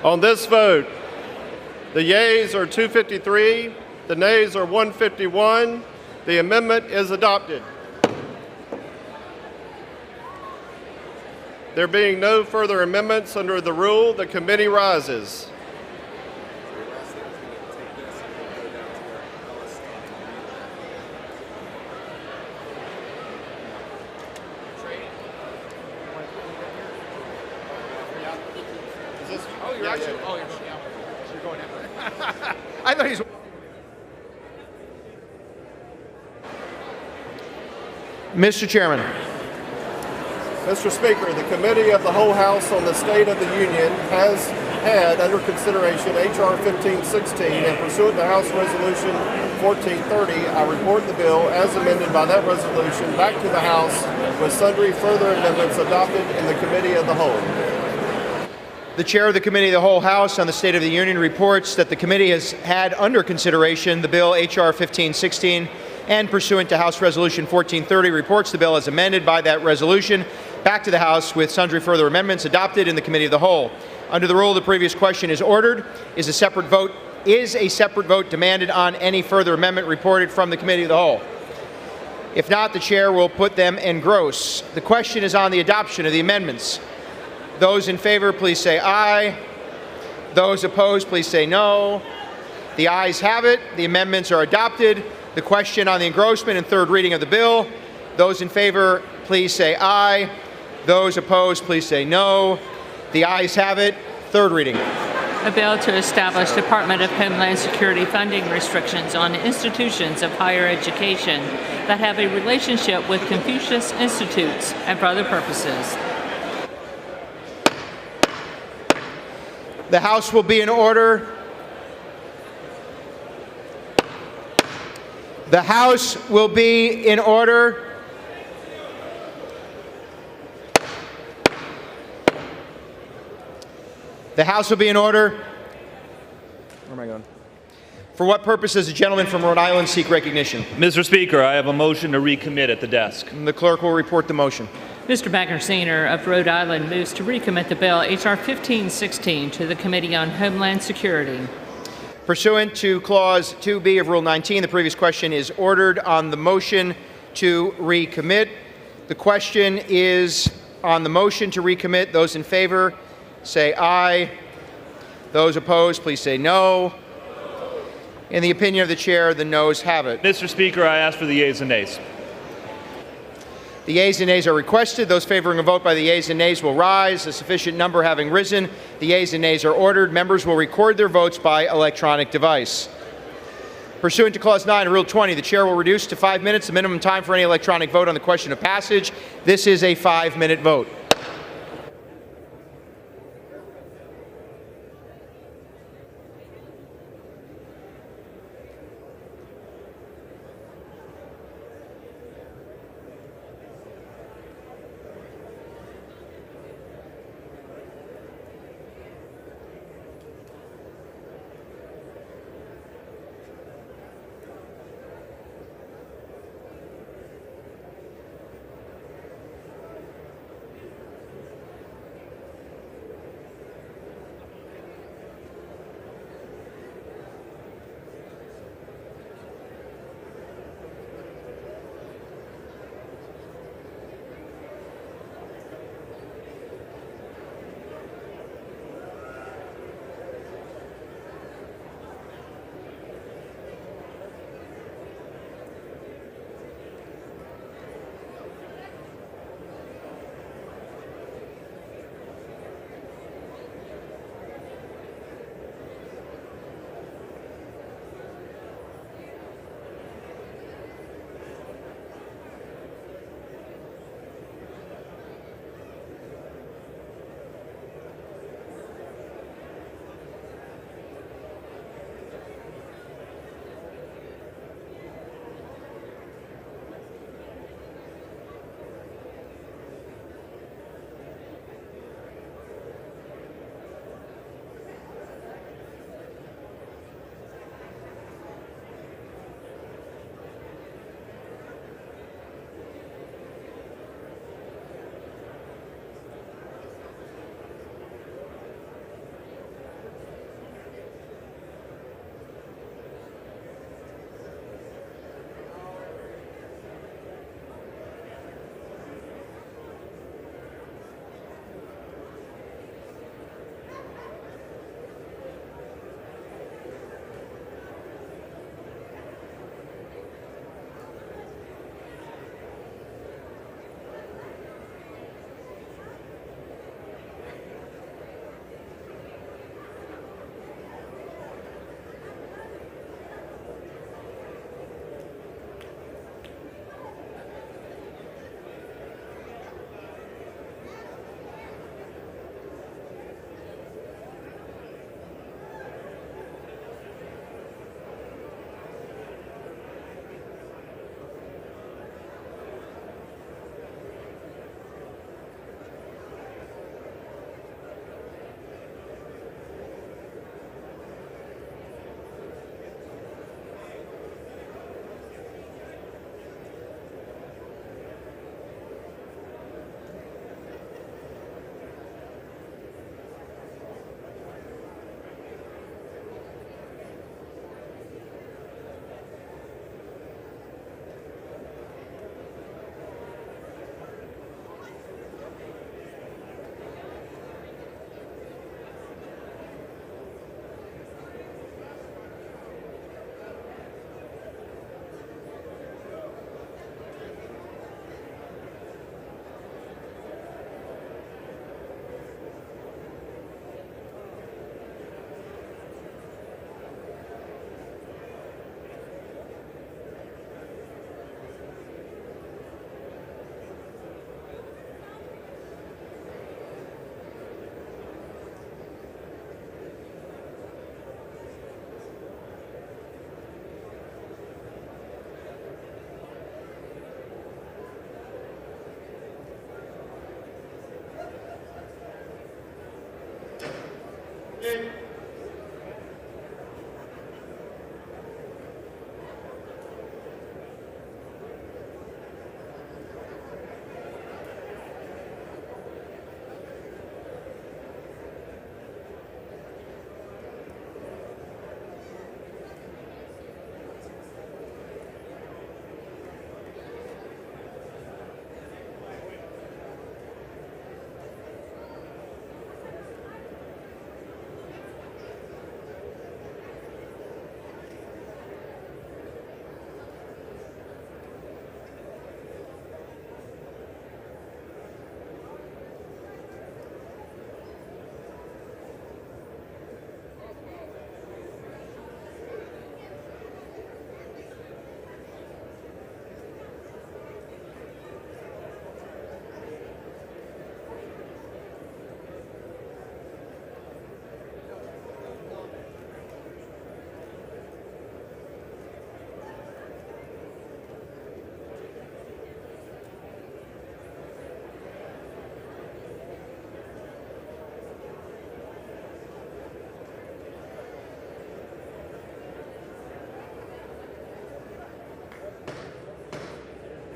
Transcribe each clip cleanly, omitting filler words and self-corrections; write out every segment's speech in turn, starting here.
On this vote, the yeas are 253, the nays are 151. The amendment is adopted. There being no further amendments under the rule, the committee rises. I thought he's. Mr. Chairman. Mr. Speaker, the Committee of the Whole House on the State of the Union has had under consideration H.R. 1516 and pursuant to House Resolution 1430, I report the bill as amended by that resolution back to the House with sundry further amendments adopted in the Committee of the Whole. The Chair of the Committee of the Whole House on the State of the Union reports that the committee has had under consideration the bill H.R. 1516 and pursuant to House Resolution 1430 reports the bill as amended by that resolution back to the House with sundry further amendments adopted in the Committee of the Whole. Under the rule, the previous question is ordered. Is a separate vote demanded on any further amendment reported from the Committee of the Whole? If not, the Chair will put them en gross. The question is on the adoption of the amendments. Those in favor, please say aye. Those opposed, please say no. The ayes have it. The amendments are adopted. The question on the engrossment and third reading of the bill. Those in favor, please say aye. Those opposed, please say no. The ayes have it. Third reading. A bill to establish Department of Homeland Security funding restrictions on institutions of higher education that have a relationship with Confucius Institutes and for other purposes. The House will be in order. The House will be in order. The House will be in order. Where am I going? For what purpose does the gentleman from Rhode Island seek recognition? Mr. Speaker, I have a motion to recommit at the desk. And the clerk will report the motion. Mr. Wagner Sr. of Rhode Island moves to recommit the bill H.R. 1516 to the Committee on Homeland Security. Pursuant to Clause 2B of Rule 19, the previous question is ordered on the motion to recommit. The question is on the motion to recommit. Those in favor, say aye. Those opposed, please say no. In the opinion of the Chair, the noes have it. Mr. Speaker, I ask for the yeas and nays. The yeas and nays are requested. Those favoring a vote by the yeas and nays will rise. A sufficient number having risen, the yeas and nays are ordered. Members will record their votes by electronic device. Pursuant to Clause 9 of Rule 20, the Chair will reduce to 5 minutes the minimum time for any electronic vote on the question of passage. This is a 5-minute vote.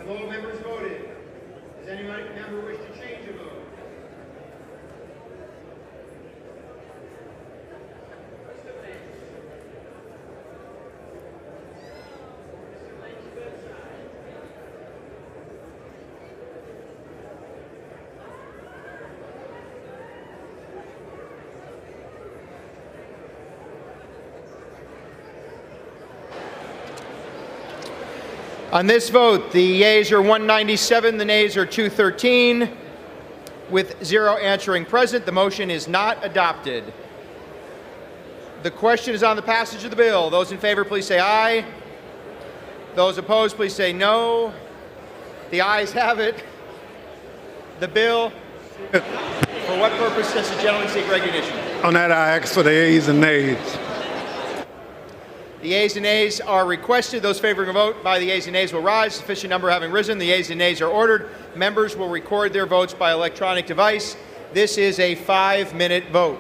Have all members voted? Does any member wish to change a vote? On this vote, the yeas are 197, the nays are 213. With 0 answering present, the motion is not adopted. The question is on the passage of the bill. Those in favor, please say aye. Those opposed, please say no. The ayes have it. The bill. For what purpose does the gentleman seek recognition? On that, I ask for the ayes and nays. The yeas and nays are requested. Those favoring a vote by the yeas and nays will rise. Sufficient number having risen, the yeas and nays are ordered. Members will record their votes by electronic device. This is a 5-minute vote.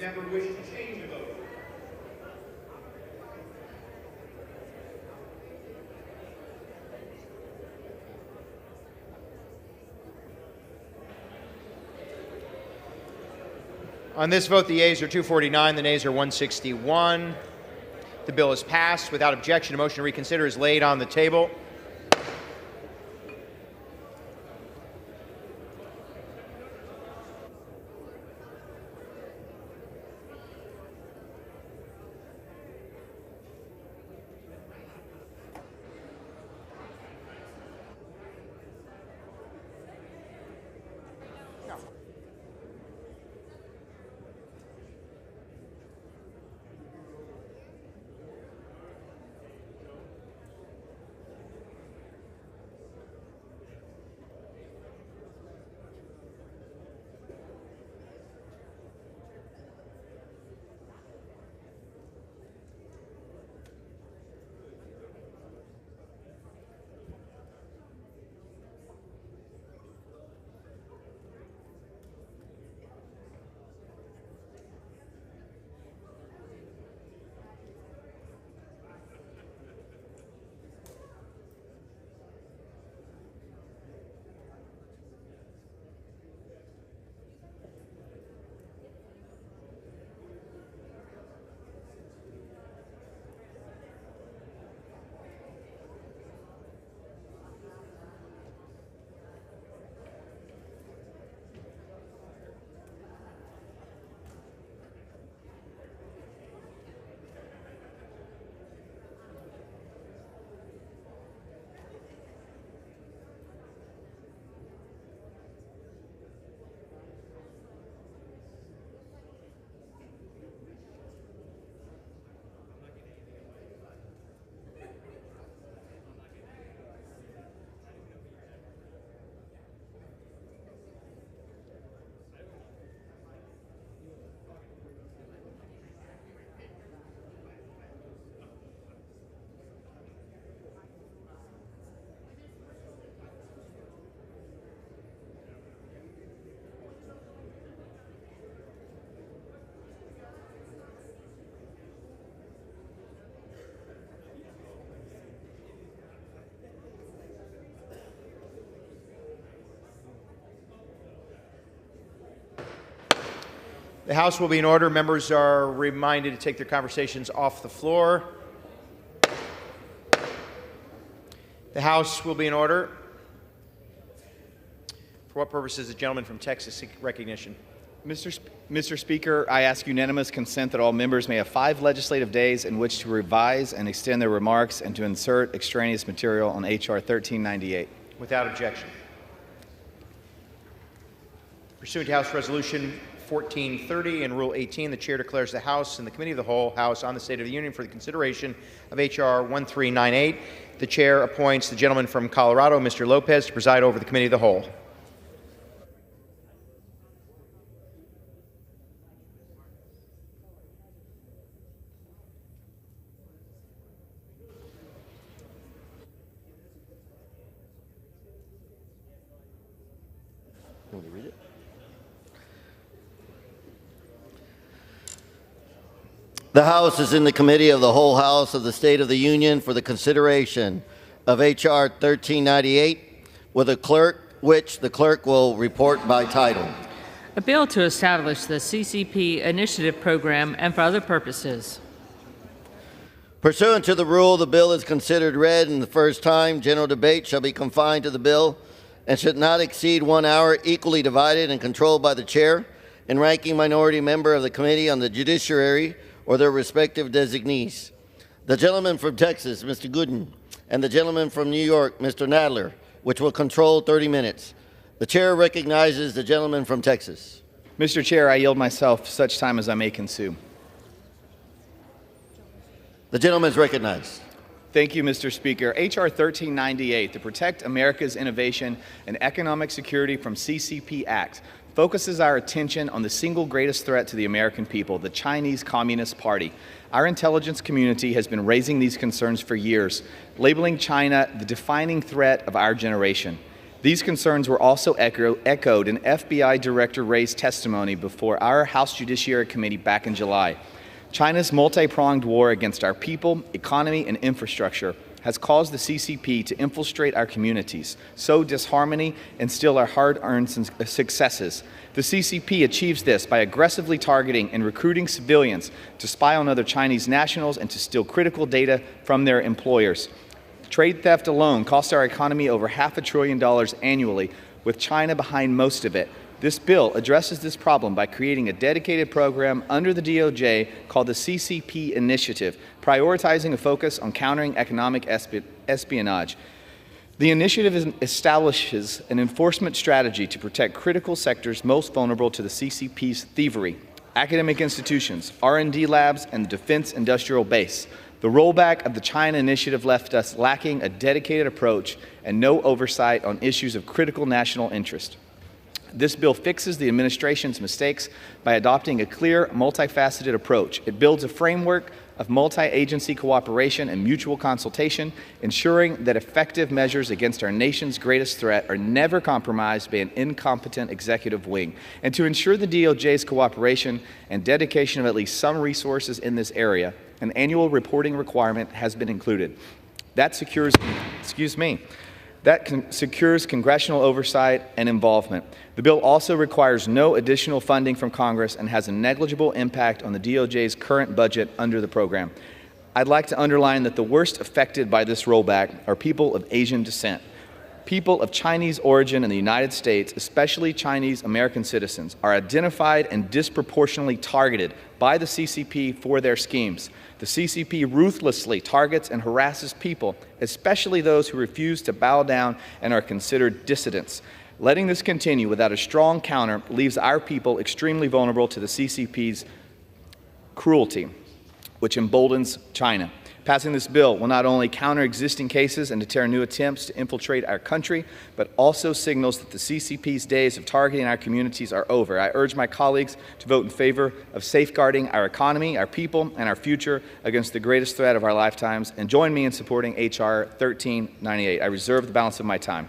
member wish to change a vote? On this vote, the yeas are 249, the nays are 161. The bill is passed. Without objection, a motion to reconsider is laid on the table. The House will be in order. Members are reminded to take their conversations off the floor. The House will be in order. For what purpose does the gentleman from Texas seek recognition? Mr. Speaker, I ask unanimous consent that all members may have 5 legislative days in which to revise and extend their remarks and to insert extraneous material on H.R. 1398. Without objection. Pursuant to House Resolution 1430 and Rule 18, the Chair declares the House and the Committee of the Whole House on the State of the Union for the consideration of H.R. 1398. The Chair appoints the gentleman from Colorado, Mr. Lopez, to preside over the Committee of the Whole. Want me to read it? The House is in the Committee of the Whole House of the State of the Union for the consideration of H.R. 1398 with a clerk, which the clerk will report by title. A bill to establish the CCP Initiative program and for other purposes. Pursuant to the rule, the bill is considered read in the first time. General debate shall be confined to the bill and should not exceed 1 hour, equally divided and controlled by the chair and ranking minority member of the Committee on the Judiciary or their respective designees. The gentleman from Texas, Mr. Gooden, and the gentleman from New York, Mr. Nadler, which will control 30 minutes. The chair recognizes the gentleman from Texas. Mr. Chair, I yield myself such time as I may consume. The gentleman is recognized. Thank you, Mr. Speaker. H.R. 1398, the Protect America's Innovation and Economic Security from CCP Act, focuses our attention on the single greatest threat to the American people, the Chinese Communist Party. Our intelligence community has been raising these concerns for years, labeling China the defining threat of our generation. These concerns were also echoed in FBI Director Wray's testimony before our House Judiciary Committee back in July. China's multi-pronged war against our people, economy, and infrastructure has caused the CCP to infiltrate our communities, sow disharmony, and steal our hard-earned successes. The CCP achieves this by aggressively targeting and recruiting civilians to spy on other Chinese nationals and to steal critical data from their employers. Trade theft alone costs our economy over $500 billion annually, with China behind most of it. This bill addresses this problem by creating a dedicated program under the DOJ called the CCP Initiative, prioritizing a focus on countering economic espionage. The initiative establishes an enforcement strategy to protect critical sectors most vulnerable to the CCP's thievery: academic institutions, R&D labs, and the defense industrial base. The rollback of the China Initiative left us lacking a dedicated approach and no oversight on issues of critical national interest. This bill fixes the administration's mistakes by adopting a clear, multifaceted approach. It builds a framework of multi-agency cooperation and mutual consultation, ensuring that effective measures against our nation's greatest threat are never compromised by an incompetent executive wing. And to ensure the DOJ's cooperation and dedication of at least some resources in this area, an annual reporting requirement has been included. That secures, secures congressional oversight and involvement. The bill also requires no additional funding from Congress and has a negligible impact on the DOJ's current budget under the program. I'd like to underline that the worst affected by this rollback are people of Asian descent. People of Chinese origin in the United States, especially Chinese American citizens, are identified and disproportionately targeted by the CCP for their schemes. The CCP ruthlessly targets and harasses people, especially those who refuse to bow down and are considered dissidents. Letting this continue without a strong counter leaves our people extremely vulnerable to the CCP's cruelty, which emboldens China. Passing this bill will not only counter existing cases and deter new attempts to infiltrate our country, but also signals that the CCP's days of targeting our communities are over. I urge my colleagues to vote in favor of safeguarding our economy, our people, and our future against the greatest threat of our lifetimes, and join me in supporting H.R. 1398. I reserve the balance of my time.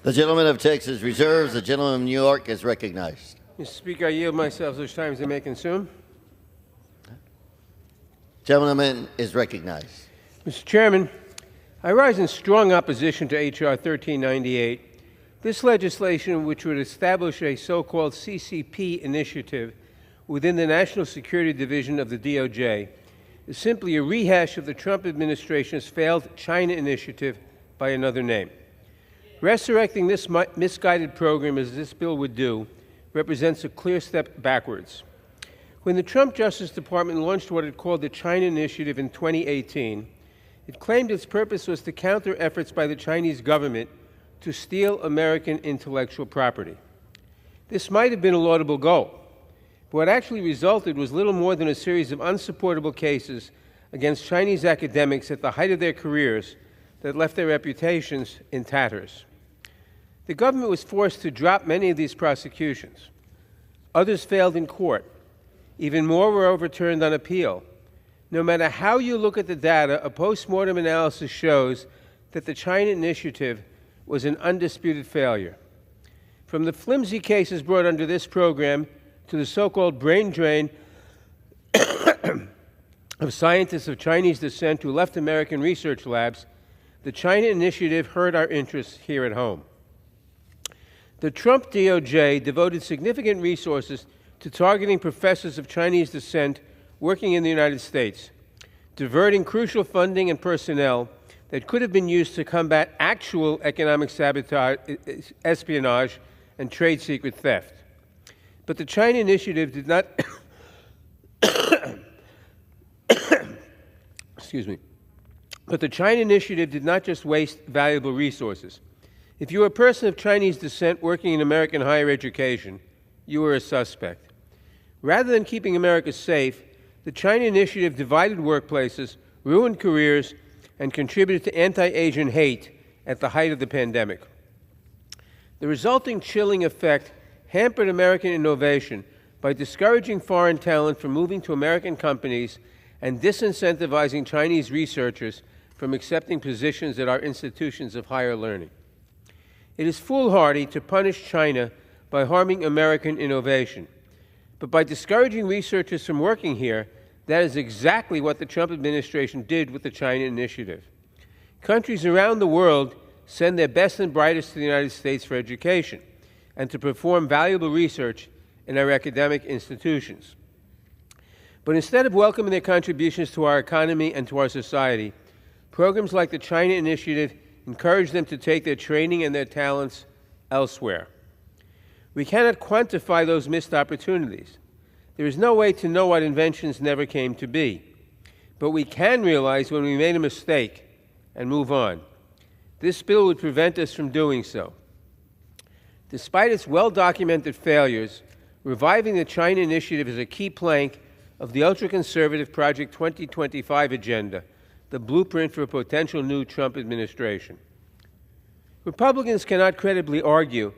The gentleman of Texas reserves. The gentleman of New York is recognized. Mr. Speaker, I yield myself such time as I may consume. Gentleman is recognized. Mr. Chairman, I rise in strong opposition to H.R. 1398. This legislation, which would establish a so-called CCP initiative within the National Security Division of the DOJ, is simply a rehash of the Trump administration's failed China initiative by another name. Resurrecting this misguided program, as this bill would do, represents a clear step backwards. When the Trump Justice Department launched what it called the China Initiative in 2018, it claimed its purpose was to counter efforts by the Chinese government to steal American intellectual property. This might have been a laudable goal, but what actually resulted was little more than a series of unsupportable cases against Chinese academics at the height of their careers that left their reputations in tatters. The government was forced to drop many of these prosecutions. Others failed in court. Even more were overturned on appeal. No matter how you look at the data, a post-mortem analysis shows that the China Initiative was an undisputed failure. From the flimsy cases brought under this program to the so-called brain drain of scientists of Chinese descent who left American research labs, the China Initiative hurt our interests here at home. The Trump DOJ devoted significant resources to targeting professors of Chinese descent working in the United States, diverting crucial funding and personnel that could have been used to combat actual economic sabotage, espionage, and trade secret theft. But the China Initiative did not excuse me. But the China Initiative did not just waste valuable resources. If you were a person of Chinese descent working in American higher education, you were a suspect. Rather than keeping America safe, the China Initiative divided workplaces, ruined careers, and contributed to anti-Asian hate at the height of the pandemic. The resulting chilling effect hampered American innovation by discouraging foreign talent from moving to American companies and disincentivizing Chinese researchers from accepting positions at our institutions of higher learning. It is foolhardy to punish China by harming American innovation. But by discouraging researchers from working here, that is exactly what the Trump administration did with the China Initiative. Countries around the world send their best and brightest to the United States for education and to perform valuable research in our academic institutions. But instead of welcoming their contributions to our economy and to our society, programs like the China Initiative encourage them to take their training and their talents elsewhere. We cannot quantify those missed opportunities. There is no way to know what inventions never came to be. But we can realize when we made a mistake and move on. This bill would prevent us from doing so. Despite its well-documented failures, reviving the China Initiative is a key plank of the ultra-conservative Project 2025 agenda, the blueprint for a potential new Trump administration. Republicans cannot credibly argue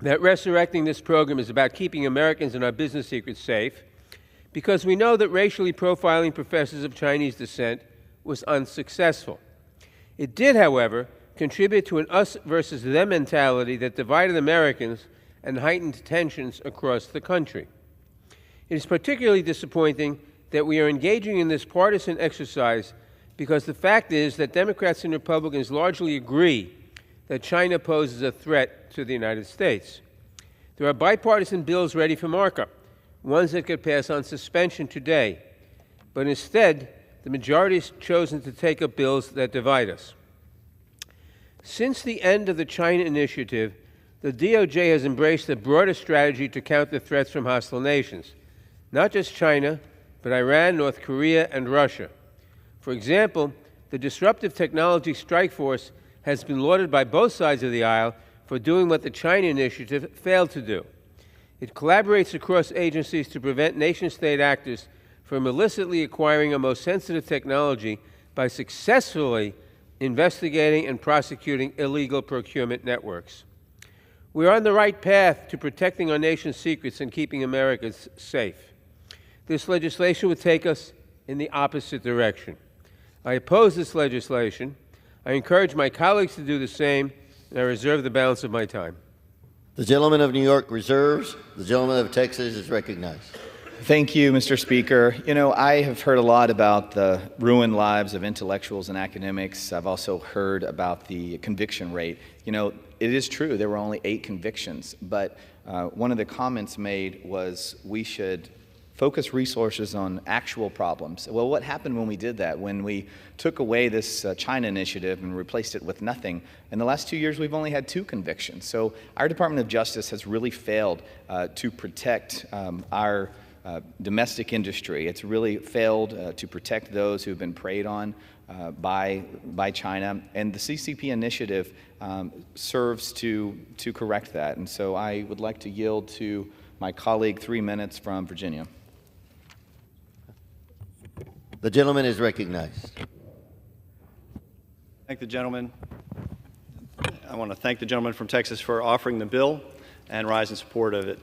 that resurrecting this program is about keeping Americans and our business secrets safe, because we know that racially profiling professors of Chinese descent was unsuccessful. It did, however, contribute to an us versus them mentality that divided Americans and heightened tensions across the country. It is particularly disappointing that we are engaging in this partisan exercise because the fact is that Democrats and Republicans largely agree that China poses a threat to the United States. There are bipartisan bills ready for markup, ones that could pass on suspension today, but instead, the majority has chosen to take up bills that divide us. Since the end of the China Initiative, the DOJ has embraced a broader strategy to counter threats from hostile nations, not just China, but Iran, North Korea, and Russia. For example, the Disruptive Technology Strike Force has been lauded by both sides of the aisle for doing what the China Initiative failed to do. It collaborates across agencies to prevent nation-state actors from illicitly acquiring our most sensitive technology by successfully investigating and prosecuting illegal procurement networks. We are on the right path to protecting our nation's secrets and keeping Americans safe. This legislation would take us in the opposite direction. I oppose this legislation. I encourage my colleagues to do the same, and I reserve the balance of my time. The gentleman of New York reserves. The gentleman of Texas is recognized. Thank you, Mr. Speaker. You know, I have heard a lot about the ruined lives of intellectuals and academics. I've also heard about the conviction rate. You know, it is true there were only 8 convictions, but one of the comments made was we should focus resources on actual problems. Well, what happened when we did that? When we took away this China Initiative and replaced it with nothing? In the last 2 years, we've only had 2 convictions. So our Department of Justice has really failed to protect our domestic industry. It's really failed to protect those who've been preyed on by China, and the CCP Initiative serves to correct that. And so I would like to yield to my colleague 3 minutes from Virginia. The gentleman is recognized. Thank the gentleman. I want to thank the gentleman from Texas for offering the bill and rise in support of it.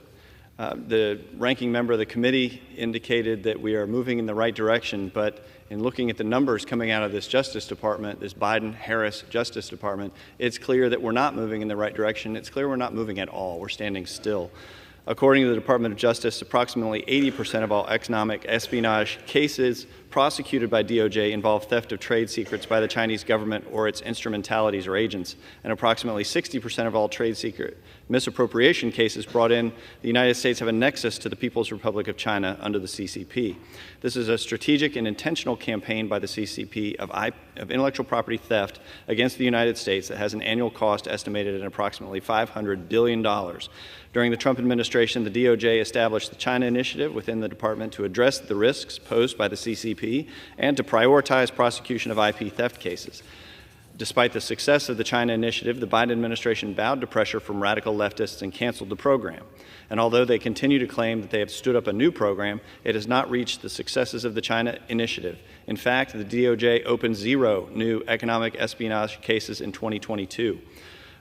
The ranking member of the committee indicated that we are moving in the right direction, but in looking at the numbers coming out of this Justice Department, this Biden-Harris Justice Department, it's clear that we're not moving in the right direction. It's clear we're not moving at all. We're standing still. According to the Department of Justice, approximately 80% of all economic espionage cases prosecuted by DOJ involve theft of trade secrets by the Chinese government or its instrumentalities or agents, and approximately 60% of all trade secret misappropriation cases brought in the United States have a nexus to the People's Republic of China under the CCP. This is a strategic and intentional campaign by the CCP of intellectual property theft against the United States that has an annual cost estimated at approximately $500 billion. During the Trump administration, the DOJ established the China Initiative within the department to address the risks posed by the CCP and to prioritize prosecution of IP theft cases. Despite the success of the China Initiative, the Biden administration bowed to pressure from radical leftists and canceled the program. And although they continue to claim that they have stood up a new program, it has not reached the successes of the China Initiative. In fact, the DOJ opened 0 new economic espionage cases in 2022.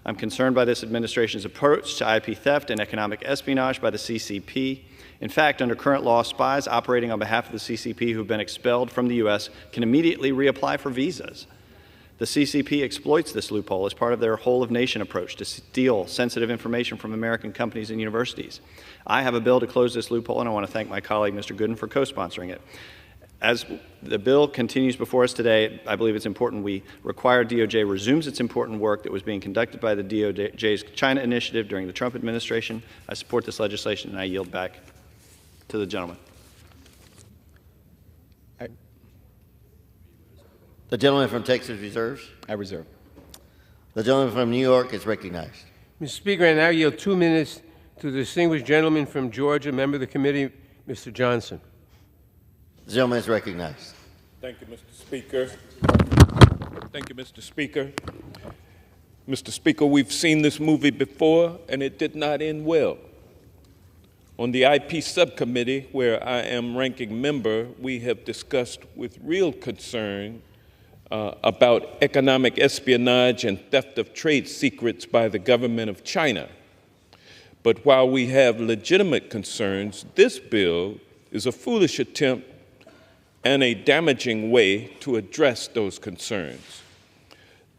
I'm concerned by this administration's approach to IP theft and economic espionage by the CCP. In fact, under current law, spies operating on behalf of the CCP who have been expelled from the U.S. can immediately reapply for visas. The CCP exploits this loophole as part of their whole-of-nation approach to steal sensitive information from American companies and universities. I have a bill to close this loophole, and I want to thank my colleague, Mr. Gooden, for co-sponsoring it. As the bill continues before us today, I believe it's important we require DOJ resumes its important work that was being conducted by the DOJ's China Initiative during the Trump administration. I support this legislation, and I yield back to the gentleman. The gentleman from Texas reserves. I reserve. The gentleman from New York is recognized. Mr. Speaker, I now yield 2 minutes to the distinguished gentleman from Georgia, member of the committee, Mr. Johnson. The gentleman is recognized. Thank you, Mr. Speaker. Thank you, Mr. Speaker. Mr. Speaker, we've seen this movie before, and it did not end well. On the IP subcommittee, where I am ranking member, we have discussed with real concern about economic espionage and theft of trade secrets by the government of China. But while we have legitimate concerns, this bill is a foolish attempt and a damaging way to address those concerns.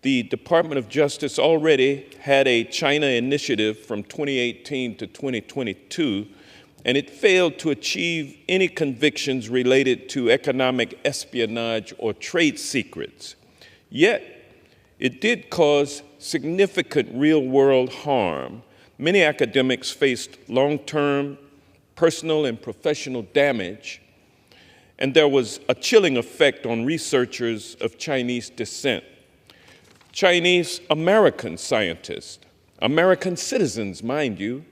The Department of Justice already had a China initiative from 2018 to 2022, and it failed to achieve any convictions related to economic espionage or trade secrets. Yet, it did cause significant real-world harm. Many academics faced long-term personal and professional damage, and there was a chilling effect on researchers of Chinese descent. Chinese American scientists, American citizens, mind you,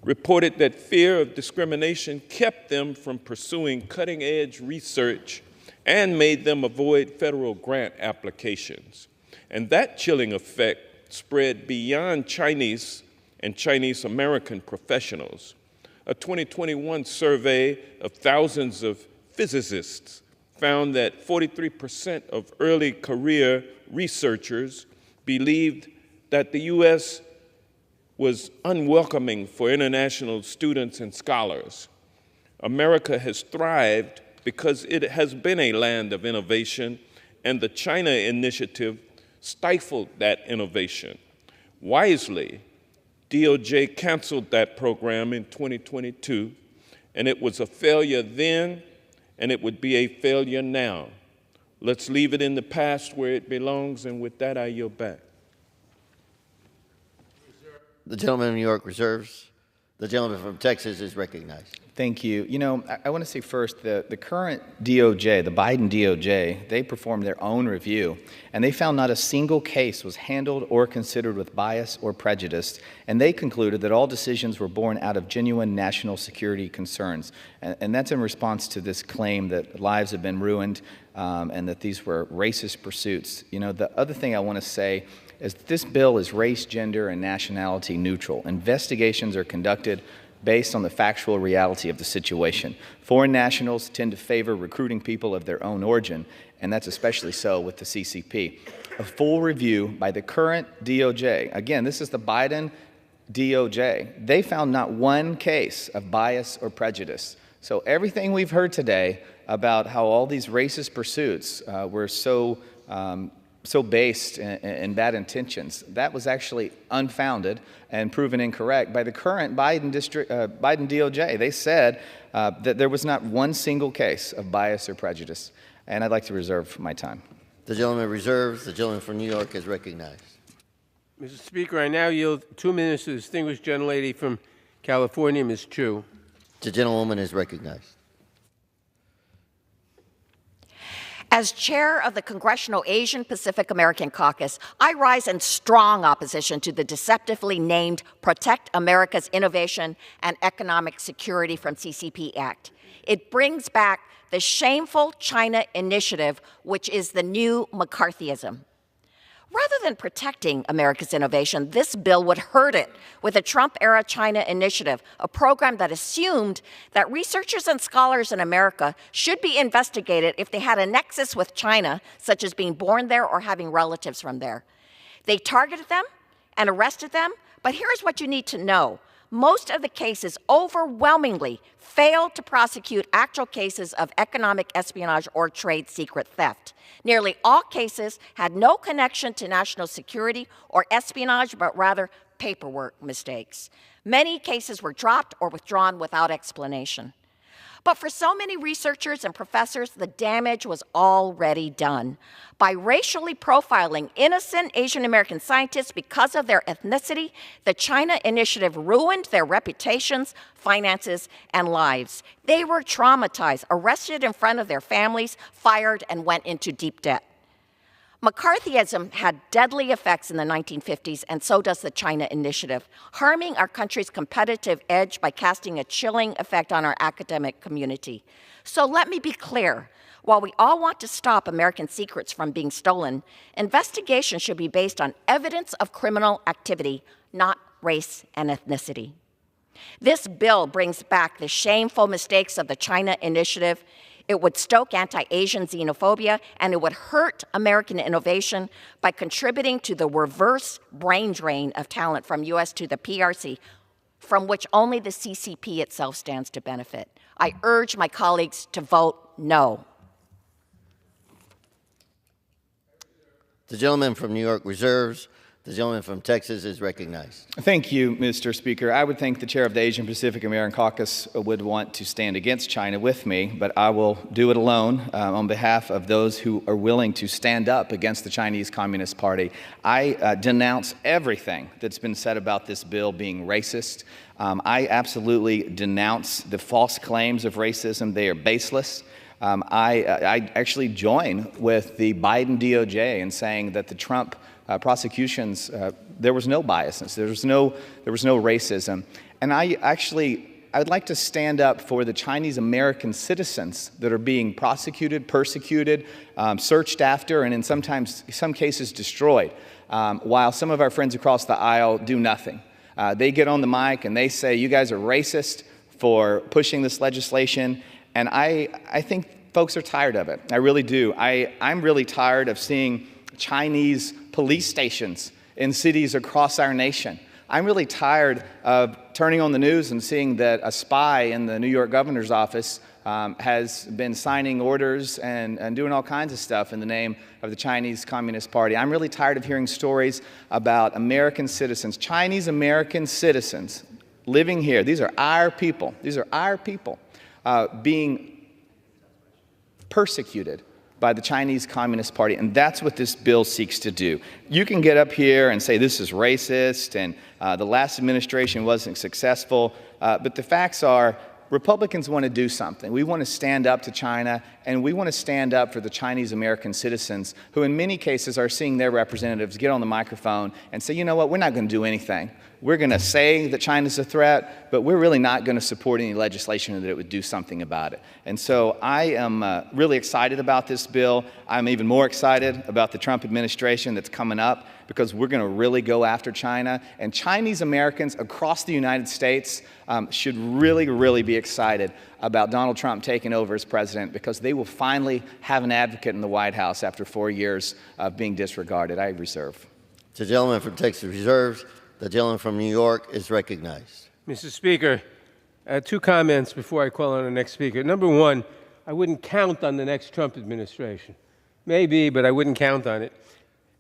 reported that fear of discrimination kept them from pursuing cutting-edge research and made them avoid federal grant applications. And that chilling effect spread beyond Chinese and Chinese American professionals. A 2021 survey of thousands of physicists found that 43% of early career researchers believed that the U.S. was unwelcoming for international students and scholars. America has thrived because it has been a land of innovation, and the China Initiative stifled that innovation. Wisely, DOJ canceled that program in 2022, and it was a failure then, and it would be a failure now. Let's leave it in the past where it belongs, and with that, I yield back. The gentleman from New York reserves. The gentleman from Texas is recognized. Thank you. You know, I want to say first, the current DOJ, the Biden DOJ, they performed their own review, and they found not a single case was handled or considered with bias or prejudice, and they concluded that all decisions were born out of genuine national security concerns. And that's in response to this claim that lives have been ruined and that these were racist pursuits. You know, the other thing I want to say is that this bill is race, gender, and nationality neutral. Investigations are conducted based on the factual reality of the situation. Foreign nationals tend to favor recruiting people of their own origin, and that's especially so with the CCP. A full review by the current DOJ, again, this is the Biden DOJ, they found not one case of bias or prejudice. So everything we've heard today about how all these racist pursuits were so based in bad intentions, that was actually unfounded and proven incorrect by the current Biden DOJ. They said that there was not one single case of bias or prejudice, and I'd like to reserve my time. The gentleman reserves. The gentleman from New York is recognized. Mr. Speaker, I now yield 2 minutes to the distinguished gentlelady from California, Ms. Chu. The gentlewoman is recognized. As chair of the Congressional Asian Pacific American Caucus, I rise in strong opposition to the deceptively named Protect America's Innovation and Economic Security from CCP Act. It brings back the shameful China Initiative, which is the new McCarthyism. Rather than protecting America's innovation, this bill would hurt it with a Trump-era China Initiative, a program that assumed that researchers and scholars in America should be investigated if they had a nexus with China, such as being born there or having relatives from there. They targeted them and arrested them, but here's what you need to know. most of the cases overwhelmingly failed to prosecute actual cases of economic espionage or trade secret theft. Nearly all cases had no connection to national security or espionage, but rather paperwork mistakes. Many cases were dropped or withdrawn without explanation. But for so many researchers and professors, the damage was already done. By racially profiling innocent Asian American scientists because of their ethnicity, the China Initiative ruined their reputations, finances, and lives. They were traumatized, arrested in front of their families, fired, and went into deep debt. McCarthyism had deadly effects in the 1950s, and so does the China Initiative, harming our country's competitive edge by casting a chilling effect on our academic community. So let me be clear. While we all want to stop American secrets from being stolen, investigation should be based on evidence of criminal activity, not race and ethnicity. This bill brings back the shameful mistakes of the China Initiative. It would stoke anti-Asian xenophobia, and it would hurt American innovation by contributing to the reverse brain drain of talent from U.S. to the PRC, from which only the CCP itself stands to benefit. I urge my colleagues to vote no. The gentleman from New York reserves. The gentleman from Texas is recognized. Thank you, Mr. Speaker. I would think the chair of the Asian Pacific American Caucus would want to stand against China with me, but I will do it alone on behalf of those who are willing to stand up against the Chinese Communist Party. I denounce everything that's been said about this bill being racist. I absolutely denounce the false claims of racism. They are baseless. I actually join with the Biden DOJ in saying that the Trump prosecutions, there was no biasness, there was no racism. And I'd like to stand up for the Chinese American citizens that are being prosecuted, persecuted, searched after, and in some cases destroyed, while some of our friends across the aisle do nothing. They get on the mic and they say, you guys are racist for pushing this legislation, and I think folks are tired of it. I really do. I'm really tired of seeing Chinese police stations in cities across our nation. I'm really tired of turning on the news and seeing that a spy in the New York governor's office has been signing orders and doing all kinds of stuff in the name of the Chinese Communist Party. I'm really tired of hearing stories about American citizens, Chinese American citizens living here. These are our people. These are our people being persecuted by the Chinese Communist Party, and that's what this bill seeks to do. You can get up here and say this is racist and the last administration wasn't successful, but the facts are Republicans want to do something. We want to stand up to China, and we want to stand up for the Chinese American citizens who in many cases are seeing their representatives get on the microphone and say, you know what, we're not going to do anything. We're going to say that China's a threat, but we're really not going to support any legislation that it would do something about it. And so I am really excited about this bill. I'm even more excited about the Trump administration that's coming up, because we're going to really go after China. And Chinese Americans across the United States should really, really be excited about Donald Trump taking over as president, because they will finally have an advocate in the White House after 4 years of being disregarded. I reserve. The gentleman from Texas reserves. The gentleman from New York is recognized. Mr. Speaker, 2 comments before I call on the next speaker. Number one, I wouldn't count on the next Trump administration. Maybe, but I wouldn't count on it.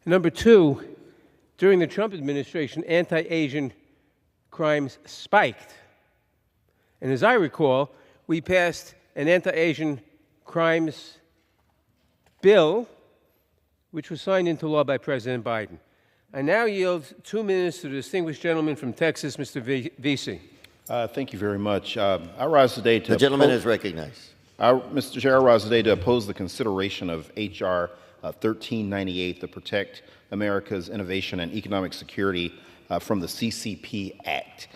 Number 2, during the Trump administration, anti-Asian crimes spiked. And as I recall, we passed an anti-Asian crimes bill, which was signed into law by President Biden. I now yield 2 minutes to the distinguished gentleman from Texas, Mr. Vesey. Thank you very much. I rise today to... The gentleman is recognized. Mr. Chair, I rise today to oppose the consideration of H.R. 1398 to protect America's innovation and economic security from the CCP Act.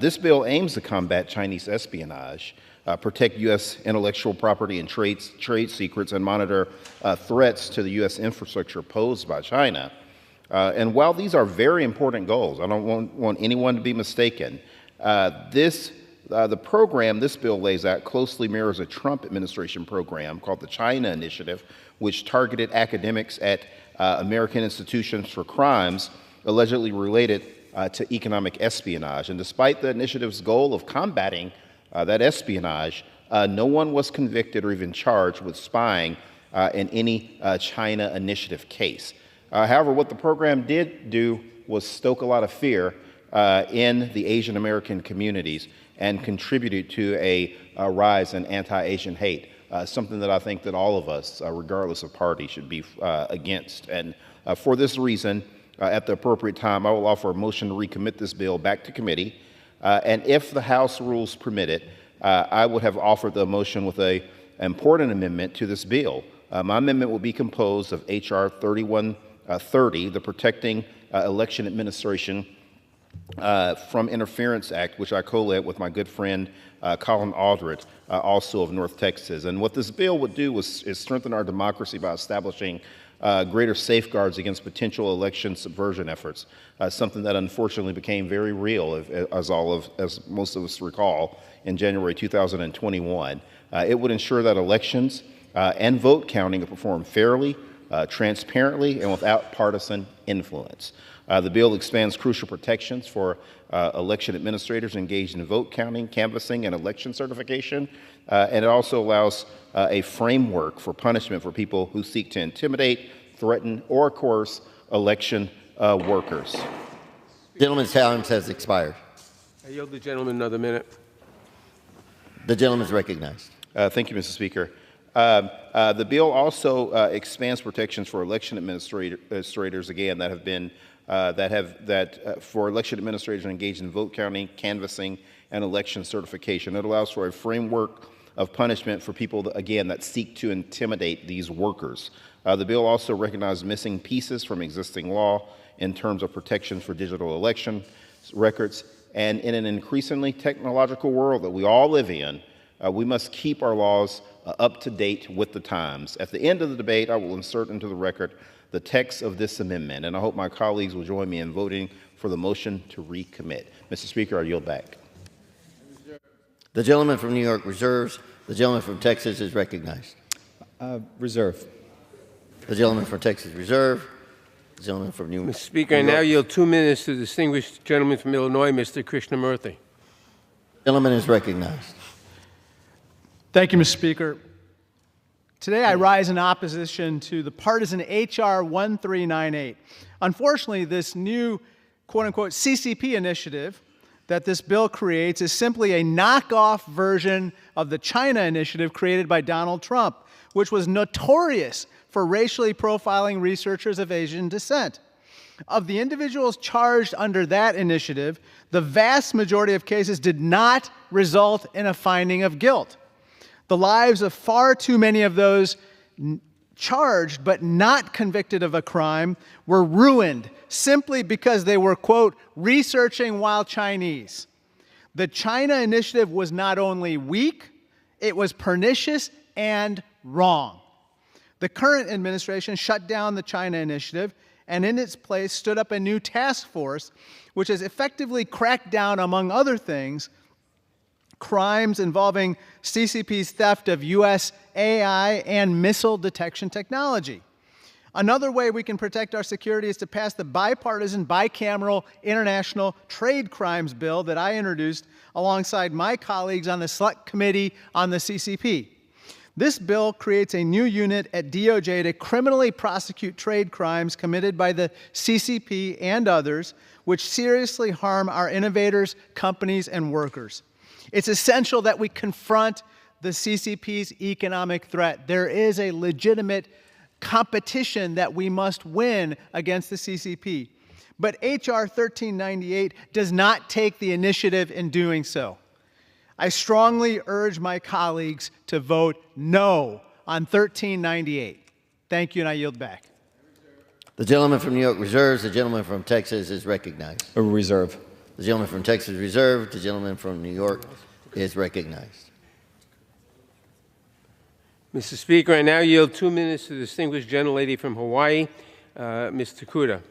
This bill aims to combat Chinese espionage, protect U.S. intellectual property and trade secrets, and monitor threats to the U.S. infrastructure posed by China. And while these are very important goals, I don't want anyone to be mistaken, the program this bill lays out closely mirrors a Trump administration program called the China Initiative, which targeted academics at American institutions for crimes allegedly related to economic espionage. And despite the initiative's goal of combating that espionage, no one was convicted or even charged with spying in any China initiative case. However, what the program did do was stoke a lot of fear in the Asian American communities and contributed to a rise in anti-Asian hate, something that I think that all of us, regardless of party, should be against. And for this reason, at the appropriate time, I will offer a motion to recommit this bill back to committee. And if the House rules permit it, I would have offered the motion with an important amendment to this bill. My amendment will be composed of H.R. 3130, the Protecting Election Administration from Interference Act, which I co-led with my good friend Colin Aldred, also of North Texas. And what this bill would do is strengthen our democracy by establishing greater safeguards against potential election subversion efforts, something that unfortunately became very real, as most of us recall, in January 2021. It would ensure that elections and vote counting are performed fairly, transparently, and without partisan influence. The bill expands crucial protections for election administrators engaged in vote counting, canvassing, and election certification, and it also allows a framework for punishment for people who seek to intimidate, threaten, or coerce election workers. The gentleman's time has expired. I yield the gentleman another minute. The gentleman is recognized. Thank you, Mr. Speaker. The bill also expands protections for election administrators, again, that have been for election administrators engaged in vote counting, canvassing, and election certification. It allows for a framework of punishment for people, that seek to intimidate these workers. The bill also recognizes missing pieces from existing law in terms of protections for digital election records. And in an increasingly technological world that we all live in, we must keep our laws up to date with the times. At the end of the debate, I will insert into the record the text of this amendment, and I hope my colleagues will join me in voting for the motion to recommit. Mr. Speaker, I yield back. The gentleman from New York reserves. The gentleman from Texas is recognized. Reserve. The gentleman from Texas reserve. The gentleman from New York. Mr. Speaker, I now yield 2 minutes to the distinguished gentleman from Illinois, Mr. Krishnamurthy. The gentleman is recognized. Thank you, Mr. Speaker. Today I rise in opposition to the partisan H.R. 1398. Unfortunately, this new quote-unquote CCP initiative that this bill creates is simply a knockoff version of the China initiative created by Donald Trump, which was notorious for racially profiling researchers of Asian descent. Of the individuals charged under that initiative, the vast majority of cases did not result in a finding of guilt. The lives of far too many of those charged but not convicted of a crime were ruined simply because they were, quote, researching while Chinese. The China initiative was not only weak, it was pernicious and wrong. The current administration shut down the China initiative and in its place stood up a new task force which has effectively cracked down, among other things, crimes involving CCP's theft of U.S. AI and missile detection technology. Another way we can protect our security is to pass the bipartisan, bicameral international trade crimes bill that I introduced alongside my colleagues on the Select Committee on the CCP. This bill creates a new unit at DOJ to criminally prosecute trade crimes committed by the CCP and others, which seriously harm our innovators, companies, and workers. It's essential that we confront the CCP's economic threat. There is a legitimate competition that we must win against the CCP. But H.R. 1398 does not take the initiative in doing so. I strongly urge my colleagues to vote no on 1398. Thank you, and I yield back. The gentleman from New York reserves. The gentleman from Texas is recognized. Reserve. The gentleman from Texas reserved. The gentleman from New York is recognized. Mr. Speaker, I now yield 2 minutes to the distinguished gentlelady from Hawaii, Ms. Takuda.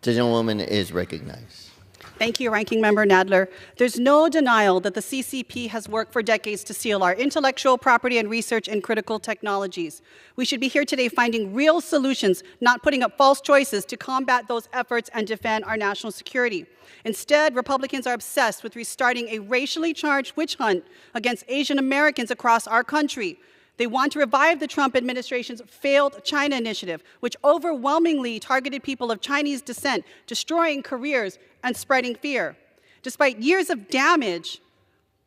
The gentlewoman is recognized. Thank you, Ranking Member Nadler. There's no denial that the CCP has worked for decades to steal our intellectual property and research in critical technologies. We should be here today finding real solutions, not putting up false choices to combat those efforts and defend our national security. Instead, Republicans are obsessed with restarting a racially charged witch hunt against Asian Americans across our country. They want to revive the Trump administration's failed China initiative, which overwhelmingly targeted people of Chinese descent, destroying careers and spreading fear. Despite years of damage,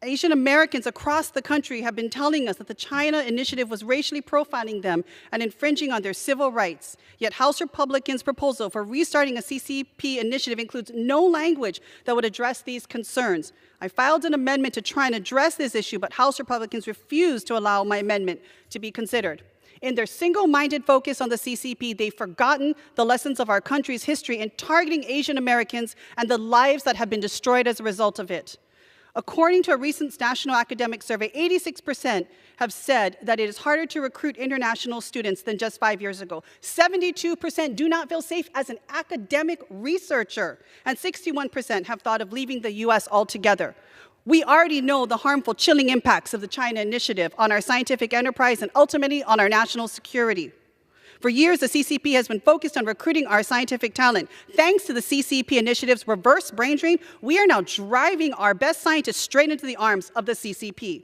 Asian Americans across the country have been telling us that the China initiative was racially profiling them and infringing on their civil rights. Yet House Republicans' proposal for restarting a CCP initiative includes no language that would address these concerns. I filed an amendment to try and address this issue, but House Republicans refused to allow my amendment to be considered. In their single-minded focus on the CCP, they've forgotten the lessons of our country's history in targeting Asian Americans and the lives that have been destroyed as a result of it. According to a recent national academic survey, 86% have said that it is harder to recruit international students than just 5 years ago. 72% do not feel safe as an academic researcher, and 61% have thought of leaving the U.S. altogether. We already know the harmful, chilling impacts of the China initiative on our scientific enterprise and ultimately on our national security. For years, the CCP has been focused on recruiting our scientific talent. Thanks to the CCP initiative's reverse brain drain, we are now driving our best scientists straight into the arms of the CCP.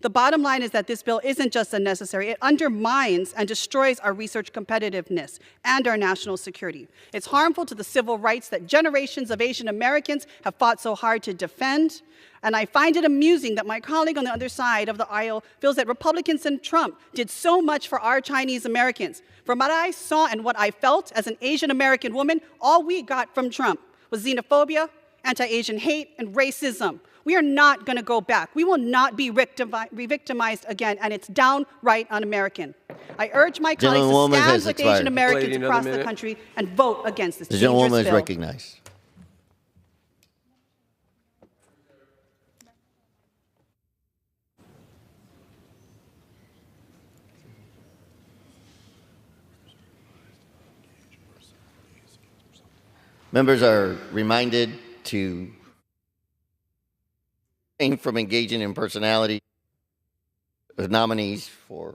The bottom line is that this bill isn't just unnecessary, it undermines and destroys our research competitiveness and our national security. It's harmful to the civil rights that generations of Asian Americans have fought so hard to defend. And I find it amusing that my colleague on the other side of the aisle feels that Republicans and Trump did so much for our Chinese Americans. From what I saw and what I felt as an Asian American woman, all we got from Trump was xenophobia, anti-Asian hate, and racism. We are not going to go back. We will not be re-victimized again, and it's downright un-American. I urge my colleagues to stand with Asian Americans across the country and vote against this dangerous bill. The gentlewoman is recognized. Members are reminded to refrain from engaging in personality of nominees for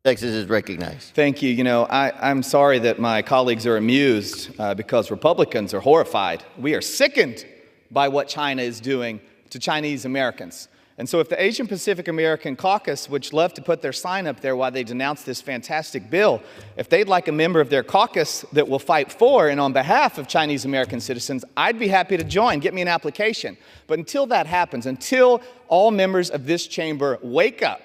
Texas is recognized. Thank you. You know, I'm sorry that my colleagues are amused because Republicans are horrified. We are sickened by what China is doing to Chinese Americans. And so if the Asian Pacific American Caucus, which love to put their sign up there while they denounce this fantastic bill, if they'd like a member of their caucus that will fight for and on behalf of Chinese American citizens, I'd be happy to join. Get me an application. But until that happens, until all members of this chamber wake up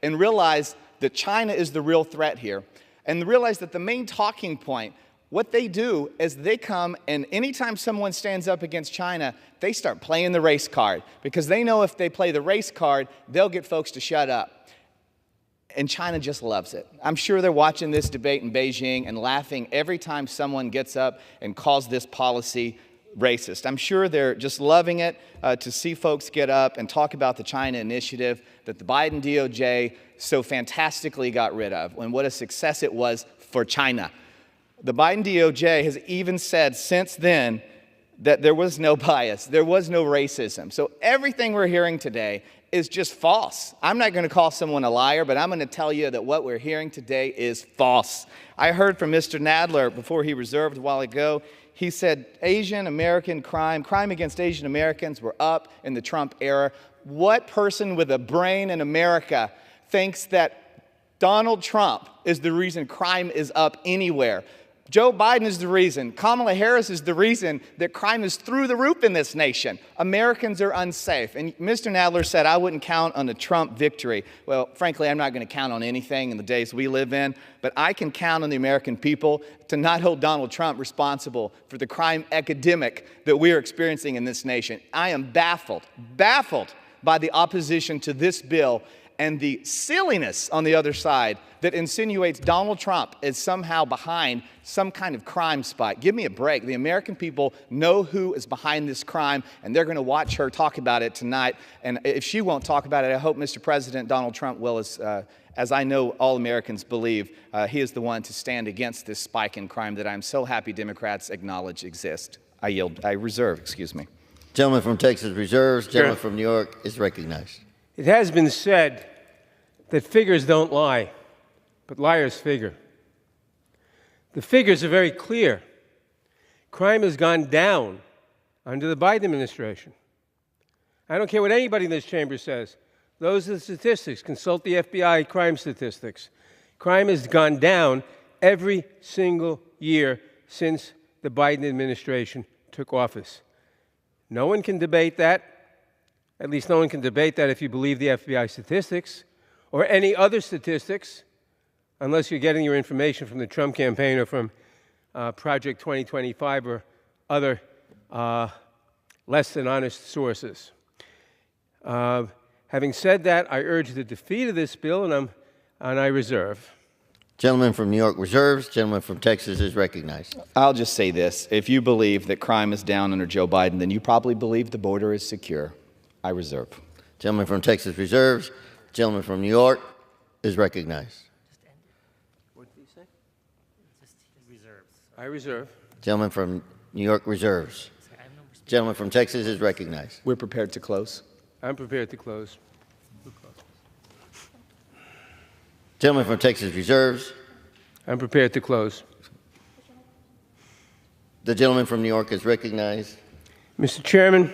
and realize that China is the real threat here, and realize that the main talking point, what they do is they come and anytime someone stands up against China, they start playing the race card because they know if they play the race card, they'll get folks to shut up. And China just loves it. I'm sure they're watching this debate in Beijing and laughing every time someone gets up and calls this policy racist. I'm sure they're just loving it to see folks get up and talk about the China initiative that the Biden DOJ so fantastically got rid of and what a success it was for China. The Biden DOJ has even said since then that there was no bias, there was no racism. So everything we're hearing today is just false. I'm not going to call someone a liar, but I'm going to tell you that what we're hearing today is false. I heard from Mr. Nadler before he reserved a while ago. He said Asian American crime against Asian Americans were up in the Trump era. What person with a brain in America thinks that Donald Trump is the reason crime is up anywhere? Joe Biden is the reason. Kamala Harris is the reason that crime is through the roof in this nation. Americans are unsafe. And Mr. Nadler said I wouldn't count on a Trump victory. Well, frankly, I'm not going to count on anything in the days we live in, but I can count on the American people to not hold Donald Trump responsible for the crime epidemic that we are experiencing in this nation. I am baffled by the opposition to this bill and the silliness on the other side that insinuates Donald Trump is somehow behind some kind of crime spike. Give me a break. The American people know who is behind this crime, and they're going to watch her talk about it tonight. And if she won't talk about it, I hope Mr. President Donald Trump will, as I know all Americans believe, he is the one to stand against this spike in crime that I'm so happy Democrats acknowledge exists. I reserve, excuse me. Gentleman from Texas reserves. Gentleman from New York is recognized. It has been said that figures don't lie, but liars figure. The figures are very clear. Crime has gone down under the Biden administration. I don't care what anybody in this chamber says. Those are the statistics. Consult the FBI crime statistics. Crime has gone down every single year since the Biden administration took office. No one can debate that. At least no one can debate that if you believe the FBI statistics or any other statistics, unless you're getting your information from the Trump campaign or from Project 2025 or other less than honest sources. Having said that, I urge the defeat of this bill, and I reserve. Gentleman from New York reserves. Gentleman from Texas is recognized. I'll just say this. If you believe that crime is down under Joe Biden, then you probably believe the border is secure. I reserve. Gentleman from Texas reserves. Gentleman from New York is recognized. What did he say? Reserves. I reserve. Gentleman from New York reserves. Gentleman from Texas is recognized. We're prepared to close. I'm prepared to close. Gentleman from Texas reserves. I'm prepared to close. The gentleman from New York is recognized. Mr. Chairman,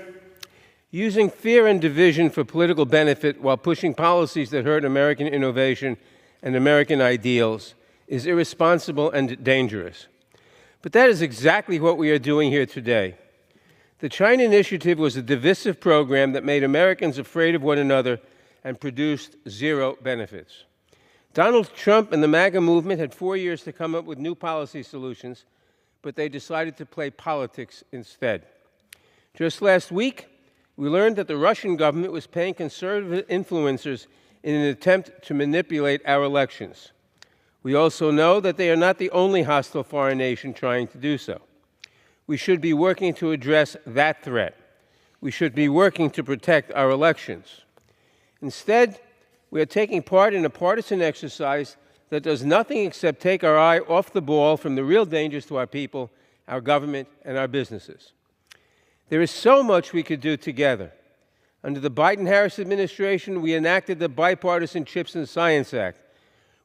using fear and division for political benefit while pushing policies that hurt American innovation and American ideals is irresponsible and dangerous. But that is exactly what we are doing here today. The China Initiative was a divisive program that made Americans afraid of one another and produced zero benefits. Donald Trump and the MAGA movement had 4 years to come up with new policy solutions, but they decided to play politics instead. Just last week, we learned that the Russian government was paying conservative influencers in an attempt to manipulate our elections. We also know that they are not the only hostile foreign nation trying to do so. We should be working to address that threat. We should be working to protect our elections. Instead, we are taking part in a partisan exercise that does nothing except take our eye off the ball from the real dangers to our people, our government, and our businesses. There is so much we could do together. Under the Biden-Harris administration, we enacted the Bipartisan Chips and Science Act,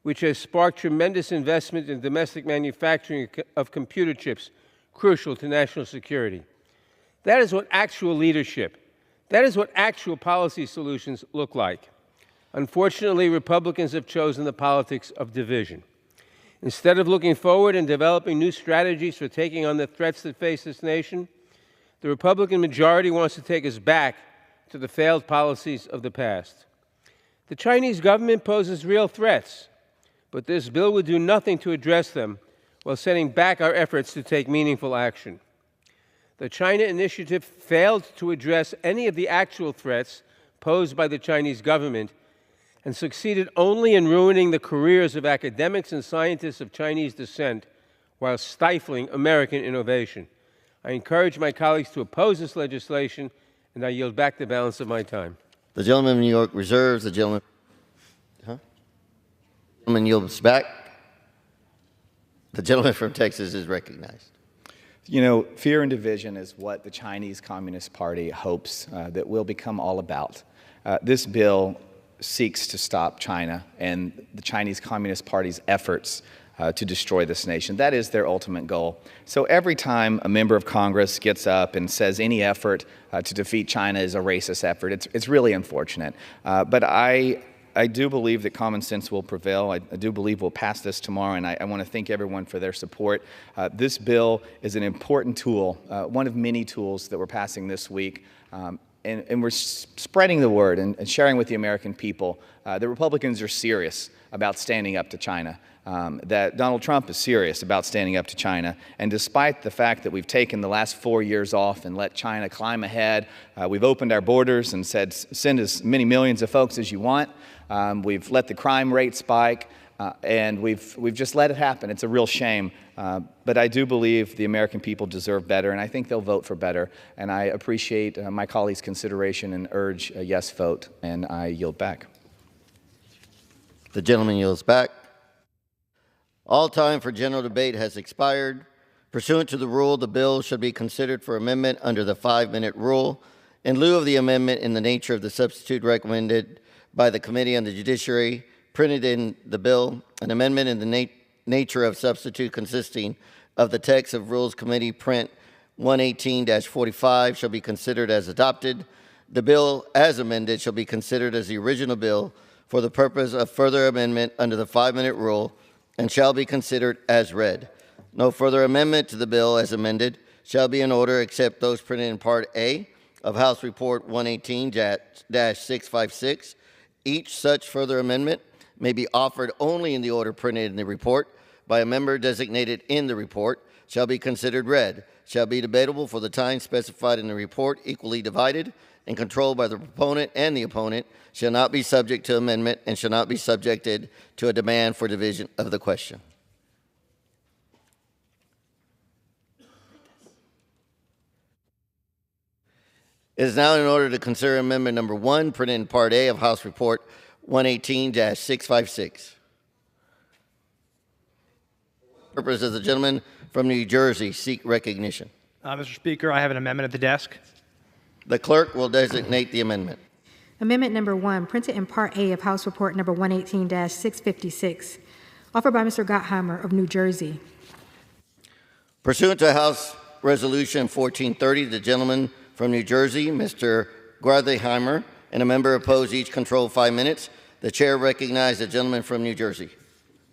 which has sparked tremendous investment in domestic manufacturing of computer chips, crucial to national security. That is what actual leadership, that is what actual policy solutions look like. Unfortunately, Republicans have chosen the politics of division. Instead of looking forward and developing new strategies for taking on the threats that face this nation, the Republican majority wants to take us back to the failed policies of the past. The Chinese government poses real threats, but this bill would do nothing to address them while setting back our efforts to take meaningful action. The China Initiative failed to address any of the actual threats posed by the Chinese government and succeeded only in ruining the careers of academics and scientists of Chinese descent while stifling American innovation. I encourage my colleagues to oppose this legislation, and I yield back the balance of my time. The gentleman from New York reserves. The gentleman yields back. The gentleman from Texas is recognized. You know, fear and division is what the Chinese Communist Party hopes that will become all about. This bill seeks to stop China and the Chinese Communist Party's efforts to destroy this nation. That is their ultimate goal. So every time a member of Congress gets up and says any effort to defeat China is a racist effort, it's really unfortunate. But I do believe that common sense will prevail. I do believe we'll pass this tomorrow, and I want to thank everyone for their support. This bill is an important tool, one of many tools that we're passing this week. And we're spreading the word and sharing with the American people that Republicans are serious about standing up to China. that Donald Trump is serious about standing up to China. And despite the fact that we've taken the last 4 years off and let China climb ahead, we've opened our borders and said, send as many millions of folks as you want. We've let the crime rate spike, and we've just let it happen. It's a real shame. But I do believe the American people deserve better, and I think they'll vote for better. And I appreciate my colleagues' consideration and urge a yes vote, and I yield back. The gentleman yields back. All time for general debate has expired. Pursuant to the rule, the bill shall be considered for amendment under the 5-minute rule. In lieu of the amendment in the nature of the substitute recommended by the Committee on the Judiciary, printed in the bill, an amendment in the nature of substitute consisting of the text of Rules Committee Print 118-45 shall be considered as adopted. The bill as amended shall be considered as the original bill for the purpose of further amendment under the 5-minute rule and shall be considered as read. No further amendment to the bill as amended shall be in order except those printed in Part A of House Report 118-656. Each such further amendment may be offered only in the order printed in the report by a member designated in the report, shall be considered read, shall be debatable for the time specified in the report, equally divided and controlled by the proponent and the opponent, shall not be subject to amendment, and shall not be subjected to a demand for division of the question. It is now in order to consider amendment number 1, printed in Part A of House Report 118-656. Purpose of the gentleman from New Jersey seek recognition. Mr. Speaker, I have an amendment at the desk. The clerk will designate the amendment. Amendment number 1, printed in Part A of House Report number 118-656, offered by Mr. Gottheimer of New Jersey. Pursuant to House Resolution 1430, the gentleman from New Jersey, Mr. Gottheimer, and a member opposed each control 5 minutes. The chair recognizes the gentleman from New Jersey.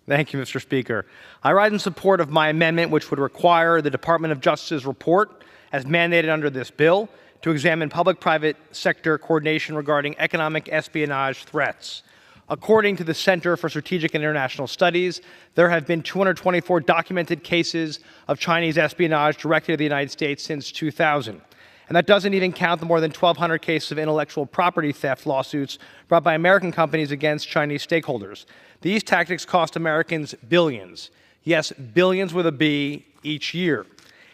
Thank you, Mr. Speaker. I rise in support of my amendment, which would require the Department of Justice's report, as mandated under this bill, to examine public-private sector coordination regarding economic espionage threats. According to the Center for Strategic and International Studies, there have been 224 documented cases of Chinese espionage directed at the United States since 2000. And that doesn't even count the more than 1,200 cases of intellectual property theft lawsuits brought by American companies against Chinese stakeholders. These tactics cost Americans billions, yes, billions with a B, each year.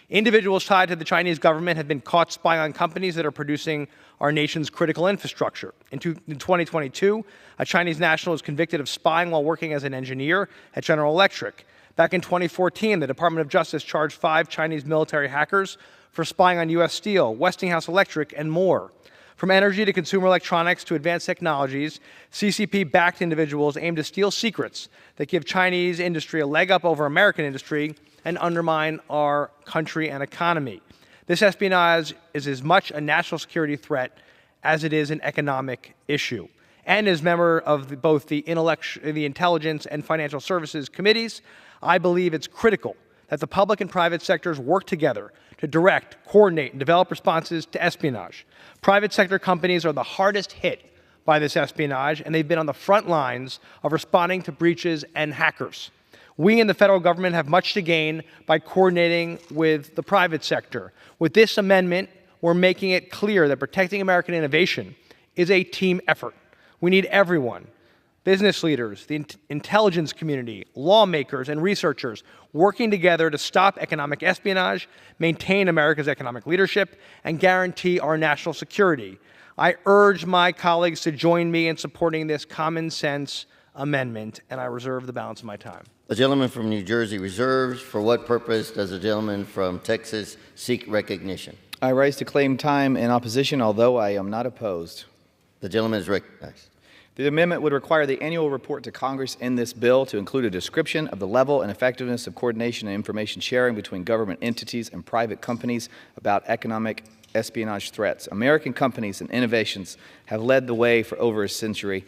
Individuals tied to the Chinese government have been caught spying on companies that are producing our nation's critical infrastructure. In 2022, a Chinese national was convicted of spying while working as an engineer at General Electric. Back in 2014, the Department of Justice charged 5 Chinese military hackers for spying on U.S. Steel, Westinghouse Electric, and more. From energy to consumer electronics to advanced technologies, CCP-backed individuals aim to steal secrets that give Chinese industry a leg up over American industry and undermine our country and economy. This espionage is as much a national security threat as it is an economic issue. And as member of both the Intelligence and Financial Services Committees, I believe it's critical that the public and private sectors work together to direct, coordinate, and develop responses to espionage. Private sector companies are the hardest hit by this espionage, and they've been on the front lines of responding to breaches and hackers. We in the federal government have much to gain by coordinating with the private sector. With this amendment, we're making it clear that protecting American innovation is a team effort. We need everyone, business leaders, the intelligence community, lawmakers, and researchers working together to stop economic espionage, maintain America's economic leadership, and guarantee our national security. I urge my colleagues to join me in supporting this common sense amendment, and I reserve the balance of my time. The gentleman from New Jersey reserves. For what purpose does the gentleman from Texas seek recognition? I rise to claim time in opposition, although I am not opposed. The gentleman is recognized. The amendment would require the annual report to Congress in this bill to include a description of the level and effectiveness of coordination and information sharing between government entities and private companies about economic espionage threats. American companies and innovations have led the way for over a century,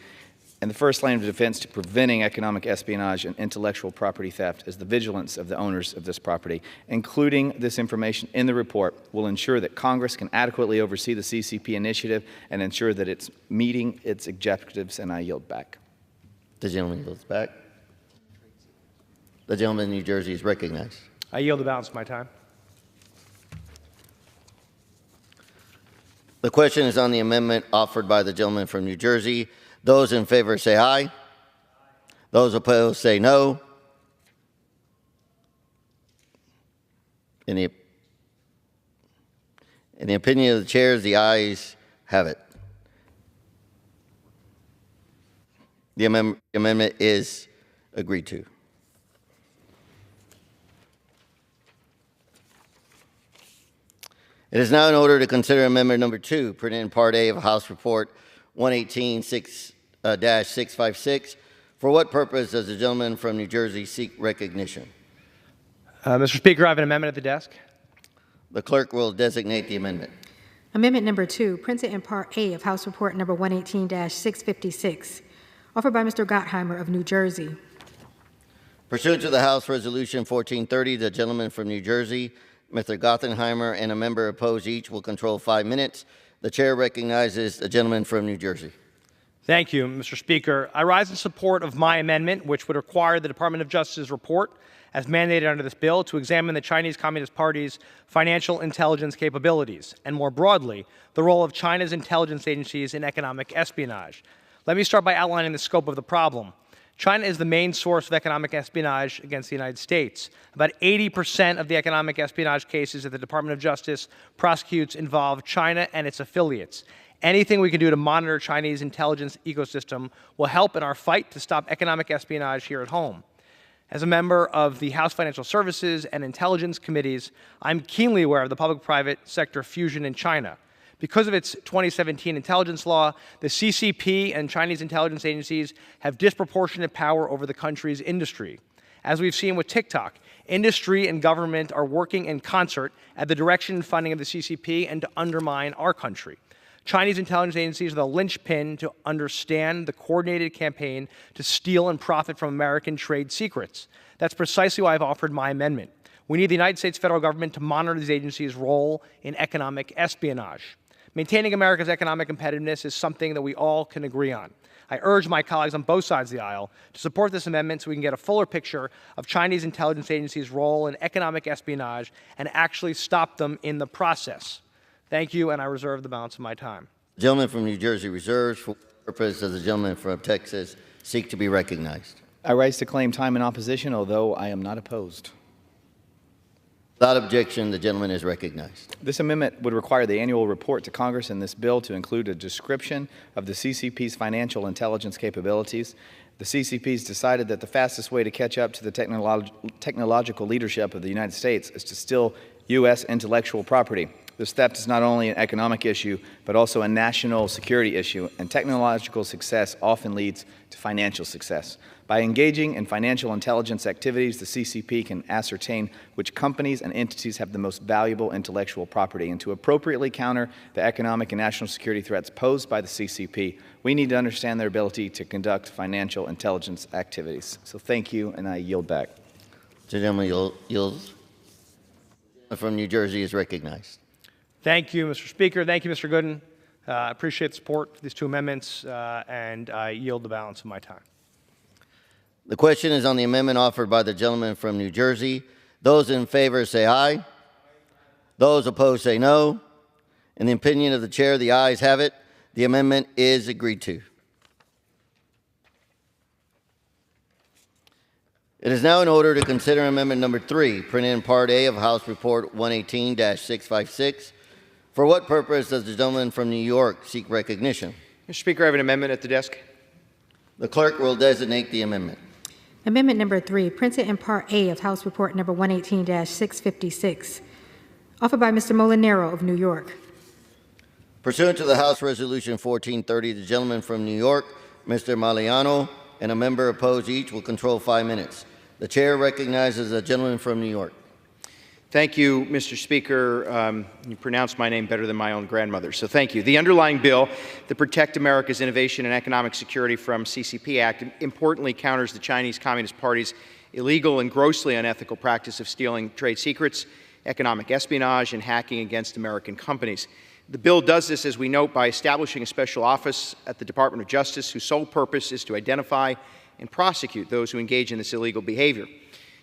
and the first line of defense to preventing economic espionage and intellectual property theft is the vigilance of the owners of this property. Including this information in the report will ensure that Congress can adequately oversee the CCP initiative and ensure that it's meeting its objectives, and I yield back. The gentleman yields back. The gentleman from New Jersey is recognized. I yield the balance of my time. The question is on the amendment offered by the gentleman from New Jersey. Those in favor say aye. Those opposed say no. In the opinion of the chairs, the ayes have it. The amendment is agreed to. It is now in order to consider amendment number 2, printed in Part A of House Report 118-656. For what purpose does the gentleman from New Jersey seek recognition? Mr. Speaker, I have an amendment at the desk. The clerk will designate the amendment. Amendment number 2, printed in Part A of House Report number 118-656, offered by Mr. Gottheimer of New Jersey. Pursuant to the House Resolution 1430, the gentleman from New Jersey, Mr. Gottheimer, and a member opposed each will control 5 minutes. The chair recognizes the gentleman from New Jersey. Thank you, Mr. Speaker. I rise in support of my amendment, which would require the Department of Justice's report, as mandated under this bill, to examine the Chinese Communist Party's financial intelligence capabilities, and more broadly, the role of China's intelligence agencies in economic espionage. Let me start by outlining the scope of the problem. China is the main source of economic espionage against the United States. About 80% of the economic espionage cases that the Department of Justice prosecutes involve China and its affiliates. Anything we can do to monitor Chinese intelligence ecosystem will help in our fight to stop economic espionage here at home. As a member of the House Financial Services and Intelligence Committees, I'm keenly aware of the public-private sector fusion in China. Because of its 2017 intelligence law, the CCP and Chinese intelligence agencies have disproportionate power over the country's industry. As we've seen with TikTok, industry and government are working in concert at the direction and funding of the CCP and to undermine our country. Chinese intelligence agencies are the linchpin to understand the coordinated campaign to steal and profit from American trade secrets. That's precisely why I've offered my amendment. We need the United States federal government to monitor these agencies' role in economic espionage. Maintaining America's economic competitiveness is something that we all can agree on. I urge my colleagues on both sides of the aisle to support this amendment so we can get a fuller picture of Chinese intelligence agencies' role in economic espionage and actually stop them in the process. Thank you, and I reserve the balance of my time. The gentleman from New Jersey reserves. For what purpose does the gentleman from Texas seek to be recognized? I rise to claim time in opposition, although I am not opposed. Without objection, the gentleman is recognized. This amendment would require the annual report to Congress in this bill to include a description of the CCP's financial intelligence capabilities. The CCP's decided that the fastest way to catch up to the technological leadership of the United States is to steal U.S. intellectual property. This theft is not only an economic issue, but also a national security issue, and technological success often leads to financial success. By engaging in financial intelligence activities, the CCP can ascertain which companies and entities have the most valuable intellectual property. And to appropriately counter the economic and national security threats posed by the CCP, we need to understand their ability to conduct financial intelligence activities. So thank you, and I yield back. The gentleman yields. From New Jersey is recognized. Thank you, Mr. Speaker. Thank you, Mr. Gooden. I appreciate the support for these two amendments, and I yield the balance of my time. The question is on the amendment offered by the gentleman from New Jersey. Those in favor say aye. Those opposed say no. In the opinion of the chair, the ayes have it. The amendment is agreed to. It is now in order to consider amendment number 3, printed in Part A of House Report 118-656. For what purpose does the gentleman from New York seek recognition? Mr. Speaker, I have an amendment at the desk. The clerk will designate the amendment. Amendment number 3, printed in Part A of House Report number 118-656, offered by Mr. Molinaro of New York. Pursuant to the House Resolution 1430, the gentleman from New York, Mr. Maliano, and a member opposed each will control 5 minutes. The chair recognizes the gentleman from New York. Thank you, Mr. Speaker. You pronounced my name better than my own grandmother, so thank you. The underlying bill, the Protect America's Innovation and Economic Security from CCP Act, importantly counters the Chinese Communist Party's illegal and grossly unethical practice of stealing trade secrets, economic espionage, and hacking against American companies. The bill does this, as we note, by establishing a special office at the Department of Justice whose sole purpose is to identify and prosecute those who engage in this illegal behavior.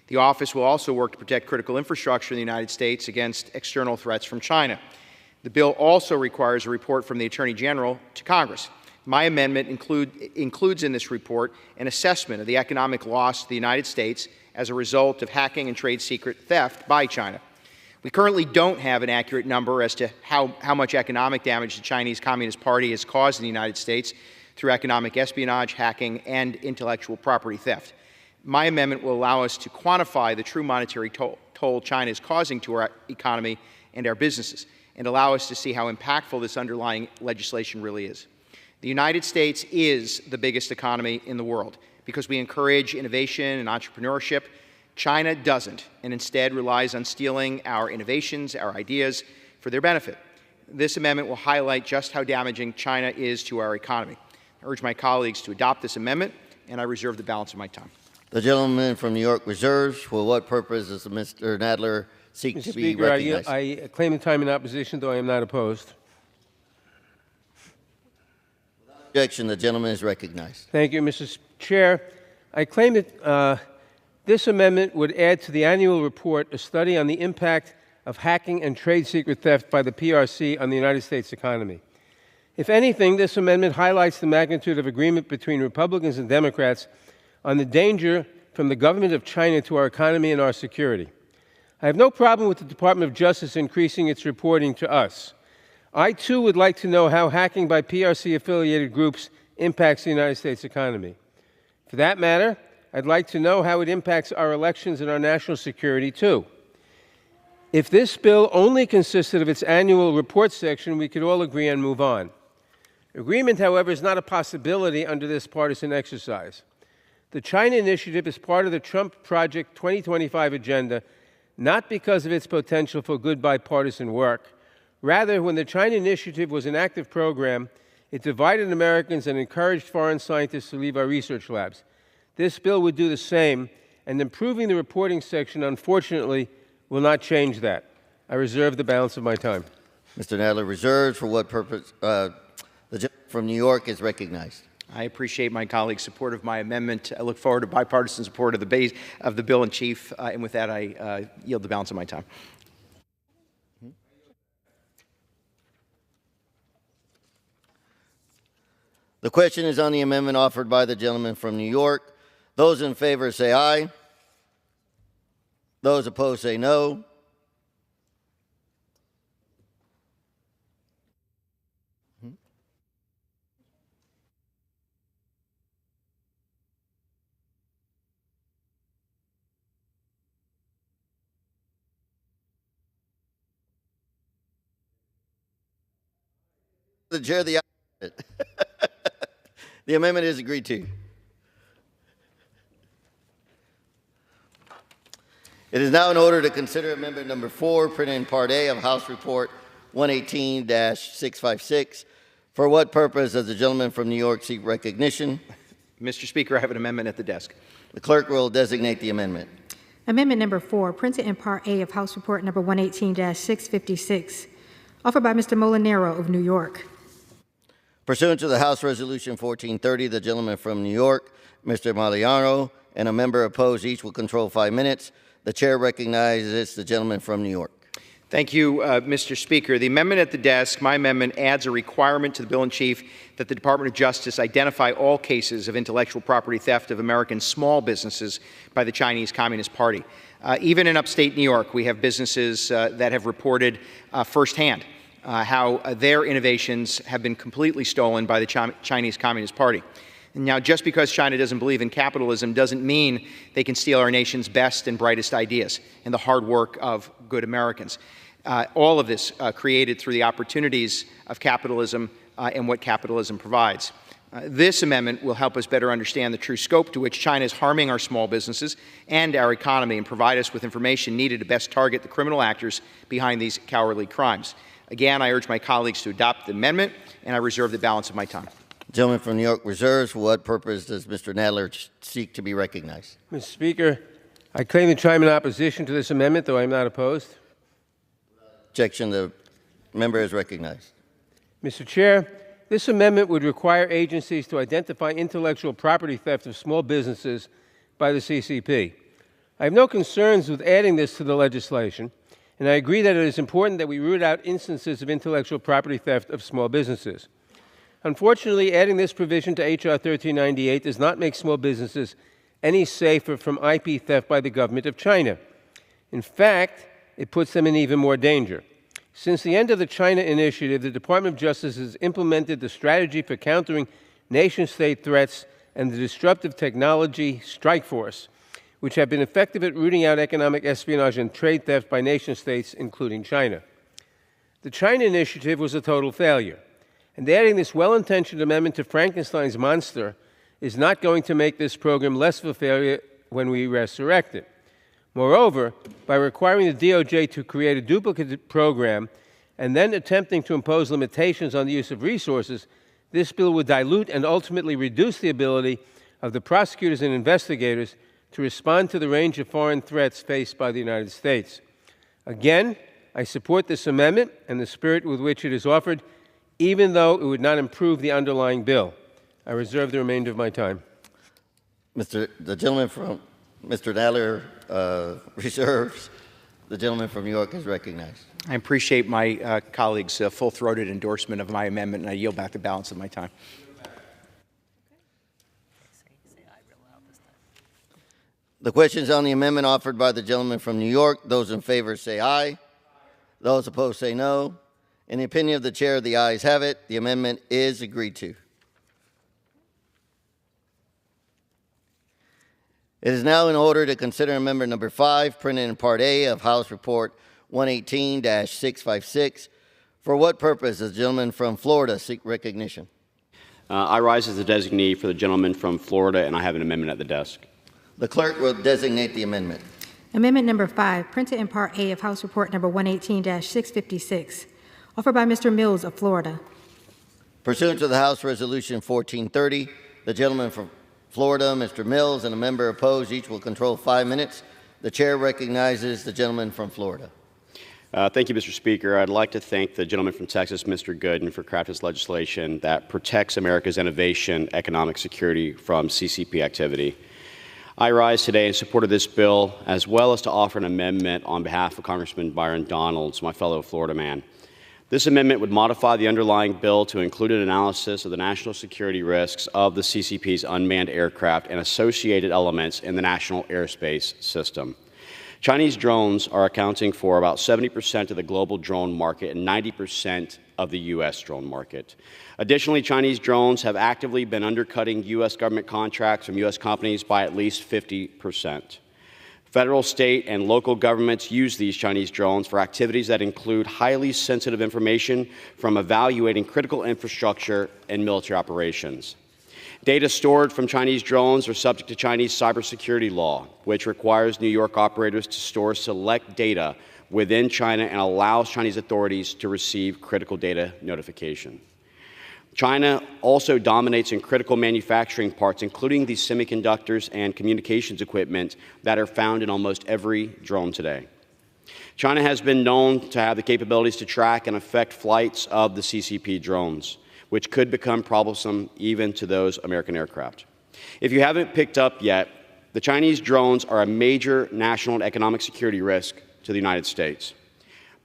The office will also work to protect critical infrastructure in the United States against external threats from China. The bill also requires a report from the Attorney General to Congress. My amendment includes in this report an assessment of the economic loss to the United States as a result of hacking and trade secret theft by China. We currently don't have an accurate number as to how much economic damage the Chinese Communist Party has caused in the United States through economic espionage, hacking, and intellectual property theft. My amendment will allow us to quantify the true monetary toll China is causing to our economy and our businesses, and allow us to see how impactful this underlying legislation really is. The United States is the biggest economy in the world because we encourage innovation and entrepreneurship. China doesn't, and instead relies on stealing our innovations, our ideas, for their benefit. This amendment will highlight just how damaging China is to our economy. I urge my colleagues to adopt this amendment, and I reserve the balance of my time. The gentleman from New York reserves. For what purpose does Mr. Nadler seek to be recognized? I claim the time in opposition, though I am not opposed. Without objection, the gentleman is recognized. Thank you, Mr. Chair. I claim that this amendment would add to the annual report a study on the impact of hacking and trade secret theft by the PRC on the United States economy. If anything, this amendment highlights the magnitude of agreement between Republicans and Democrats on the danger from the government of China to our economy and our security. I have no problem with the Department of Justice increasing its reporting to us. I, too, would like to know how hacking by PRC-affiliated groups impacts the United States economy. For that matter, I'd like to know how it impacts our elections and our national security, too. If this bill only consisted of its annual report section, we could all agree and move on. Agreement, however, is not a possibility under this partisan exercise. The China Initiative is part of the Trump Project 2025 agenda, not because of its potential for good bipartisan work. Rather, when the China Initiative was an active program, it divided Americans and encouraged foreign scientists to leave our research labs. This bill would do the same, and improving the reporting section, unfortunately, will not change that. I reserve the balance of my time. Mr. Nadler reserves. For what purpose? The gentleman from New York is recognized. I appreciate my colleagues' support of my amendment. I look forward to bipartisan support of the bill in chief, and with that, I yield the balance of my time. The question is on the amendment offered by the gentleman from New York. Those in favor say aye. Those opposed say no. The chair, the opposite. The amendment is agreed to. It is now in order to consider Amendment Number 4, printed in Part A of House Report 118-656. For what purpose does the gentleman from New York seek recognition? Mr. Speaker, I have an amendment at the desk. The clerk will designate the amendment. Amendment number 4, printed in Part A of House Report number 118-656, offered by Mr. Molinaro of New York. Pursuant to the House Resolution 1430, the gentleman from New York, Mr. Molinaro, and a member opposed each will control 5 minutes. The chair recognizes the gentleman from New York. Thank you, Mr. Speaker. The amendment at the desk, my amendment, adds a requirement to the bill in chief that the Department of Justice identify all cases of intellectual property theft of American small businesses by the Chinese Communist Party. Even in upstate New York, we have businesses that have reported firsthand how their innovations have been completely stolen by the Chinese Communist Party. And now, just because China doesn't believe in capitalism doesn't mean they can steal our nation's best and brightest ideas and the hard work of good Americans. All of this created through the opportunities of capitalism and what capitalism provides. This amendment will help us better understand the true scope to which China is harming our small businesses and our economy and provide us with information needed to best target the criminal actors behind these cowardly crimes. Again, I urge my colleagues to adopt the amendment, and I reserve the balance of my time. Gentleman from New York reserves. For what purpose does Mr. Nadler seek to be recognized? Mr. Speaker, I claim the time in opposition to this amendment, though I am not opposed. Objection. The member is recognized. Mr. Chair, this amendment would require agencies to identify intellectual property theft of small businesses by the CCP. I have no concerns with adding this to the legislation, and I agree that it is important that we root out instances of intellectual property theft of small businesses. Unfortunately, adding this provision to H.R. 1398 does not make small businesses any safer from IP theft by the government of China. In fact, it puts them in even more danger. Since the end of the China Initiative, the Department of Justice has implemented the strategy for countering nation-state threats and the disruptive technology strike force, which have been effective at rooting out economic espionage and trade theft by nation-states, including China. The China Initiative was a total failure, and adding this well-intentioned amendment to Frankenstein's monster is not going to make this program less of a failure when we resurrect it. Moreover, by requiring the DOJ to create a duplicate program and then attempting to impose limitations on the use of resources, this bill would dilute and ultimately reduce the ability of the prosecutors and investigators to respond to the range of foreign threats faced by the United States. Again, I support this amendment and the spirit with which it is offered, even though it would not improve the underlying bill. I reserve the remainder of my time. The gentleman from Mr. Nadler reserves. The gentleman from New York is recognized. I appreciate my colleagues' full-throated endorsement of my amendment, and I yield back the balance of my time. The question is on the amendment offered by the gentleman from New York. Those in favor say aye. Those opposed say no. In the opinion of the chair, the ayes have it. The amendment is agreed to. It is now in order to consider amendment number 5, printed in Part A of House Report 118-656. For what purpose does the gentleman from Florida seek recognition? I rise as the designee for the gentleman from Florida, and I have an amendment at the desk. The clerk will designate the amendment. Amendment number 5, printed in Part A of House Report number 118-656, offered by Mr. Mills of Florida. Pursuant to the House Resolution 1430, the gentleman from Florida, Mr. Mills, and a member opposed, each will control 5 minutes. The chair recognizes the gentleman from Florida. Thank you, Mr. Speaker. I'd like to thank the gentleman from Texas, Mr. Gooden, for crafting this legislation that protects America's innovation, economic security from CCP activity. I rise today in support of this bill, as well as to offer an amendment on behalf of Congressman Byron Donalds, my fellow Florida man. This amendment would modify the underlying bill to include an analysis of the national security risks of the CCP's unmanned aircraft and associated elements in the national airspace system. Chinese drones are accounting for about 70% of the global drone market and 90% of the U.S. drone market. Additionally, Chinese drones have actively been undercutting U.S. government contracts from U.S. companies by at least 50%. Federal, state, and local governments use these Chinese drones for activities that include highly sensitive information from evaluating critical infrastructure and military operations. Data stored from Chinese drones are subject to Chinese cybersecurity law, which requires New York operators to store select data within China and allows Chinese authorities to receive critical data notification. China also dominates in critical manufacturing parts, including the semiconductors and communications equipment that are found in almost every drone today. China has been known to have the capabilities to track and affect flights of the CCP drones, which could become troublesome even to those American aircraft. If you haven't picked up yet, the Chinese drones are a major national and economic security risk to the United States.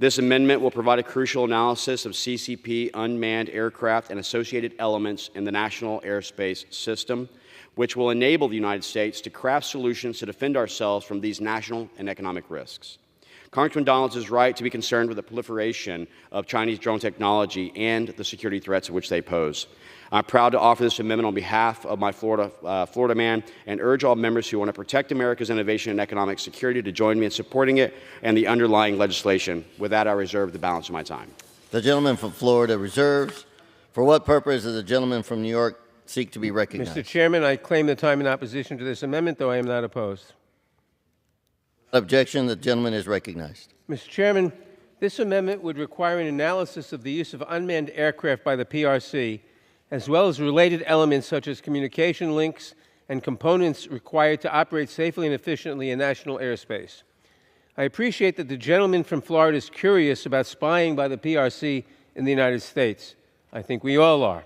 This amendment will provide a crucial analysis of CCP unmanned aircraft and associated elements in the national airspace system, which will enable the United States to craft solutions to defend ourselves from these national and economic risks. Congressman Donalds is right to be concerned with the proliferation of Chinese drone technology and the security threats which they pose. I'm proud to offer this amendment on behalf of my Florida man and urge all members who want to protect America's innovation and economic security to join me in supporting it and the underlying legislation. With that, I reserve the balance of my time. The gentleman from Florida reserves. For what purpose does the gentleman from New York seek to be recognized? Mr. Chairman, I claim the time in opposition to this amendment, though I am not opposed. Objection. The gentleman is recognized. Mr. Chairman, this amendment would require an analysis of the use of unmanned aircraft by the PRC, as well as related elements such as communication links and components required to operate safely and efficiently in national airspace. I appreciate that the gentleman from Florida is curious about spying by the PRC in the United States. I think we all are.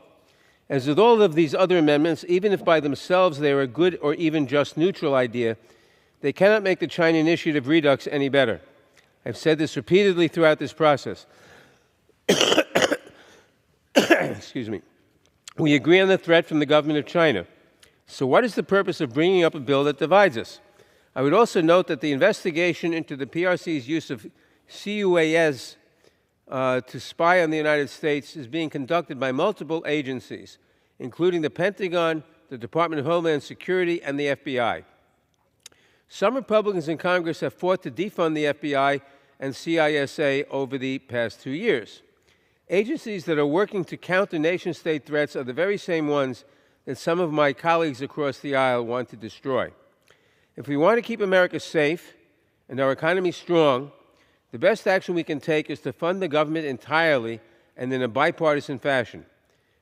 As with all of these other amendments, even if by themselves they are a good or even just neutral idea, They cannot make the China Initiative redux any better. I've said this repeatedly throughout this process. Excuse me. We agree on the threat from the government of China. So what is the purpose of bringing up a bill that divides us? I would also note that the investigation into the PRC's use of CUAS to spy on the United States is being conducted by multiple agencies, including the Pentagon, the Department of Homeland Security, and the FBI. Some Republicans in Congress have fought to defund the FBI and CISA over the past 2 years. Agencies that are working to counter nation-state threats are the very same ones that some of my colleagues across the aisle want to destroy. If we want to keep America safe and our economy strong, the best action we can take is to fund the government entirely and in a bipartisan fashion.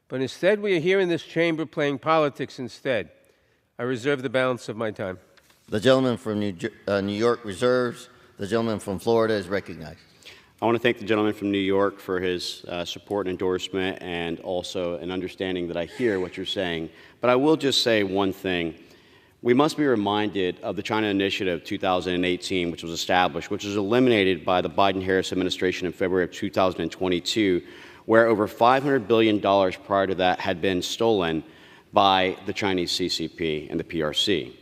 But instead, we are here in this chamber playing politics instead. I reserve the balance of my time. The gentleman from New York reserves. The gentleman from Florida is recognized. I want to thank the gentleman from New York for his support and endorsement, and also an understanding that I hear what you're saying. But I will just say one thing. We must be reminded of the China Initiative 2018, which was established, which was eliminated by the Biden-Harris administration in February of 2022, where over $500 billion prior to that had been stolen by the Chinese CCP and the PRC.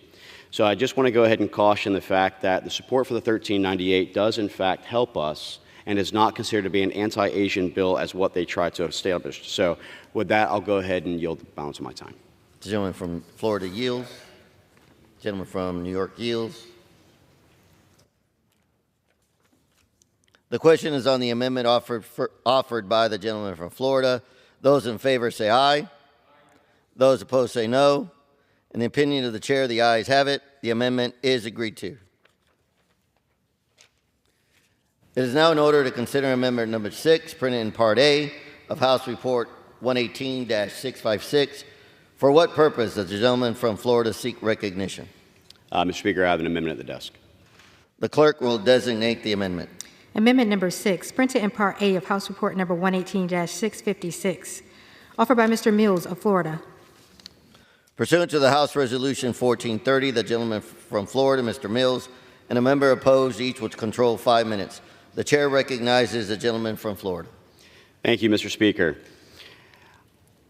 So I just want to go ahead and caution the fact that the support for the 1398 does in fact help us and is not considered to be an anti-Asian bill as what they tried to establish. So with that, I'll go ahead and yield the balance of my time. The gentleman from Florida yields. The gentleman from New York yields. The question is on the amendment offered by the gentleman from Florida. Those in favor say aye. Those opposed say no. In the opinion of the chair, the ayes have it. The amendment is agreed to. It is now in order to consider amendment number 6, printed in Part A of House Report 118-656. For what purpose does the gentleman from Florida seek recognition? Mr. Speaker, I have an amendment at the desk. The clerk will designate the amendment. Amendment number 6, printed in Part A of House Report number 118-656, offered by Mr. Mills of Florida. Pursuant to the House Resolution 1430, the gentleman from Florida, Mr. Mills, and a member opposed, each will control 5 minutes. The chair recognizes the gentleman from Florida. Thank you, Mr. Speaker.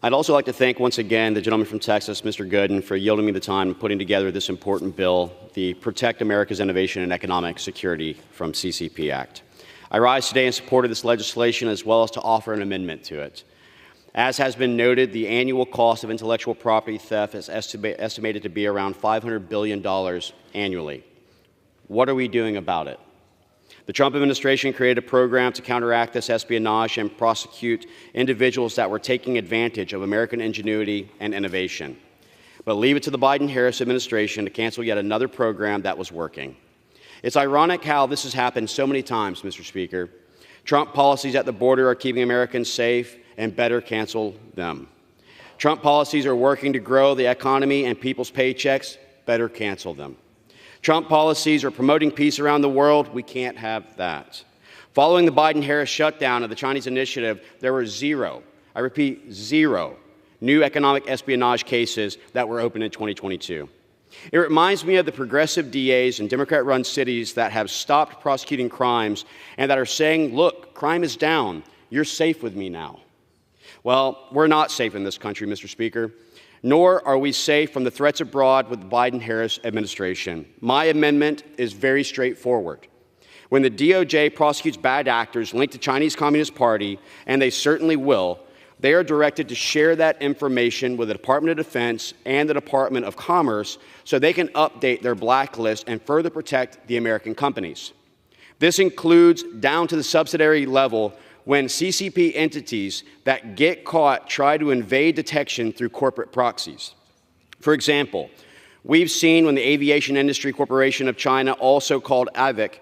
I'd also like to thank once again the gentleman from Texas, Mr. Gooden, for yielding me the time and putting together this important bill, the Protect America's Innovation and Economic Security from CCP Act. I rise today in support of this legislation as well as to offer an amendment to it. As has been noted, the annual cost of intellectual property theft is estimated to be around $500 billion annually. What are we doing about it? The Trump administration created a program to counteract this espionage and prosecute individuals that were taking advantage of American ingenuity and innovation. But leave it to the Biden-Harris administration to cancel yet another program that was working. It's ironic how this has happened so many times, Mr. Speaker. Trump policies at the border are keeping Americans safe, and better cancel them. Trump policies are working to grow the economy and people's paychecks, better cancel them. Trump policies are promoting peace around the world, we can't have that. Following the Biden-Harris shutdown of the Chinese Initiative, there were zero, I repeat, zero, new economic espionage cases that were opened in 2022. It reminds me of the progressive DAs in Democrat-run cities that have stopped prosecuting crimes and that are saying, look, crime is down, you're safe with me now. Well, we're not safe in this country, Mr. Speaker, nor are we safe from the threats abroad with the Biden-Harris administration. My amendment is very straightforward. When the DOJ prosecutes bad actors linked to Chinese Communist Party, and they certainly will, they are directed to share that information with the Department of Defense and the Department of Commerce so they can update their blacklist and further protect the American companies. This includes down to the subsidiary level when CCP entities that get caught try to evade detection through corporate proxies. For example, we've seen when the Aviation Industry Corporation of China, also called AVIC,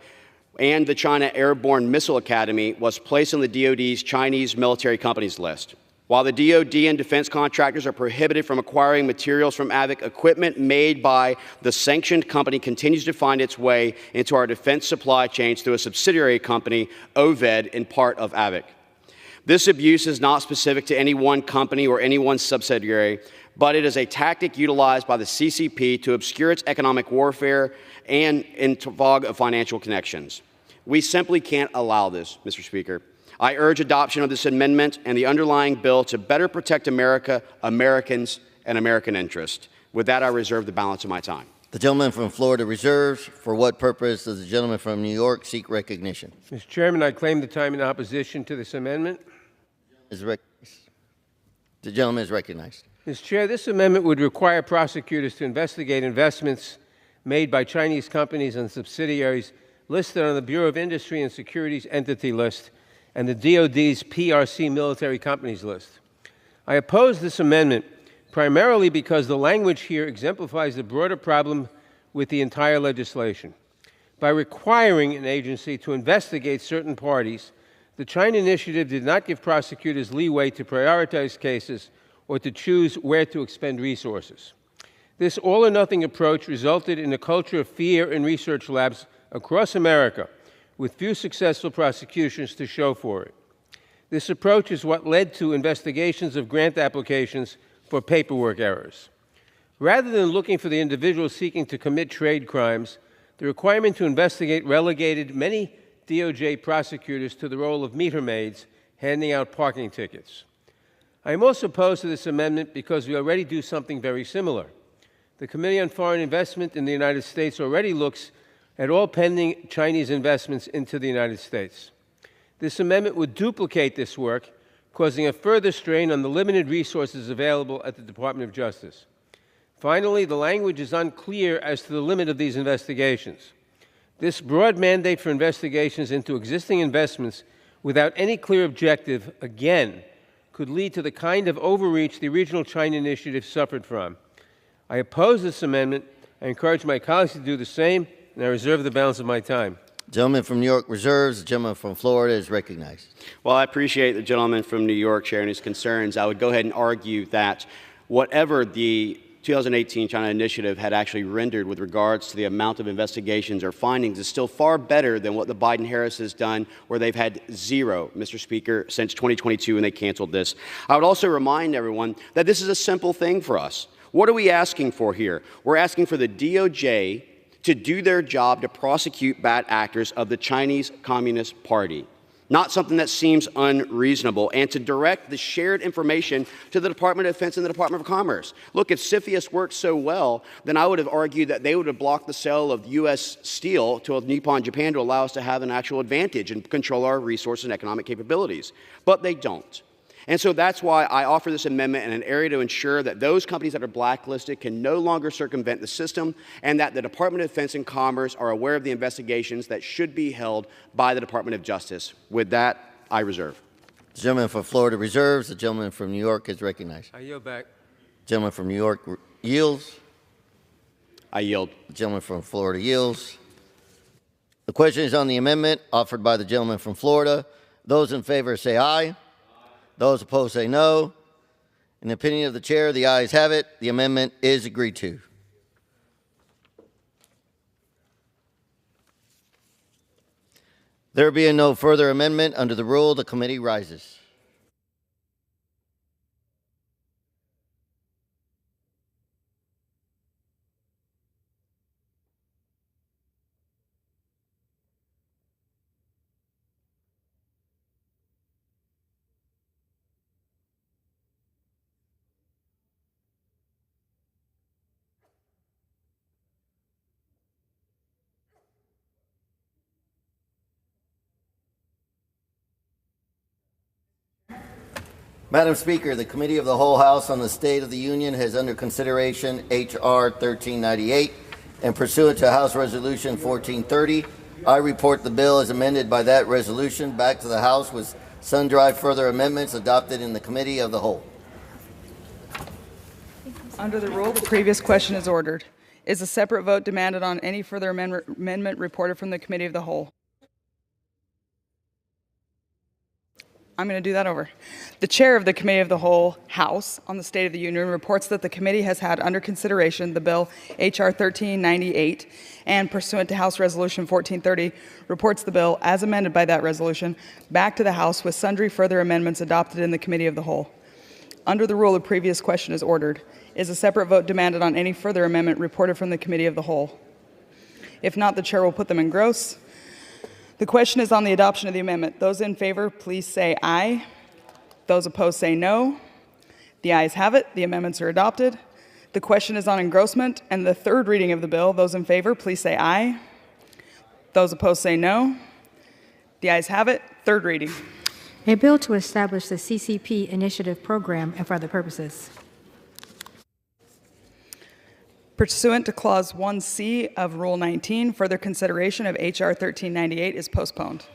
and the China Airborne Missile Academy was placed on the DoD's Chinese military companies list. While the DoD and defense contractors are prohibited from acquiring materials from AVIC, equipment made by the sanctioned company continues to find its way into our defense supply chains through a subsidiary company, OVED, in part of AVIC. This abuse is not specific to any one company or any one subsidiary, but it is a tactic utilized by the CCP to obscure its economic warfare and in fog of financial connections. We simply can't allow this, Mr. Speaker. I urge adoption of this amendment and the underlying bill to better protect America, Americans, and American interest. With that, I reserve the balance of my time. The gentleman from Florida reserves. For what purpose does the gentleman from New York seek recognition? Mr. Chairman, I claim the time in opposition to this amendment. The gentleman is recognized. Mr. Chair, this amendment would require prosecutors to investigate investments made by Chinese companies and subsidiaries listed on the Bureau of Industry and Securities Entity List and the DoD's PRC military companies list. I oppose this amendment primarily because the language here exemplifies the broader problem with the entire legislation. By requiring an agency to investigate certain parties, the China Initiative did not give prosecutors leeway to prioritize cases or to choose where to expend resources. This all-or-nothing approach resulted in a culture of fear in research labs across America, with few successful prosecutions to show for it. This approach is what led to investigations of grant applications for paperwork errors. Rather than looking for the individual seeking to commit trade crimes, the requirement to investigate relegated many DOJ prosecutors to the role of meter maids handing out parking tickets. I am also opposed to this amendment because we already do something very similar. The Committee on Foreign Investment in the United States already looks at all pending Chinese investments into the United States. This amendment would duplicate this work, causing a further strain on the limited resources available at the Department of Justice. Finally, the language is unclear as to the limit of these investigations. This broad mandate for investigations into existing investments without any clear objective, again, could lead to the kind of overreach the original China Initiative suffered from. I oppose this amendment. I encourage my colleagues to do the same, and I reserve the balance of my time. The gentleman from New York reserves. The gentleman from Florida is recognized. Well, I appreciate the gentleman from New York sharing his concerns. I would go ahead and argue that whatever the 2018 China Initiative had actually rendered with regards to the amount of investigations or findings is still far better than what the Biden-Harris has done, where they've had zero, Mr. Speaker, since 2022 when they canceled this. I would also remind everyone that this is a simple thing for us. What are we asking for here? We're asking for the DOJ to do their job to prosecute bad actors of the Chinese Communist Party. Not something that seems unreasonable, and to direct the shared information to the Department of Defense and the Department of Commerce. Look, if CFIUS worked so well, then I would have argued that they would have blocked the sale of U.S. steel to Nippon Japan to allow us to have an actual advantage and control our resources and economic capabilities. But they don't. And so that's why I offer this amendment in an area to ensure that those companies that are blacklisted can no longer circumvent the system, and that the Department of Defense and Commerce are aware of the investigations that should be held by the Department of Justice. With that, I reserve. The gentleman from Florida reserves. The gentleman from New York is recognized. I yield back. The gentleman from New York yields. I yield. The gentleman from Florida yields. The question is on the amendment offered by the gentleman from Florida. Those in favor say aye. Those opposed say no. In the opinion of the chair, the ayes have it. The amendment is agreed to. There being no further amendment under the rule, the committee rises. Madam Speaker, the Committee of the Whole House on the State of the Union has under consideration H.R. 1398, and pursuant to House Resolution 1430, I report the bill as amended by that resolution back to the House with sundry further amendments adopted in the Committee of the Whole. Under the rule, the previous question is ordered. Is a separate vote demanded on any further amendment reported from the Committee of the Whole? I'm going to do that over. The chair of the Committee of the Whole House on the State of the Union reports that the committee has had under consideration the bill H.R. 1398 and pursuant to House Resolution 1430 reports the bill as amended by that resolution back to the House with sundry further amendments adopted in the Committee of the Whole. Under the rule, the previous question is ordered. Is a separate vote demanded on any further amendment reported from the Committee of the Whole? If not, the chair will put them in gross. The question is on the adoption of the amendment. Those in favor, please say aye. Those opposed say no. The ayes have it. The amendments are adopted. The question is on engrossment and the third reading of the bill. Those in favor, please say aye. Those opposed say no. The ayes have it. Third reading. A bill to establish the CCP Initiative program and for other purposes. Pursuant to Clause 1C of Rule 19, further consideration of H.R. 1398 is postponed.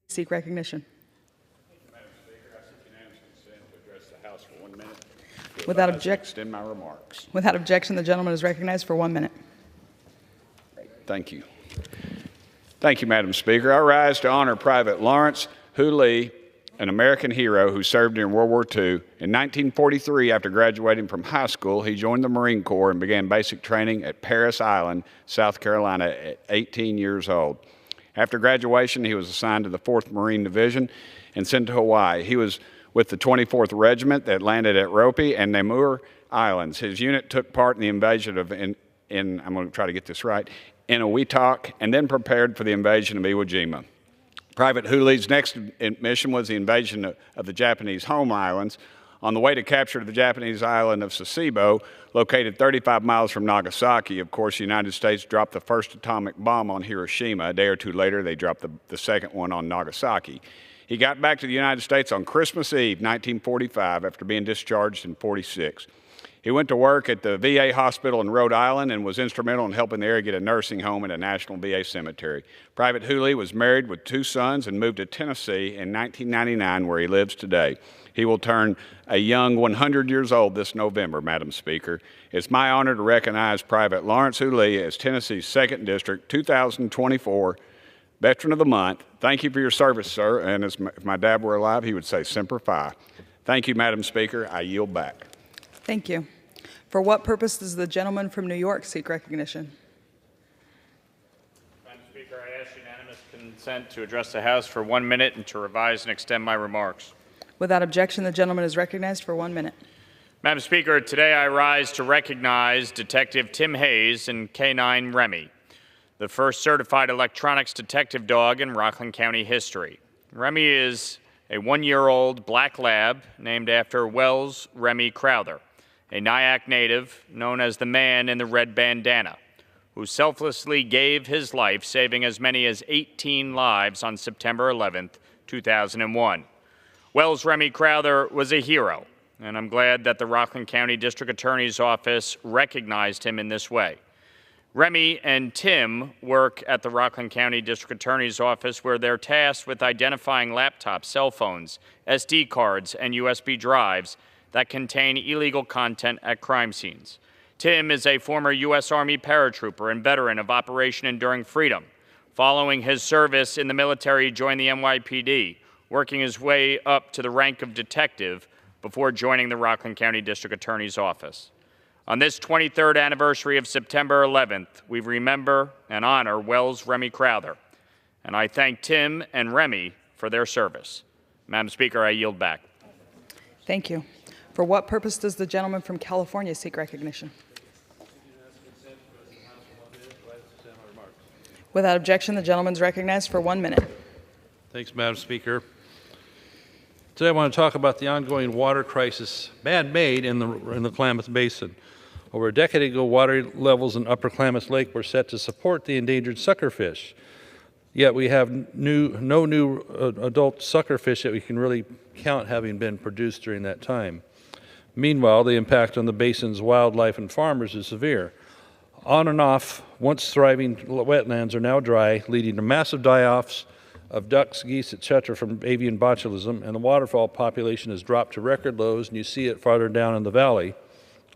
Seek recognition. Madam Speaker, I seek unanimous consent to address the House for 1 minute. Without objection. Extend my remarks. Without objection, the gentleman is recognized for 1 minute. Thank you. Thank you, Madam Speaker. I rise to honor Private Lawrence Hooley, an American hero who served during World War II. In 1943, after graduating from high school, he joined the Marine Corps and began basic training at Parris Island, South Carolina, at 18 years old. After graduation, he was assigned to the 4th Marine Division and sent to Hawaii. He was with the 24th Regiment that landed at Ropi and Namur Islands. His unit took part in the invasion of, I'm going to try to get this right, Inuiatak, and then prepared for the invasion of Iwo Jima. Private Hooley's next mission was the invasion of the Japanese home islands. On the way to capture the Japanese island of Sasebo, located 35 miles from Nagasaki, of course, the United States dropped the first atomic bomb on Hiroshima. A day or two later, they dropped the second one on Nagasaki. He got back to the United States on Christmas Eve, 1945, after being discharged in 46. He went to work at the VA hospital in Rhode Island and was instrumental in helping the area get a nursing home and a national VA cemetery. Private Hooley was married with 2 sons and moved to Tennessee in 1999, where he lives today. He will turn a young 100 years old this November, Madam Speaker. It's my honor to recognize Private Lawrence Hooley as Tennessee's 2nd District 2024 Veteran of the Month. Thank you for your service, sir. And if my dad were alive, he would say Semper Fi. Thank you, Madam Speaker. I yield back. Thank you. For what purpose does the gentleman from New York seek recognition? Madam Speaker, I ask unanimous consent to address the House for 1 minute and to revise and extend my remarks. Without objection, the gentleman is recognized for 1 minute. Madam Speaker, today I rise to recognize Detective Tim Hayes and K9 Remy, the first certified electronics detective dog in Rockland County history. Remy is a 1-year-old black lab named after Wells Remy Crowther, a Nyack native known as the man in the red bandana, who selflessly gave his life, saving as many as 18 lives on September 11, 2001. Wells Remy Crowther was a hero, and I'm glad that the Rockland County District Attorney's Office recognized him in this way. Remy and Tim work at the Rockland County District Attorney's Office, where they're tasked with identifying laptops, cell phones, SD cards, and USB drives that contain illegal content at crime scenes. Tim is a former U.S. Army paratrooper and veteran of Operation Enduring Freedom. Following his service in the military, he joined the NYPD, working his way up to the rank of detective before joining the Rockland County District Attorney's Office. On this 23rd anniversary of September 11th, we remember and honor Wells Remy Crowther, and I thank Tim and Remy for their service. Madam Speaker, I yield back. Thank you. For what purpose does the gentleman from California seek recognition? Without objection, the gentleman is recognized for 1 minute. Thanks, Madam Speaker. Today I want to talk about the ongoing water crisis, man-made, in the Klamath Basin. Over a decade ago, water levels in Upper Klamath Lake were set to support the endangered suckerfish. Yet we have no new adult suckerfish that we can really count having been produced during that time. Meanwhile, the impact on the basin's wildlife and farmers is severe. On and off, once thriving wetlands are now dry, leading to massive die-offs of ducks, geese, etc. from avian botulism, and the waterfowl population has dropped to record lows, and you see it farther down in the valley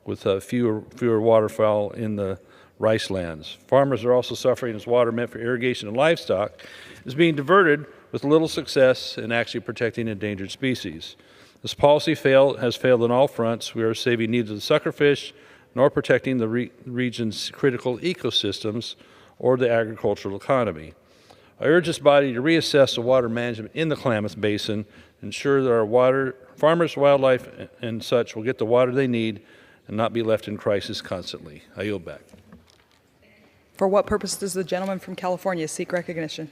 with fewer waterfowl in the rice lands. Farmers are also suffering as water meant for irrigation and livestock is being diverted with little success in actually protecting endangered species. This policy has failed on all fronts. We are saving neither the suckerfish nor protecting the region's critical ecosystems or the agricultural economy. I urge this body to reassess the water management in the Klamath Basin, ensure that our farmers, wildlife, and such will get the water they need and not be left in crisis constantly. I yield back. For what purpose does the gentleman from California seek recognition?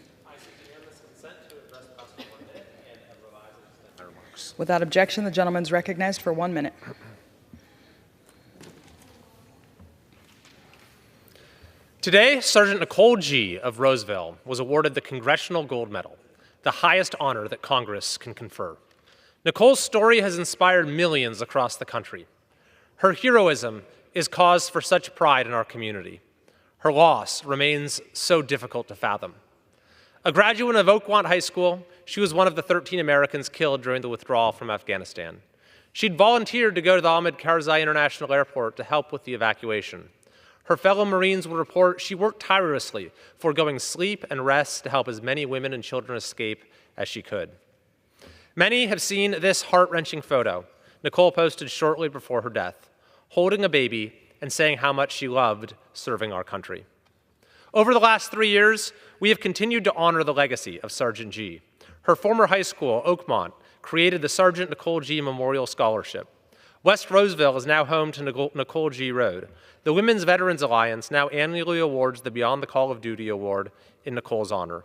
Without objection, the gentleman is recognized for 1 minute. Today, Sergeant Nicole G. of Roseville was awarded the Congressional Gold Medal, the highest honor that Congress can confer. Nicole's story has inspired millions across the country. Her heroism is cause for such pride in our community. Her loss remains so difficult to fathom. A graduate of Oakwant High School, she was one of the 13 Americans killed during the withdrawal from Afghanistan. She'd volunteered to go to the Ahmed Karzai International Airport to help with the evacuation. Her fellow Marines will report she worked tirelessly, foregoing sleep and rest to help as many women and children escape as she could. Many have seen this heart-wrenching photo Nicole posted shortly before her death, holding a baby and saying how much she loved serving our country. Over the last 3 years, we have continued to honor the legacy of Sergeant G. Her former high school, Oakmont, created the Sergeant Nicole G. Memorial Scholarship. West Roseville is now home to Nicole G. Road. The Women's Veterans Alliance now annually awards the Beyond the Call of Duty Award in Nicole's honor.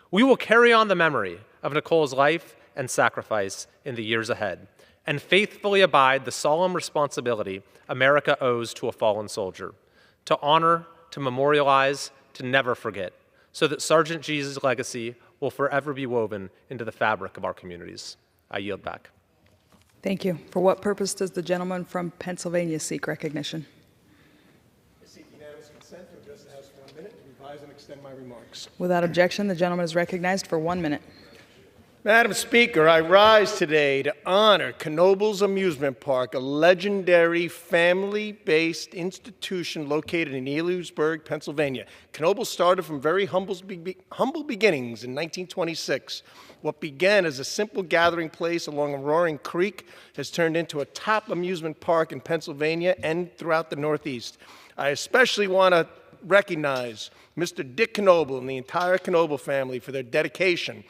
We will carry on the memory of Nicole's life and sacrifice in the years ahead and faithfully abide the solemn responsibility America owes to a fallen soldier, to honor, to memorialize, to never forget, so that Sergeant G's legacy will forever be woven into the fabric of our communities. I yield back. Thank you. For what purpose does the gentleman from Pennsylvania seek recognition? I seek unanimous consent to address the House for 1 minute to revise and extend my remarks. Without objection, the gentleman is recognized for 1 minute. Madam Speaker, I rise today to honor Knoebels Amusement Park, a legendary family-based institution located in Elewsburg, Pennsylvania. Knoebels started from very humble beginnings in 1926. What began as a simple gathering place along a roaring creek has turned into a top amusement park in Pennsylvania and throughout the Northeast. I especially want to recognize Mr. Dick Knoebel and the entire Knoebel family for their dedication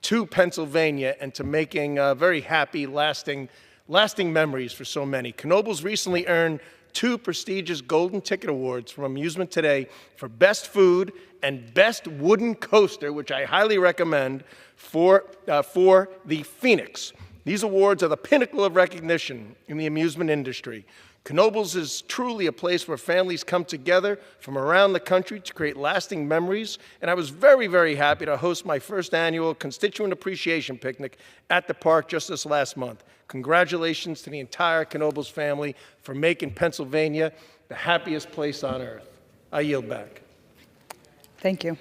to Pennsylvania and to making very happy, lasting memories for so many. Knoebels recently earned 2 prestigious Golden Ticket Awards from Amusement Today for Best Food and Best Wooden Coaster, which I highly recommend, for the Phoenix. These awards are the pinnacle of recognition in the amusement industry. Knoebels is truly a place where families come together from around the country to create lasting memories, and I was very, very happy to host my first annual Constituent Appreciation Picnic at the park just this last month. Congratulations to the entire Knoebels family for making Pennsylvania the happiest place on earth. I yield back. Thank you.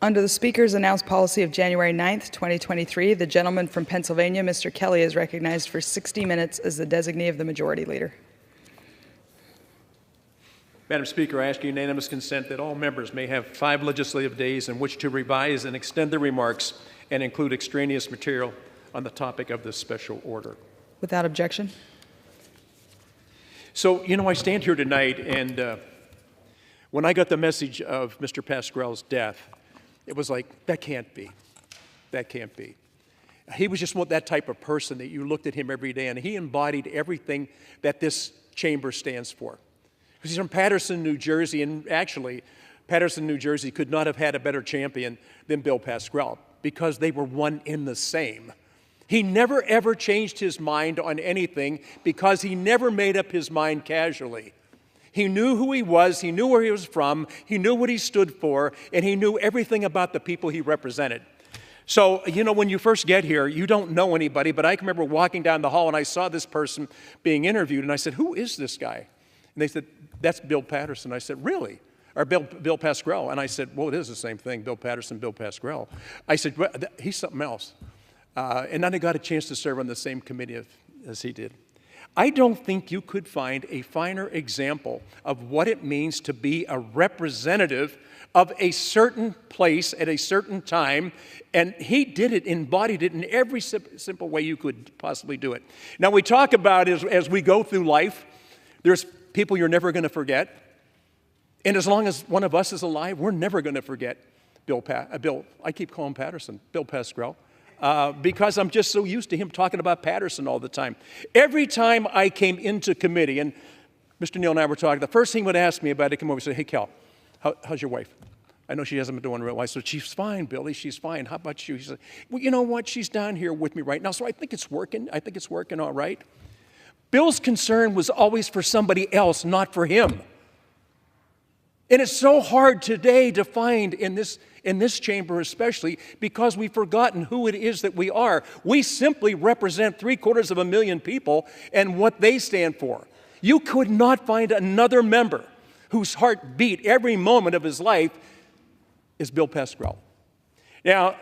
Under the Speaker's announced policy of January 9th, 2023, the gentleman from Pennsylvania, Mr. Kelly, is recognized for 60 minutes as the designee of the Majority Leader. Madam Speaker, I ask unanimous consent that all members may have 5 legislative days in which to revise and extend their remarks and include extraneous material on the topic of this special order. Without objection. So, you know, I stand here tonight, and when I got the message of Mr. Pascrell's death, it was like, that can't be. That can't be. He was just that type of person that you looked at him every day, and he embodied everything that this chamber stands for. Because he's from Paterson, New Jersey, and actually, Paterson, New Jersey could not have had a better champion than Bill Pascrell, because they were one in the same. He never, ever changed his mind on anything because he never made up his mind casually. He knew who he was, he knew where he was from, he knew what he stood for, and he knew everything about the people he represented. So, you know, when you first get here, you don't know anybody, but I can remember walking down the hall and I saw this person being interviewed, and I said, who is this guy? And they said, that's Bill Patterson. I said, really? Or Bill Pascrell. And I said, well, it is the same thing, Bill Patterson, Bill Pascrell. I said, well, he's something else. And then I got a chance to serve on the same committee as he did. I don't think you could find a finer example of what it means to be a representative of a certain place at a certain time, and he did it, embodied it in every simple way you could possibly do it. Now, we talk about as we go through life, there's people you're never going to forget, and as long as one of us is alive, we're never going to forget Bill, I keep calling him Patterson, Bill Pascrell, because I'm just so used to him talking about Patterson all the time. Every time I came into committee, and Mr. Neal and I were talking, the first thing he would ask me about it, come over and say, hey, Cal, how's your wife? I know she hasn't been doing real well. I said, she's fine, Billy, she's fine. How about you? He said, well, you know what? She's down here with me right now, so I think it's working. I think it's working all right. Bill's concern was always for somebody else, not for him. And it's so hard today to find in this chamber especially because we've forgotten who it is that we are. We simply represent 750,000 people and what they stand for. You could not find another member whose heart beat every moment of his life is Bill Pascrell. Now,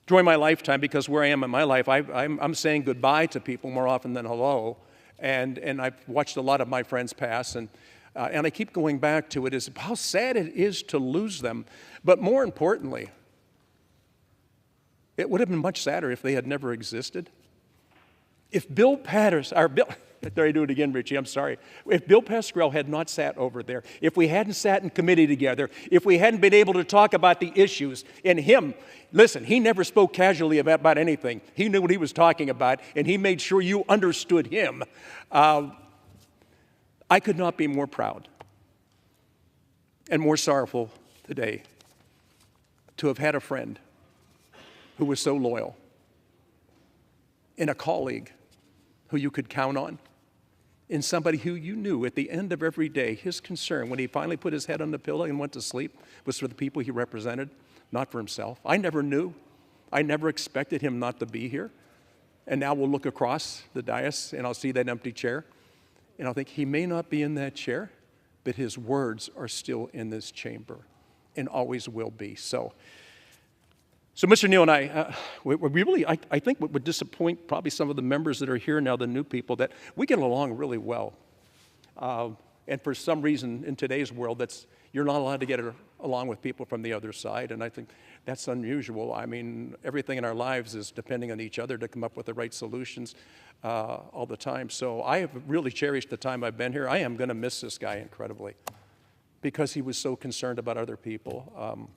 during my lifetime, because where I am in my life, I'm saying goodbye to people more often than hello, and I've watched a lot of my friends pass, and I keep going back to it, is how sad it is to lose them, but more importantly, it would have been much sadder if they had never existed. If Bill Patterson, or Bill, there I do it again, Richie, I'm sorry. If Bill Pascrell had not sat over there, if we hadn't sat in committee together, if we hadn't been able to talk about the issues, and him, listen, he never spoke casually about anything. He knew what he was talking about, and he made sure you understood him. I could not be more proud and more sorrowful today to have had a friend who was so loyal and a colleague who you could count on, and somebody who you knew at the end of every day, his concern when he finally put his head on the pillow and went to sleep was for the people he represented, not for himself. I never knew. I never expected him not to be here. And now we'll look across the dais and I'll see that empty chair. And I'll think he may not be in that chair, but his words are still in this chamber and always will be. So Mr. Neal and I, I think what would disappoint probably some of the members that are here now, the new people, that we get along really well. And for some reason in today's world, you're not allowed to get along with people from the other side, and I think that's unusual. I mean, everything in our lives is depending on each other to come up with the right solutions all the time. So I have really cherished the time I've been here. I am going to miss this guy incredibly because he was so concerned about other people.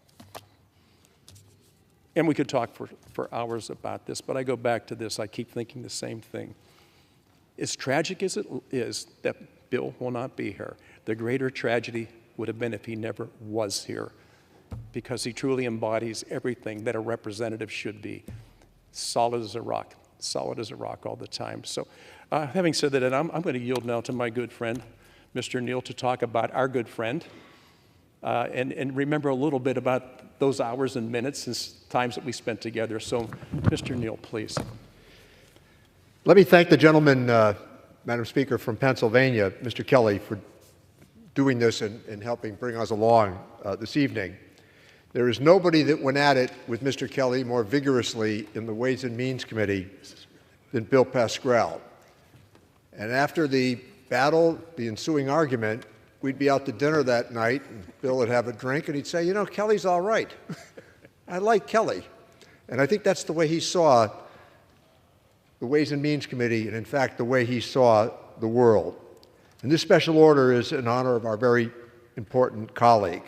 And we could talk for hours about this, but I go back to this. I keep thinking the same thing. As tragic as it is that Bill will not be here, the greater tragedy would have been if he never was here, because he truly embodies everything that a representative should be. Solid as a rock all the time. So having said that, I'm going to yield now to my good friend, Mr. Neal, to talk about our good friend and remember a little bit about those hours and minutes and times that we spent together. So, Mr. Neal, please. Let me thank the gentleman, Madam Speaker, from Pennsylvania, Mr. Kelly, for doing this and helping bring us along this evening. There is nobody that went at it with Mr. Kelly more vigorously in the Ways and Means Committee than Bill Pascrell. And after the battle, the ensuing argument, we'd be out to dinner that night, and Bill would have a drink, and he'd say, you know, Kelly's all right. I like Kelly. And I think that's the way he saw the Ways and Means Committee, and in fact, the way he saw the world. And this special order is in honor of our very important colleague.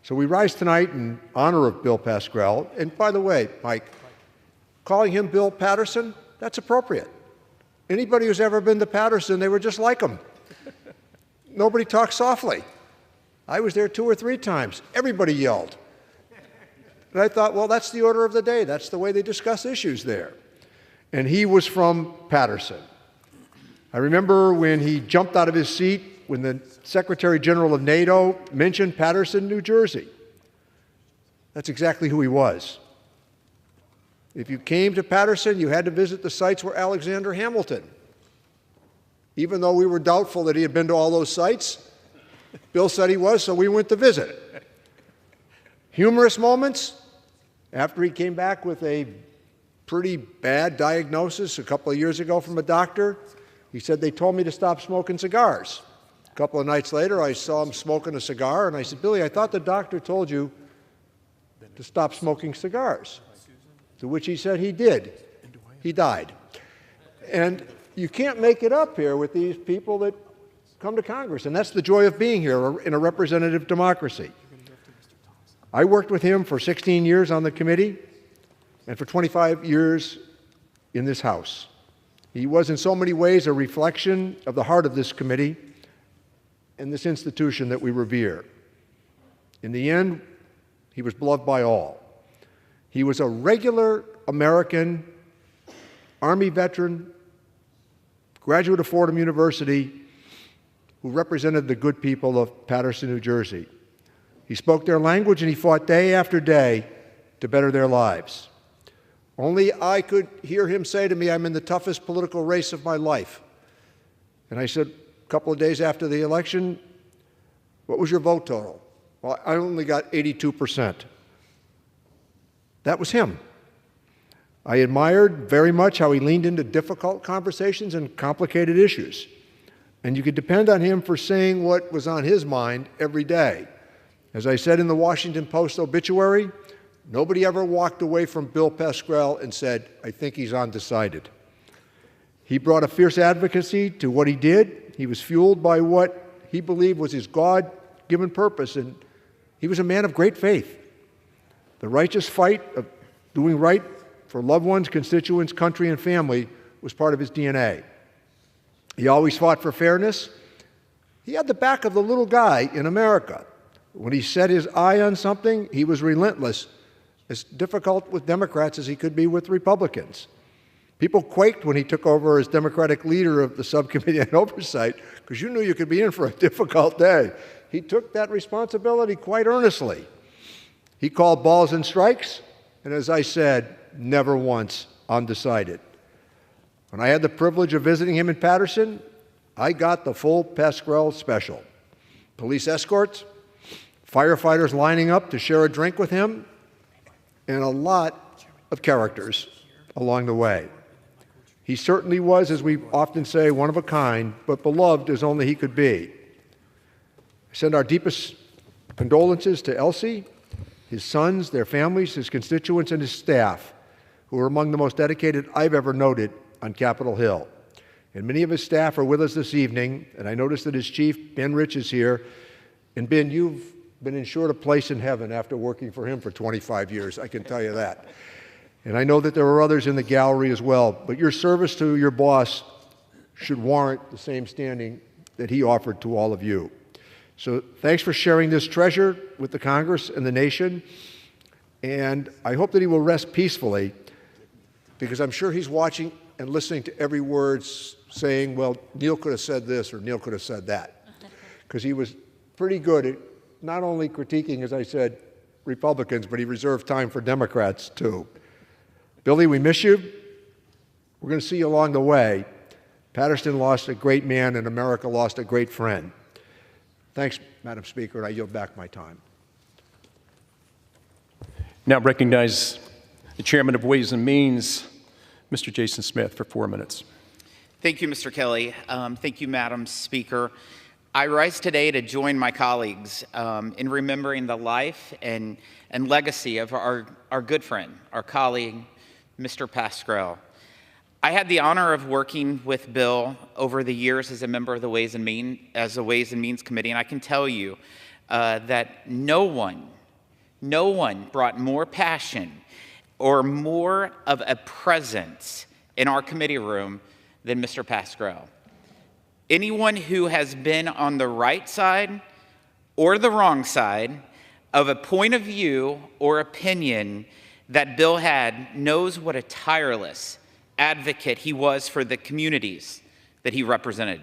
So we rise tonight in honor of Bill Pascrell. And by the way, Mike, calling him Bill Patterson, that's appropriate. Anybody who's ever been to Patterson, they were just like him. Nobody talked softly. I was there 2 or 3 times. Everybody yelled. And I thought, well, that's the order of the day. That's the way they discuss issues there. And he was from Patterson. I remember when he jumped out of his seat when the Secretary General of NATO mentioned Patterson, New Jersey. That's exactly who he was. If you came to Paterson, you had to visit the sites where Alexander Hamilton. Even though we were doubtful that he had been to all those sites, Bill said he was, so we went to visit. Humorous moments. After he came back with a pretty bad diagnosis a couple of years ago from a doctor, he said, they told me to stop smoking cigars. A couple of nights later, I saw him smoking a cigar, and I said, Billy, I thought the doctor told you to stop smoking cigars. To which he said he did. He died. And you can't make it up here with these people that come to Congress, and that's the joy of being here in a representative democracy. I worked with him for 16 years on the committee and for 25 years in this House. He was in so many ways a reflection of the heart of this committee and this institution that we revere. In the end, he was beloved by all. He was a regular American, Army veteran, graduate of Fordham University, who represented the good people of Paterson, New Jersey. He spoke their language and he fought day after day to better their lives. Only I could hear him say to me, I'm in the toughest political race of my life. And I said, a couple of days after the election, what was your vote total? Well, I only got 82%. That was him. I admired very much how he leaned into difficult conversations and complicated issues. And you could depend on him for saying what was on his mind every day. As I said in the Washington Post obituary, nobody ever walked away from Bill Pascrell and said, I think he's undecided. He brought a fierce advocacy to what he did. He was fueled by what he believed was his God-given purpose, and he was a man of great faith. The righteous fight of doing right for loved ones, constituents, country, and family was part of his DNA. He always fought for fairness. He had the back of the little guy in America. When he set his eye on something, he was relentless, as difficult with Democrats as he could be with Republicans. People quaked when he took over as Democratic leader of the Subcommittee on Oversight, because you knew you could be in for a difficult day. He took that responsibility quite earnestly. He called balls and strikes, and as I said, never once undecided. When I had the privilege of visiting him in Paterson, I got the full Pascrell special. Police escorts, firefighters lining up to share a drink with him, and a lot of characters along the way. He certainly was, as we often say, one of a kind, but beloved as only he could be. I send our deepest condolences to Elsie, his sons, their families, his constituents, and his staff, who are among the most dedicated I've ever noted on Capitol Hill. And many of his staff are with us this evening, and I noticed that his chief, Ben Rich, is here. And Ben, you've been ensured a place in heaven after working for him for 25 years, I can tell you that. And I know that there are others in the gallery as well, but your service to your boss should warrant the same standing that he offered to all of you. So thanks for sharing this treasure with the Congress and the nation, and I hope that he will rest peacefully, because I'm sure he's watching and listening to every word saying, well, Neil could have said this or Neil could have said that, because he was pretty good at not only critiquing, as I said, Republicans, but he reserved time for Democrats too. Billy, we miss you. We're going to see you along the way. Paterson lost a great man and America lost a great friend. Thanks, Madam Speaker, and I yield back my time. Now recognize the Chairman of Ways and Means, Mr. Jason Smith, for 4 minutes. Thank you, Mr. Kelly. Thank you, Madam Speaker. I rise today to join my colleagues in remembering the life and legacy of our good friend, our colleague, Mr. Pascrell. I had the honor of working with Bill over the years as a member of the Ways and Means Committee, and I can tell you that no one brought more passion or more of a presence in our committee room than Mr. Pascrell. Anyone who has been on the right side or the wrong side of a point of view or opinion that Bill had knows what a tireless advocate he was for the communities that he represented.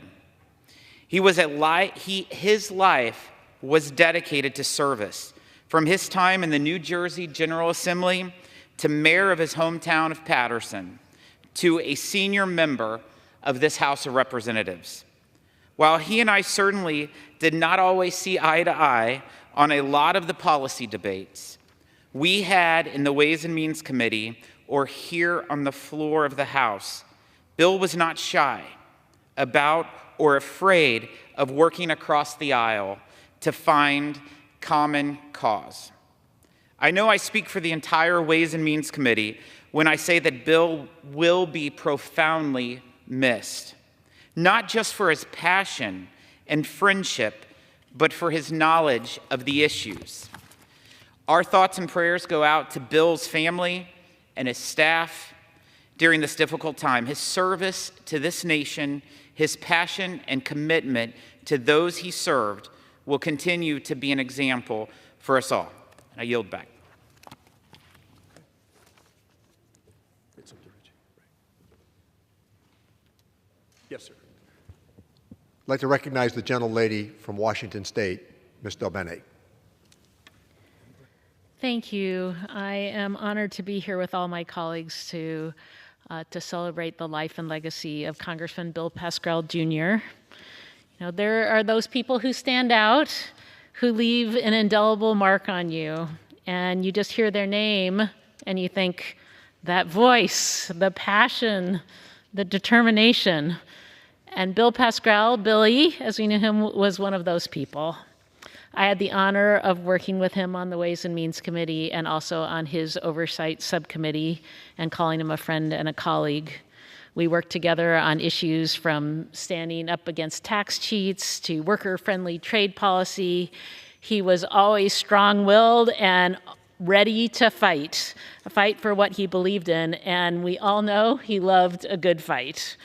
His life was dedicated to service from his time in the New Jersey General Assembly to mayor of his hometown of Paterson, to a senior member of this House of Representatives. While he and I certainly did not always see eye to eye on a lot of the policy debates, we had in the Ways and Means Committee or here on the floor of the House, Bill was not shy about or afraid of working across the aisle to find common cause. I know I speak for the entire Ways and Means Committee when I say that Bill will be profoundly missed, not just for his passion and friendship, but for his knowledge of the issues. Our thoughts and prayers go out to Bill's family and his staff during this difficult time. His service to this nation, his passion and commitment to those he served will continue to be an example for us all. I yield back. Yes, sir. I'd like to recognize the gentlelady from Washington State, Ms. Delbene. Thank you. I am honored to be here with all my colleagues to celebrate the life and legacy of Congressman Bill Pascrell, Jr. You know, there are those people who stand out, who leave an indelible mark on you, and you just hear their name and you think, that voice, the passion, the determination. And Bill Pascrell, Billy, as we knew him, was one of those people. I had the honor of working with him on the Ways and Means Committee and also on his oversight subcommittee and calling him a friend and a colleague. We worked together on issues from standing up against tax cheats to worker-friendly trade policy. He was always strong-willed and ready to fight for what he believed in, and we all know he loved a good fight.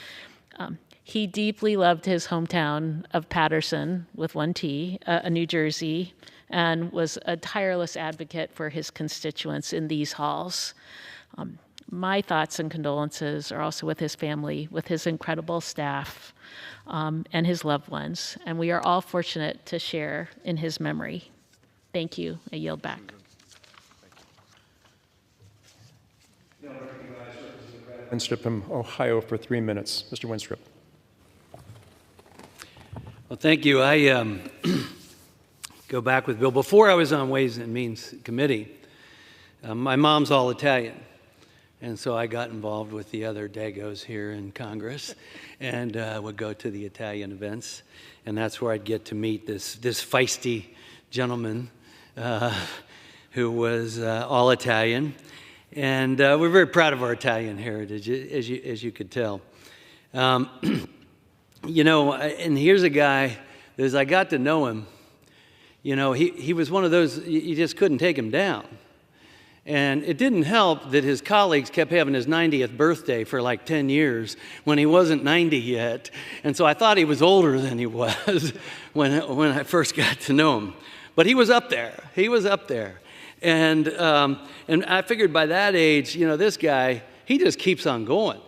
He deeply loved his hometown of Paterson, with one T, New Jersey, and was a tireless advocate for his constituents in these halls. My thoughts and condolences are also with his family, with his incredible staff, and his loved ones. And we are all fortunate to share in his memory. Thank you. I yield back. Winstrup from Ohio for 3 minutes. Mr. Winstrup. Well, thank you. I go back with Bill. Before I was on Ways and Means Committee, my mom's all Italian. And so I got involved with the other Dagos here in Congress and would go to the Italian events. And that's where I'd get to meet this feisty gentleman who was all Italian. And we're very proud of our Italian heritage, as you could tell. You know, and here's a guy, as I got to know him, you know, he was one of those, you just couldn't take him down. And it didn't help that his colleagues kept having his 90th birthday for like 10 years when he wasn't 90 yet. And so I thought he was older than he was when I first got to know him. But he was up there. He was up there. And I figured by that age, you know, this guy, he just keeps on going.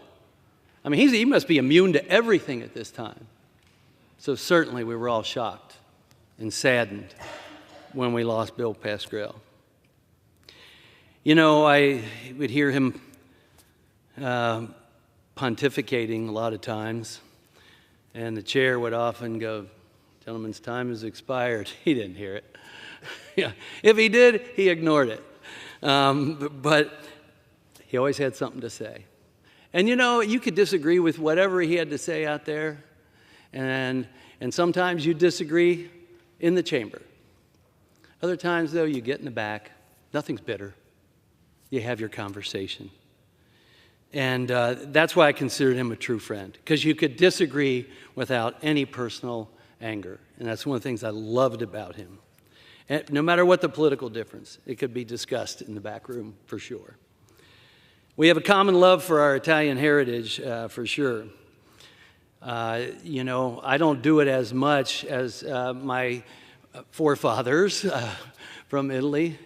I mean, he must be immune to everything at this time. So certainly we were all shocked and saddened when we lost Bill Pascrell. You know, I would hear him pontificating a lot of times, and the chair would often go, "Gentleman's time has expired." He didn't hear it. Yeah. If he did, he ignored it. But he always had something to say. And you know, you could disagree with whatever he had to say out there, and sometimes you disagree in the chamber. Other times, though, you get in the back. Nothing's bitter. You have your conversation. And that's why I considered him a true friend, because you could disagree without any personal anger. And that's one of the things I loved about him. And no matter what the political difference, it could be discussed in the back room for sure. We have a common love for our Italian heritage, for sure. You know, I don't do it as much as my forefathers from Italy,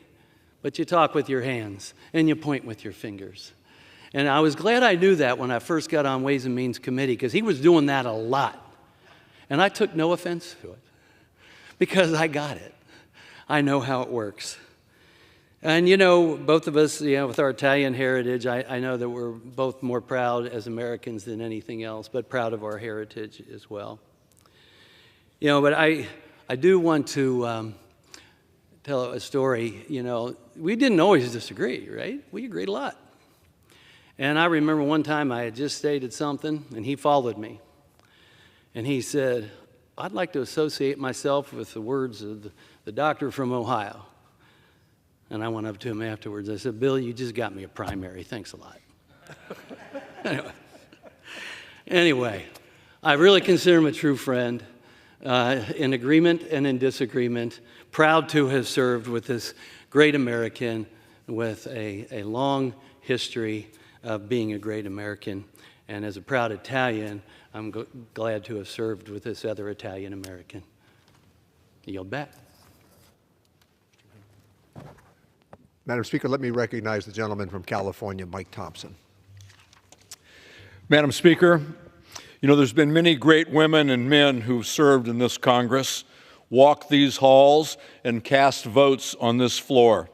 but you talk with your hands and you point with your fingers. And I was glad I knew that when I first got on Ways and Means Committee, because he was doing that a lot. And I took no offense to it, because I got it. I know how it works. And you know, both of us, with our Italian heritage, I know that we're both more proud as Americans than anything else, but proud of our heritage as well. But I do want to tell a story. We didn't always disagree, right? We agreed a lot. And I remember one time I had just stated something, and he followed me. And he said, "I'd like to associate myself with the words of the doctor from Ohio." And I went up to him afterwards. I said, "Bill, you just got me a primary. Thanks a lot." Anyway, I really consider him a true friend, in agreement and in disagreement, proud to have served with this great American with a long history of being a great American. And as a proud Italian, I'm glad to have served with this other Italian American. Yield back. Madam Speaker, let me recognize the gentleman from California, Mike Thompson. Madam Speaker, there's been many great women and men who've served in this Congress, walked these halls, and cast votes on this floor.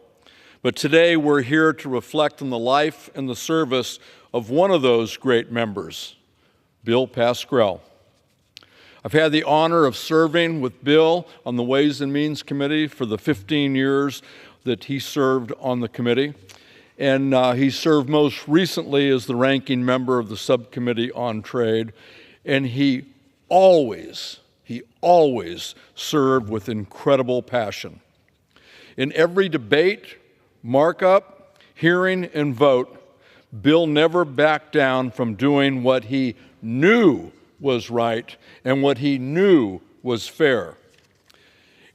But today we're here to reflect on the life and the service of one of those great members, Bill Pascrell. I've had the honor of serving with Bill on the Ways and Means Committee for the 15 years that he served on the committee. And he served most recently as the ranking member of the Subcommittee on Trade. And he always served with incredible passion. In every debate, markup, hearing, and vote, Bill never backed down from doing what he knew was right and what he knew was fair.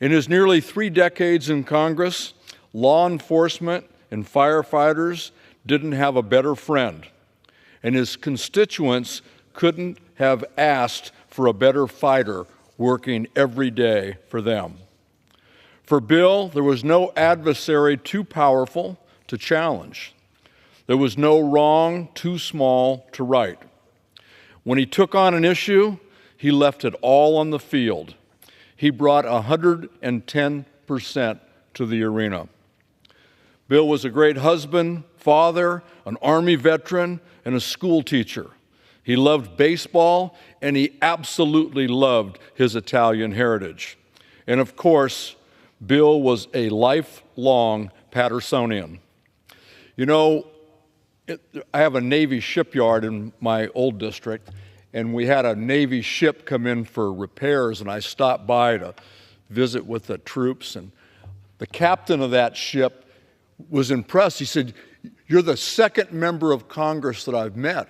In his nearly 3 decades in Congress, law enforcement and firefighters didn't have a better friend, and his constituents couldn't have asked for a better fighter working every day for them. For Bill, there was no adversary too powerful to challenge. There was no wrong too small to right. When he took on an issue, he left it all on the field. He brought 110% to the arena. Bill was a great husband, father, an Army veteran, and a school teacher. He loved baseball, and he absolutely loved his Italian heritage. And of course, Bill was a lifelong Pattersonian. I have a Navy shipyard in my old district, and we had a Navy ship come in for repairs, and I stopped by to visit with the troops, and the captain of that ship was impressed. He said, "You're the second member of Congress that I've met."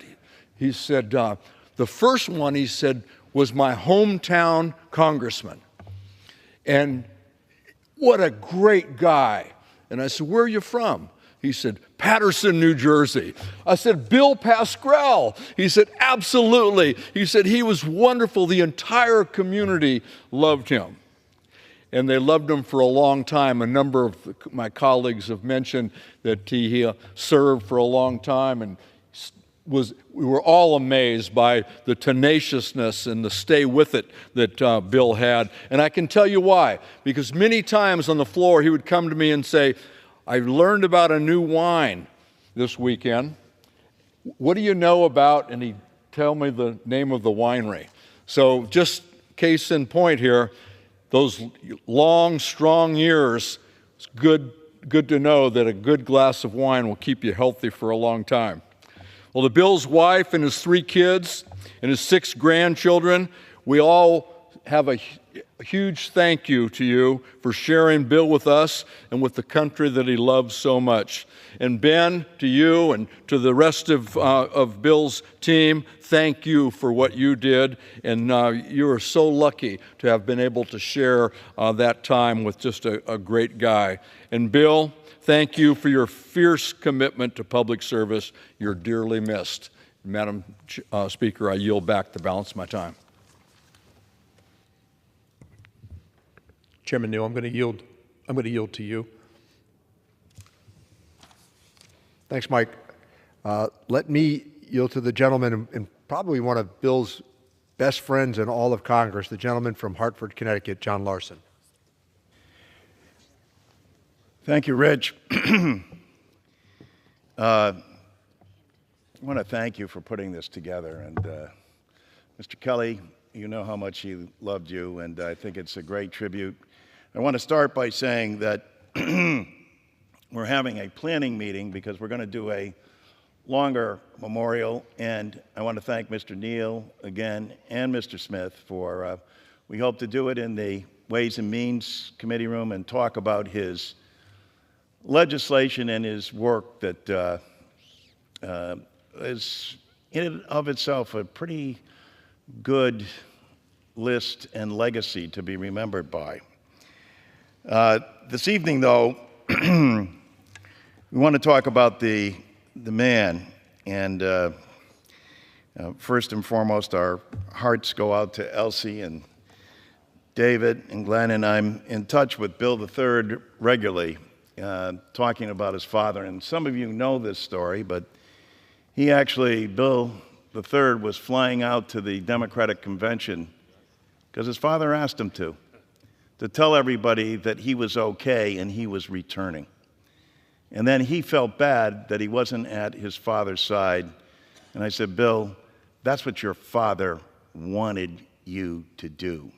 He said, "The first one," he said, "was my hometown congressman." And what a great guy. And I said, "Where are you from?" He said, "Paterson, New Jersey." I said, "Bill Pascrell." He said, "Absolutely." He said, "He was wonderful. The entire community loved him." And they loved him for a long time. A number of my colleagues have mentioned that he served for a long time, and we were all amazed by the tenaciousness and the stay with it that Bill had. And I can tell you why. Because many times on the floor he would come to me and say, "I learned about a new wine this weekend. What do you know about?" And he'd tell me the name of the winery. So just case in point here, those long, strong years, it's good to know that a good glass of wine will keep you healthy for a long time. Well, to Bill's wife and his 3 kids and his 6 grandchildren, we all have a huge thank you to you for sharing Bill with us and with the country that he loves so much. And Ben, to you and to the rest of Bill's team, thank you for what you did. And you are so lucky to have been able to share that time with just a great guy. And Bill, thank you for your fierce commitment to public service. You're dearly missed. Madam Speaker, I yield back the balance of my time. Chairman New, I'm going to yield to you. Thanks, Mike. Let me yield to the gentleman and probably one of Bill's best friends in all of Congress, the gentleman from Hartford, Connecticut, John Larson. Thank you, Rich. I want to thank you for putting this together. And Mr. Kelly, you know how much he loved you, and I think it's a great tribute. I want to start by saying that we're having a planning meeting because we're going to do a longer memorial, and I want to thank Mr. Neal again and Mr. Smith for, we hope to do it in the Ways and Means Committee room and talk about his legislation and his work that is in and of itself a pretty good list and legacy to be remembered by. This evening, though, we want to talk about the man, and first and foremost, our hearts go out to Elsie and David and Glenn, and I'm in touch with Bill III regularly, talking about his father. And some of you know this story, but he actually, Bill III, was flying out to the Democratic Convention because his father asked him to tell everybody that he was okay and he was returning. And then he felt bad that he wasn't at his father's side. And I said, Bill, that's what your father wanted you to do.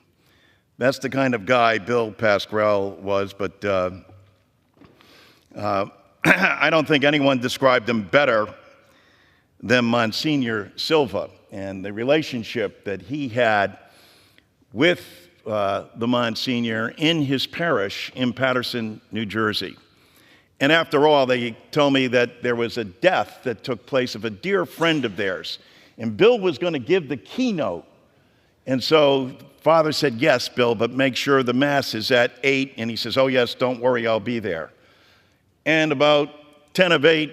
That's the kind of guy Bill Pascrell was, but I don't think anyone described him better than Monsignor Silva and the relationship that he had with the Monsignor in his parish in Paterson, New Jersey. And after all, they told me that there was a death that took place of a dear friend of theirs, and Bill was going to give the keynote. And so Father said, yes, Bill, but make sure the Mass is at 8. And he says, oh, yes, don't worry, I'll be there. And about 10 of 8,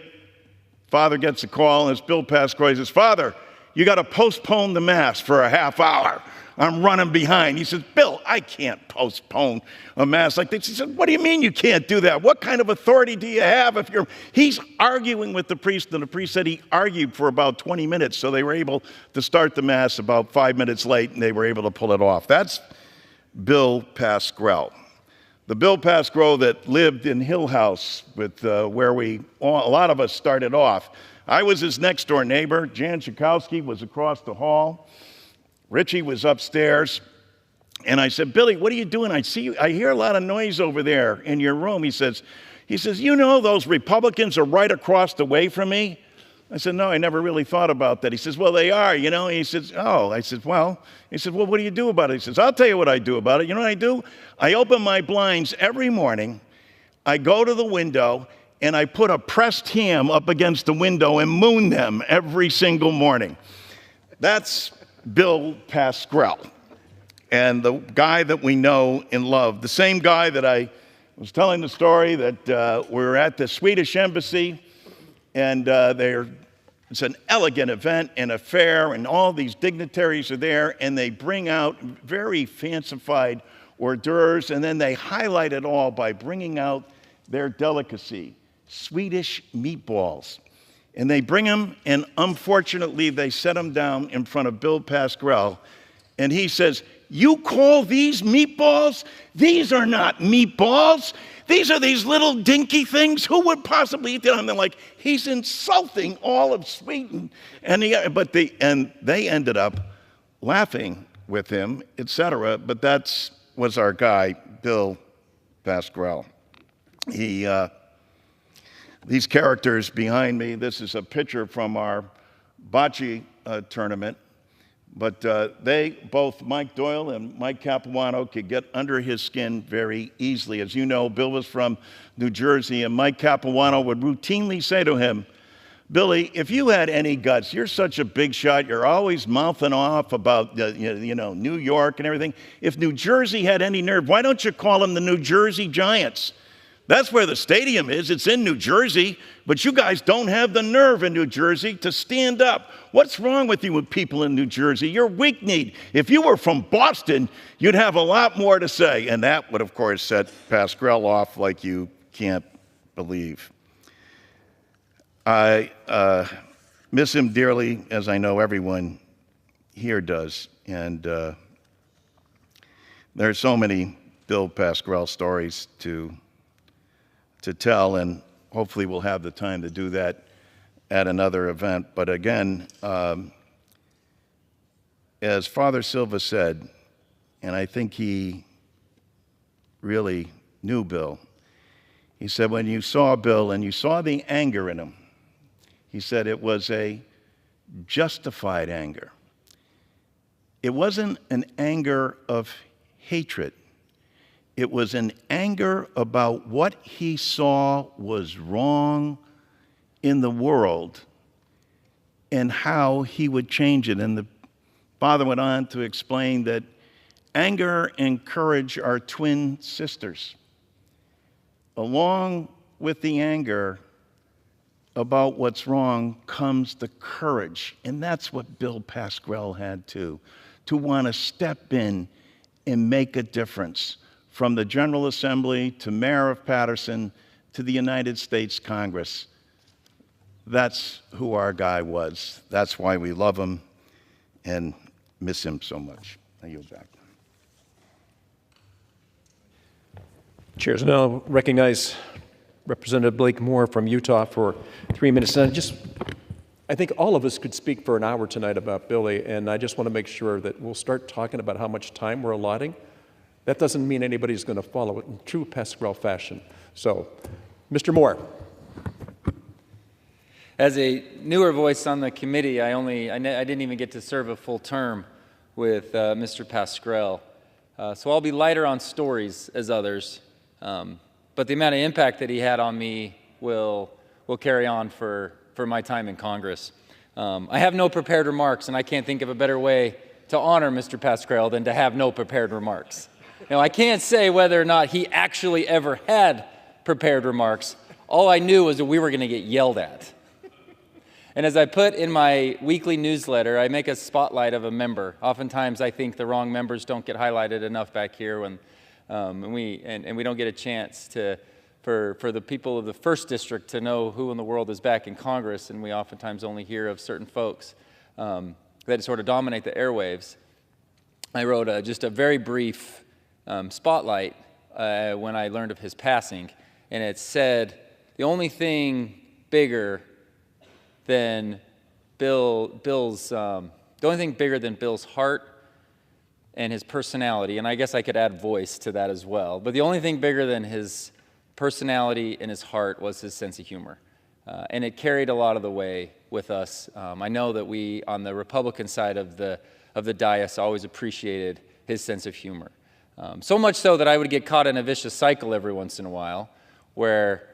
Father gets a call, and it's Bill Pascrell. He says, Father, you got to postpone the Mass for a half hour. I'm running behind. He says, Bill, I can't postpone a Mass like this. He said, what do you mean you can't do that? What kind of authority do you have if you're... He's arguing with the priest, and the priest said he argued for about 20 minutes, so they were able to start the Mass about 5 minutes late, and they were able to pull it off. That's Bill Pascrell. The Bill Pascrell that lived in Hill House with where a lot of us started off. I was his next door neighbor. Jan Schakowsky was across the hall. Richie was upstairs. And I said, Billy, what are you doing? I hear a lot of noise over there in your room. He says, you know those Republicans are right across the way from me? I said, no, I never really thought about that. He says, well, they are, you know. He says, oh. I said, well. He said, well, what do you do about it? He says, I'll tell you what I do about it. You know what I do? I open my blinds every morning. I go to the window, and I put a pressed ham up against the window and moon them every single morning. That's Bill Pascrell, and the guy that we know and love. The same guy that I was telling the story that we were at the Swedish embassy, and it's an elegant event and a fair, and all these dignitaries are there, and they bring out very fancified hors d'oeuvres, and then they highlight it all by bringing out their delicacy, Swedish meatballs. And they bring them, and unfortunately, they set them down in front of Bill Pascrell, and he says, you call these meatballs? These are not meatballs. These are these little dinky things. Who would possibly eat them? And they're like, he's insulting all of Sweden. And they ended up laughing with him, etc. But that was our guy, Bill Pascrell. These characters behind me, this is a picture from our bocce tournament. But both Mike Doyle and Mike Capuano could get under his skin very easily. As you know, Bill was from New Jersey, and Mike Capuano would routinely say to him, Billy, if you had any guts, you're such a big shot, you're always mouthing off about New York and everything. If New Jersey had any nerve, why don't you call them the New Jersey Giants? That's where the stadium is. It's in New Jersey, but you guys don't have the nerve in New Jersey to stand up. What's wrong with you with people in New Jersey? You're weak-kneed. If you were from Boston, you'd have a lot more to say. And that would, of course, set Pascrell off like you can't believe. I miss him dearly, as I know everyone here does. And there are so many Bill Pascrell stories to to tell, and hopefully we'll have the time to do that at another event. But again, as Father Silva said, and I think he really knew Bill, he said when you saw Bill and you saw the anger in him, he said it was a justified anger. It wasn't an anger of hatred. It was an anger about what he saw was wrong in the world and how he would change it. And the Father went on to explain that anger and courage are twin sisters. Along with the anger about what's wrong comes the courage. And that's what Bill Pascrell had to want to step in and make a difference. From the General Assembly to Mayor of Paterson to the United States Congress. That's who our guy was. That's why we love him and miss him so much. I yield back. Chairs now recognize Representative Blake Moore from Utah for 3 minutes. And I think all of us could speak for an hour tonight about Billy, and I just want to make sure that we'll start talking about how much time we're allotting. That doesn't mean anybody's going to follow it in true Pascrell fashion. So, Mr. Moore. As a newer voice on the committee, I didn't even get to serve a full term with Mr. Pascrell. So I'll be lighter on stories as others, but the amount of impact that he had on me will carry on for my time in Congress. I have no prepared remarks, and I can't think of a better way to honor Mr. Pascrell than to have no prepared remarks. Now, I can't say whether or not he actually ever had prepared remarks. All I knew was that we were going to get yelled at. And as I put in my weekly newsletter, I make a spotlight of a member. Oftentimes, I think the wrong members don't get highlighted enough back here, when, and we don't get a chance for the people of the 1st District to know who in the world is back in Congress, and we oftentimes only hear of certain folks that sort of dominate the airwaves. I wrote just a very brief spotlight when I learned of his passing, and it said, the only thing bigger than Bill's heart and his personality, and I guess I could add voice to that as well, but the only thing bigger than his personality and his heart was his sense of humor. And it carried a lot of the way with us. I know that we, on the Republican side of the dais, always appreciated his sense of humor. So much so that I would get caught in a vicious cycle every once in a while, where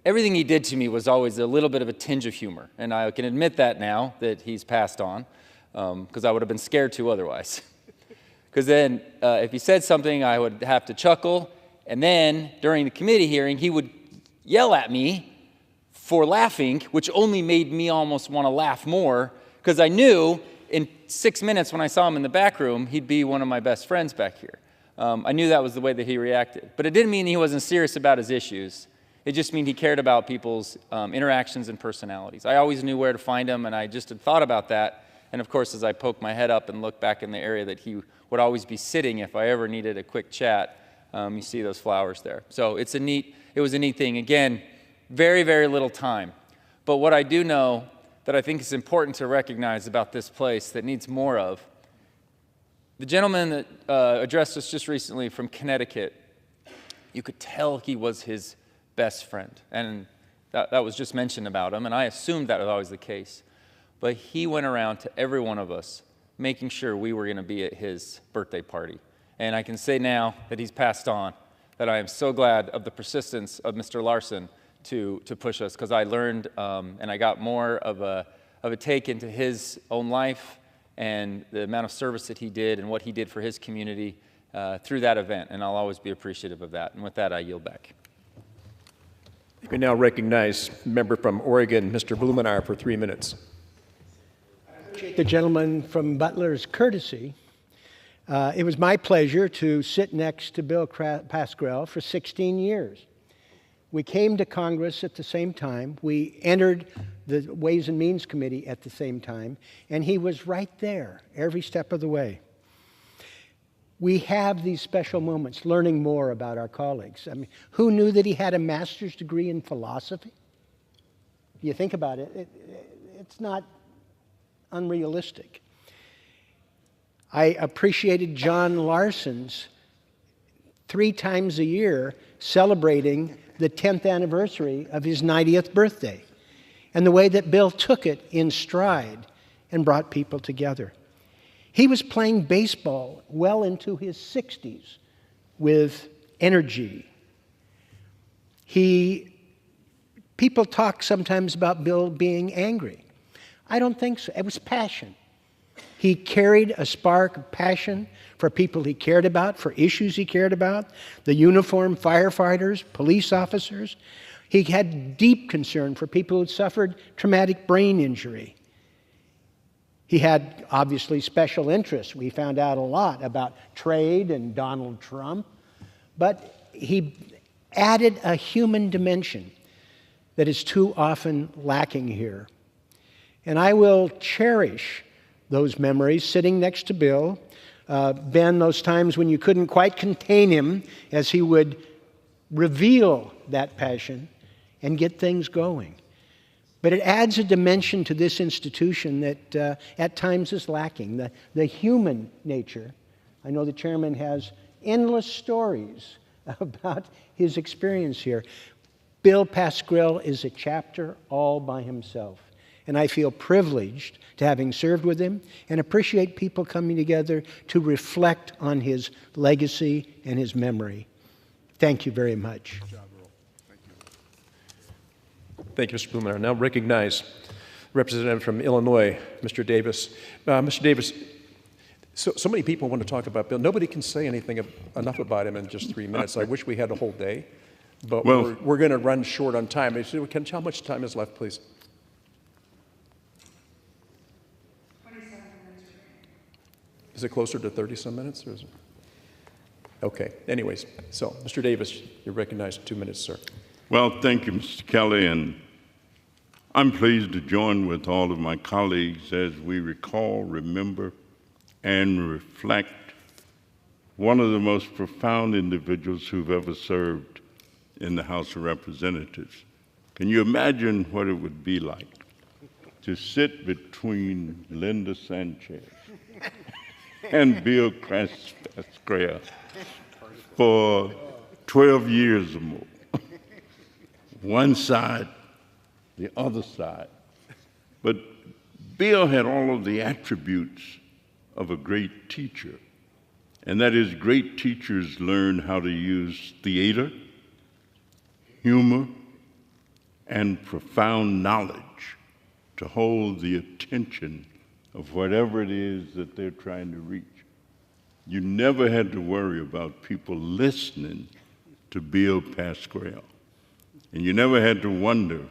everything he did to me was always a little bit of a tinge of humor. And I can admit that now that he's passed on, because I would have been scared to otherwise. Because then if he said something, I would have to chuckle. And then during the committee hearing, he would yell at me for laughing, which only made me almost want to laugh more, because I knew in 6 minutes when I saw him in the back room, he'd be one of my best friends back here. I knew that was the way that he reacted. But it didn't mean he wasn't serious about his issues. It just meant he cared about people's interactions and personalities. I always knew where to find him, and I just had thought about that. And of course, as I poked my head up and looked back in the area that he would always be sitting if I ever needed a quick chat, you see those flowers there. So it was a neat thing. Again, very, very little time. But what I do know that I think is important to recognize about this place that needs more of, the gentleman that addressed us just recently from Connecticut, you could tell he was his best friend. And that was just mentioned about him, and I assumed that was always the case. But he went around to every one of us, making sure we were going to be at his birthday party. And I can say now that he's passed on, that I am so glad of the persistence of Mr. Larson to push us, because I learned and I got more of a take into his own life and the amount of service that he did and what he did for his community through that event, and I'll always be appreciative of that. And with that, I yield back. We now recognize member from Oregon, Mr. Blumenauer, for 3 minutes. I appreciate the gentleman from Butler's courtesy. It was my pleasure to sit next to Bill Pascrell for 16 years. We came to Congress at the same time. We entered the Ways and Means Committee at the same time, and he was right there every step of the way. we have these special moments learning more about our colleagues. I mean, who knew that he had a master's degree in philosophy? You think about it, it's not unrealistic. I appreciated John Larson's 3 times a year celebrating the 10th anniversary of his 90th birthday, and the way that Bill took it in stride and brought people together. He was playing baseball well into his 60s with energy. People talk sometimes about Bill being angry. I don't think so. It was passion. He carried a spark of passion for people he cared about, for issues he cared about, the uniformed firefighters, police officers. He had deep concern for people who had suffered traumatic brain injury. He had, obviously, special interests. We found out a lot about trade and Donald Trump, but he added a human dimension that is too often lacking here. And I will cherish those memories sitting next to Bill. Ben, those times when you couldn't quite contain him as he would reveal that passion and get things going. But it adds a dimension to this institution that at times is lacking, the human nature. I know the chairman has endless stories about his experience here. Bill Pascrell is a chapter all by himself. And I feel privileged to having served with him and appreciate people coming together to reflect on his legacy and his memory. Thank you very much. Thank you, Mr. Blumenauer. Now recognize Representative from Illinois, Mr. Davis. Mr. Davis, so many people want to talk about Bill. Nobody can say anything enough about him in just 3 minutes. I wish we had a whole day, but we're going to run short on time. How much time is left, please? 27 minutes. Is it closer to 30-some minutes? Or is it? Okay. Anyways, so Mr. Davis, you're recognized. 2 minutes, sir. Well, thank you, Mr. Kelly, and I'm pleased to join with all of my colleagues as we recall, remember, and reflect one of the most profound individuals who've ever served in the House of Representatives. Can you imagine what it would be like to sit between Linda Sanchez and Bill Pascrell for 12 years or more? One side, the other side. But Bill had all of the attributes of a great teacher, and that is great teachers learn how to use theater, humor, and profound knowledge to hold the attention of whatever it is that they're trying to reach. You never had to worry about people listening to Bill Pascrell. And you never had to wonder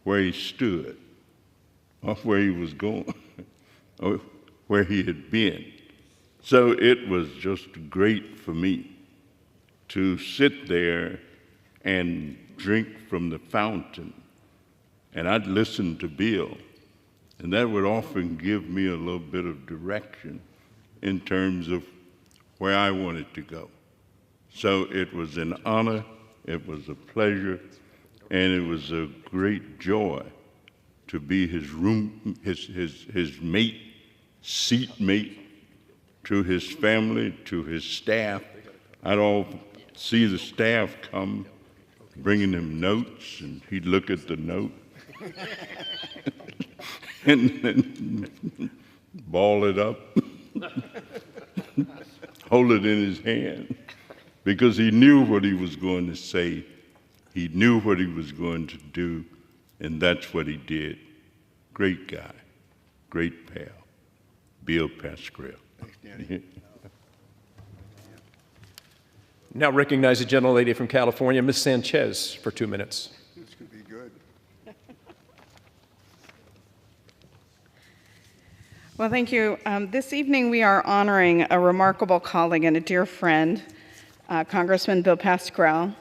where he stood or where he was going or where he had been. So it was just great for me to sit there and drink from the fountain. And I'd listen to Bill, and that would often give me a little bit of direction in terms of where I wanted to go. So it was an honor, it was a pleasure, and it was a great joy to be his mate, seat mate, to his family, to his staff. I'd all see the staff come, bringing him notes, and he'd look at the note and then ball it up, hold it in his hand, because he knew what he was going to say. He knew what he was going to do, and that's what he did. Great guy, great pal, Bill Pascrell. Thanks, Danny. Now recognize the gentlelady from California, Ms. Sanchez, for 2 minutes. This could be good. Well, thank you. This evening we are honoring a remarkable colleague and a dear friend, Congressman Bill Pascrell.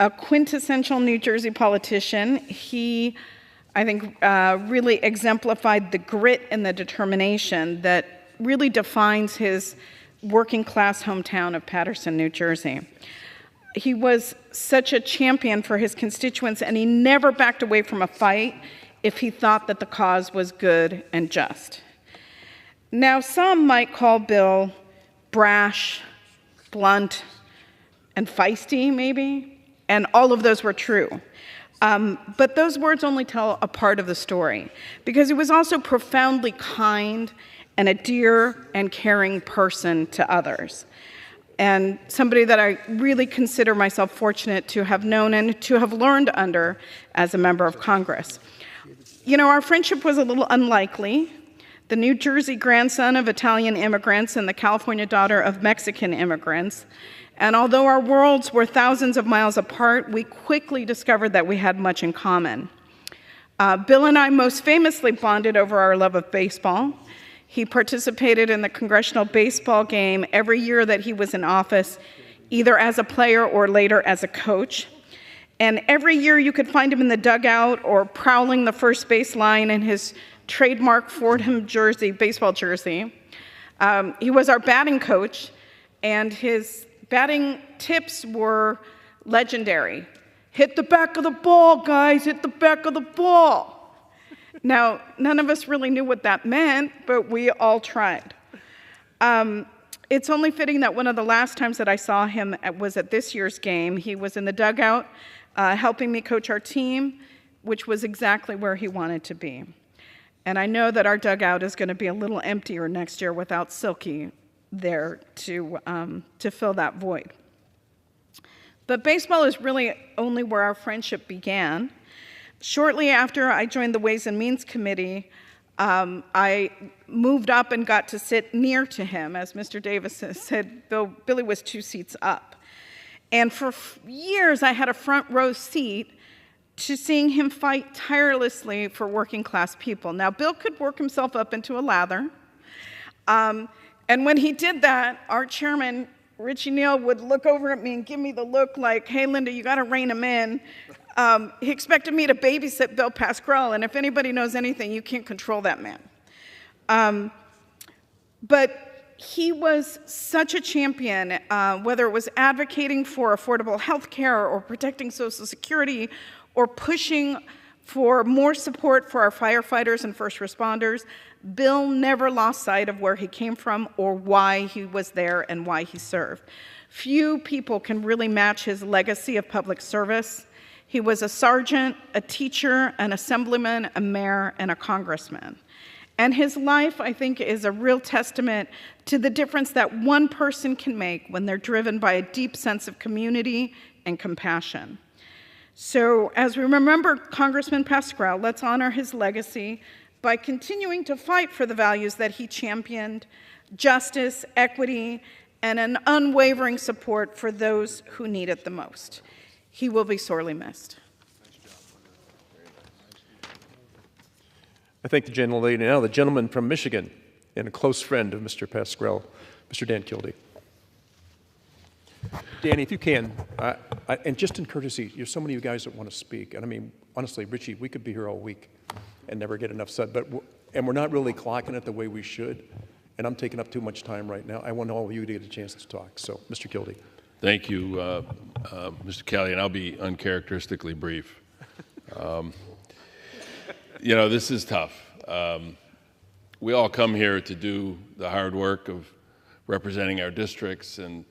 A quintessential New Jersey politician. He, I think, really exemplified the grit and the determination that really defines his working class hometown of Paterson, New Jersey. He was such a champion for his constituents, and he never backed away from a fight if he thought that the cause was good and just. Now, some might call Bill brash, blunt, and feisty, maybe, and all of those were true. But those words only tell a part of the story, because he was also profoundly kind and a dear and caring person to others, and somebody that I really consider myself fortunate to have known and to have learned under as a member of Congress. You know, our friendship was a little unlikely. The New Jersey grandson of Italian immigrants and the California daughter of Mexican immigrants. And although our worlds were thousands of miles apart, we quickly discovered that we had much in common. Bill and I most famously bonded over our love of baseball. He participated in the congressional baseball game every year that he was in office, either as a player or later as a coach. And every year you could find him in the dugout or prowling the first base line in his trademark Fordham jersey, baseball jersey. He was our batting coach, and his batting tips were legendary. Hit the back of the ball, guys, hit the back of the ball. Now, none of us really knew what that meant, but we all tried. It's only fitting that one of the last times that I saw him was at this year's game. He was in the dugout helping me coach our team, which was exactly where he wanted to be. And I know that our dugout is going to be a little emptier next year without Silky there to fill that void. But baseball is really only where our friendship began. Shortly after I joined the Ways and Means Committee, I moved up and got to sit near to him. As Mr. Davis said, Billy was 2 seats up. And for years, I had a front row seat to seeing him fight tirelessly for working class people. Now, Bill could work himself up into a lather. And when he did that, our chairman, Richie Neal, would look over at me and give me the look like, hey, Linda, you got to rein him in. He expected me to babysit Bill Pascrell, and if anybody knows anything, you can't control that man. But he was such a champion, whether it was advocating for affordable health care or protecting Social Security or pushing for more support for our firefighters and first responders. Bill never lost sight of where he came from or why he was there and why he served. Few people can really match his legacy of public service. He was a sergeant, a teacher, an assemblyman, a mayor, and a congressman. And his life, I think, is a real testament to the difference that one person can make when they're driven by a deep sense of community and compassion. So as we remember Congressman Pascrell, let's honor his legacy by continuing to fight for the values that he championed: justice, equity, and an unwavering support for those who need it the most. He will be sorely missed. I thank the gentlelady. Now the gentleman from Michigan and a close friend of Mr. Pascrell, Mr. Dan Kildee. Danny, if you can, and just in courtesy, there's so many of you guys that want to speak. And I mean, honestly, Richie, we could be here all week and never get enough said. And we're not really clocking it the way we should. And I'm taking up too much time right now. I want all of you to get a chance to talk. So, Mr. Kildee. Thank you, Mr. Kelly, and I'll be uncharacteristically brief. You know, this is tough. We all come here to do the hard work of representing our districts, and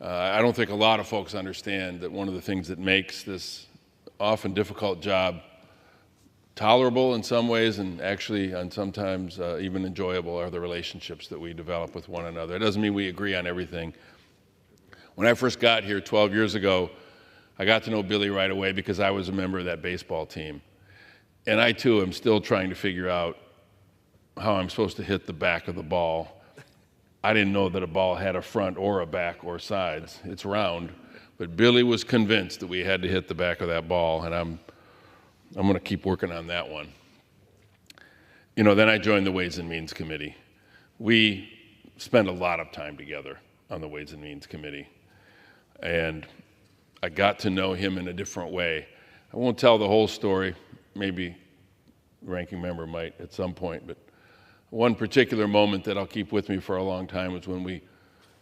I don't think a lot of folks understand that one of the things that makes this often difficult job tolerable in some ways and actually and sometimes even enjoyable are the relationships that we develop with one another. It doesn't mean we agree on everything. When I first got here 12 years ago, I got to know Billy right away because I was a member of that baseball team. And I, too, am still trying to figure out how I'm supposed to hit the back of the ball. I didn't know that a ball had a front or a back or sides. It's round. But Billy was convinced that we had to hit the back of that ball, and I'm going to keep working on that one. You know, then I joined the Ways and Means Committee. We spent a lot of time together on the Ways and Means Committee. And I got to know him in a different way. I won't tell the whole story. Maybe the ranking member might at some point, but One particular moment that I'll keep with me for a long time was when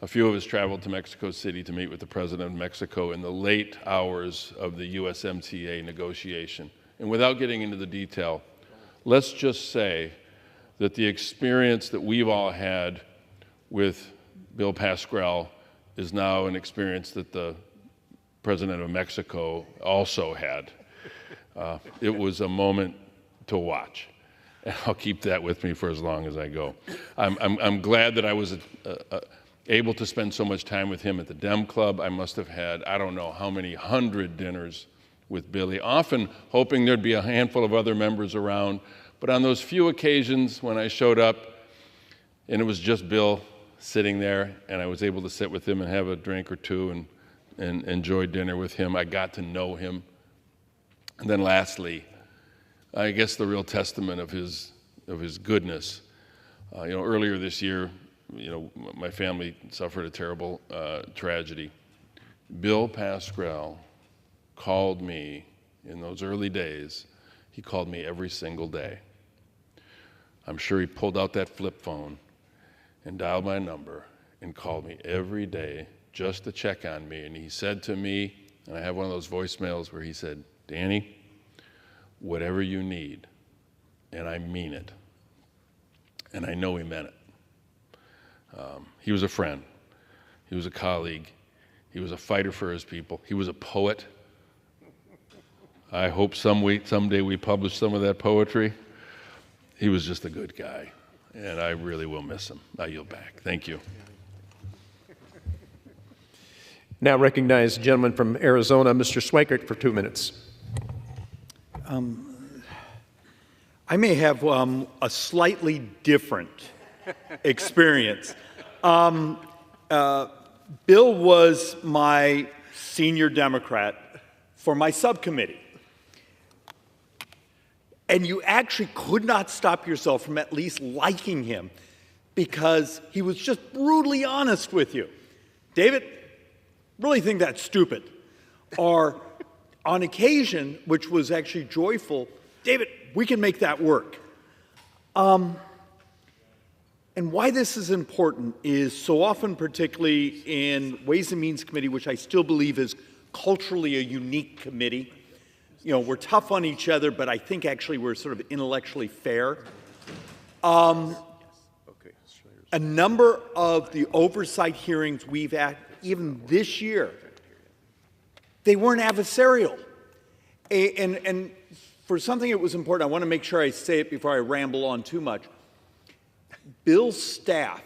a few of us traveled to Mexico City to meet with the President of Mexico in the late hours of the USMCA negotiation. And without getting into the detail, let's just say that the experience that we've all had with Bill Pascrell is now an experience that the President of Mexico also had. It was a moment to watch. And I'll keep that with me for as long as I go. I'm glad that I was able to spend so much time with him at the Dem Club. I must have had, I don't know how many 100 dinners with Billy, often hoping there'd be a handful of other members around. But on those few occasions when I showed up and it was just Bill sitting there and I was able to sit with him and have a drink or two and enjoy dinner with him, I got to know him. And then lastly, I guess the real testament of his goodness. Earlier this year, my family suffered a terrible tragedy. Bill Pascrell called me in those early days. He called me every single day. I'm sure he pulled out that flip phone and dialed my number and called me every day just to check on me. And he said to me, and I have one of those voicemails where he said, "Danny, whatever you need," and I mean it. And I know he meant it. He was a friend. He was a colleague. He was a fighter for his people. He was a poet. I hope someday we publish some of that poetry. He was just a good guy, and I really will miss him. I yield back. Thank you. Now recognize the gentleman from Arizona, Mr. Swikert, for 2 minutes. I may have a slightly different experience. Bill was my senior Democrat for my subcommittee. And you actually could not stop yourself from at least liking him because he was just brutally honest with you. David, really think that's stupid. Or on occasion, which was actually joyful, David, we can make that work. And why this is important is so often, particularly in Ways and Means Committee, which I still believe is culturally a unique committee, we're tough on each other, but I think actually we're sort of intellectually fair. A number of the oversight hearings we've had, even this year, they weren't adversarial. And for something that was important, I want to make sure I say it before I ramble on too much. Bill's staff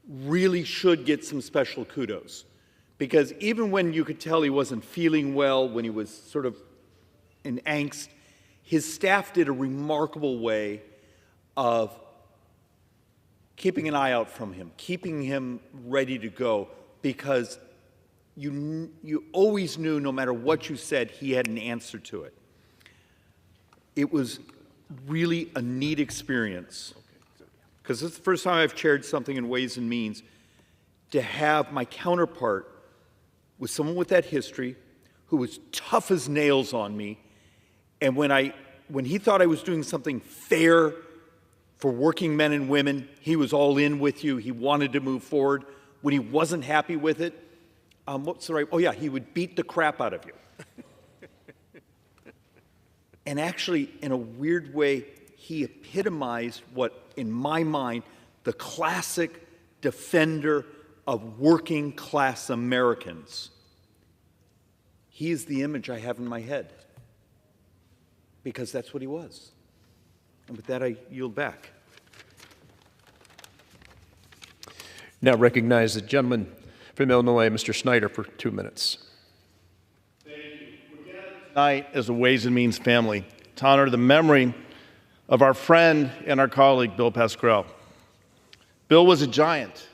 really should get some special kudos. Because even when you could tell he wasn't feeling well, when he was sort of in angst, his staff did a remarkable way of keeping an eye out from him, keeping him ready to go, because you always knew, no matter what you said, he had an answer to it. It was really a neat experience, because this is the first time I've chaired something in Ways and Means, to have my counterpart with someone with that history who was tough as nails on me. And when he thought I was doing something fair for working men and women, he was all in with you. He wanted to move forward. When he wasn't happy with it, what's the right? Oh yeah, he would beat the crap out of you. And actually, in a weird way, he epitomized what, in my mind, the classic defender of working class Americans. He is the image I have in my head, because that's what he was. And with that, I yield back. Now recognize the gentleman from Illinois, Mr. Snyder, for 2 minutes. Thank you. We're gathered tonight as a Ways and Means family to honor the memory of our friend and our colleague, Bill Pascrell. Bill was a giant.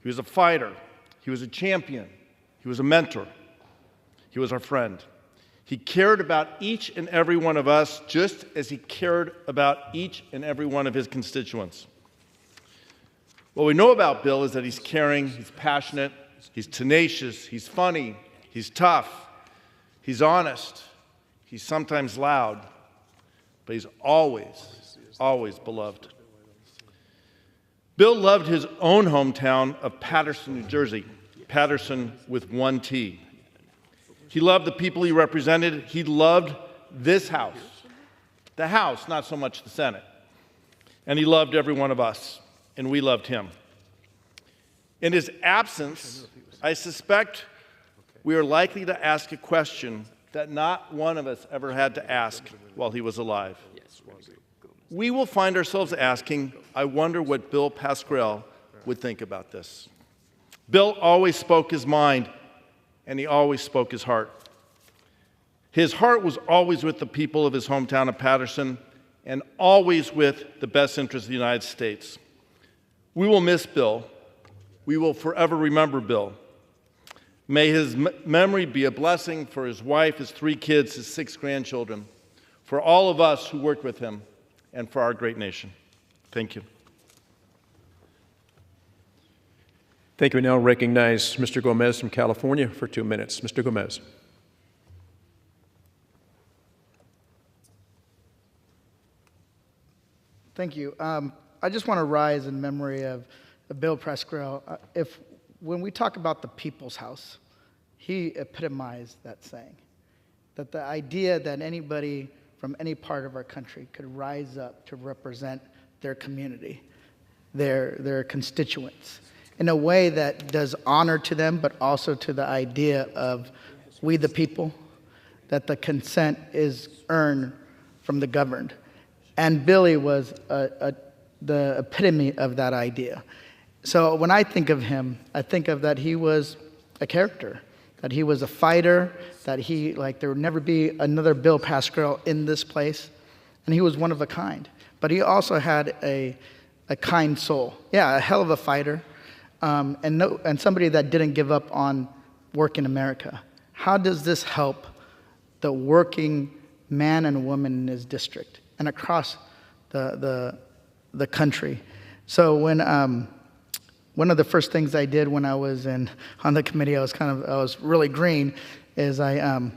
He was a fighter. He was a champion. He was a mentor. He was our friend. He cared about each and every one of us just as he cared about each and every one of his constituents. What we know about Bill is that he's caring, he's passionate, he's tenacious, he's funny, he's tough, he's honest, he's sometimes loud, but he's always, always beloved. Bill loved his own hometown of Paterson, New Jersey, Paterson with one T. He loved the people he represented. He loved this house, the House, not so much the Senate. And he loved every one of us, and we loved him. In his absence, I suspect we are likely to ask a question that not one of us ever had to ask while he was alive. We will find ourselves asking, I wonder what Bill Pascrell would think about this. Bill always spoke his mind, and he always spoke his heart. His heart was always with the people of his hometown of Paterson, and always with the best interests of the United States. We will miss Bill. We will forever remember Bill. May his memory be a blessing for his wife, his 3 kids, his 6 grandchildren, for all of us who worked with him, and for our great nation. Thank you. Thank you. We now recognize Mr. Gomez from California for 2 minutes. Mr. Gomez. Thank you. I just want to rise in memory of Bill Pascrell. When we talk about the People's House, he epitomized that saying, that the idea that anybody from any part of our country could rise up to represent their community, their constituents, in a way that does honor to them, but also to the idea of we the people, that the consent is earned from the governed. And Billy was the epitome of that idea. So when I think of him, I think of that he was a character, that he was a fighter, that there would never be another Bill Pascrell in this place, and he was one of a kind. But he also had a kind soul. Yeah, a hell of a fighter, and somebody that didn't give up on work in America. How does this help the working man and woman in his district and across the country? So when one of the first things I did when I was on the committee, I was really green, is I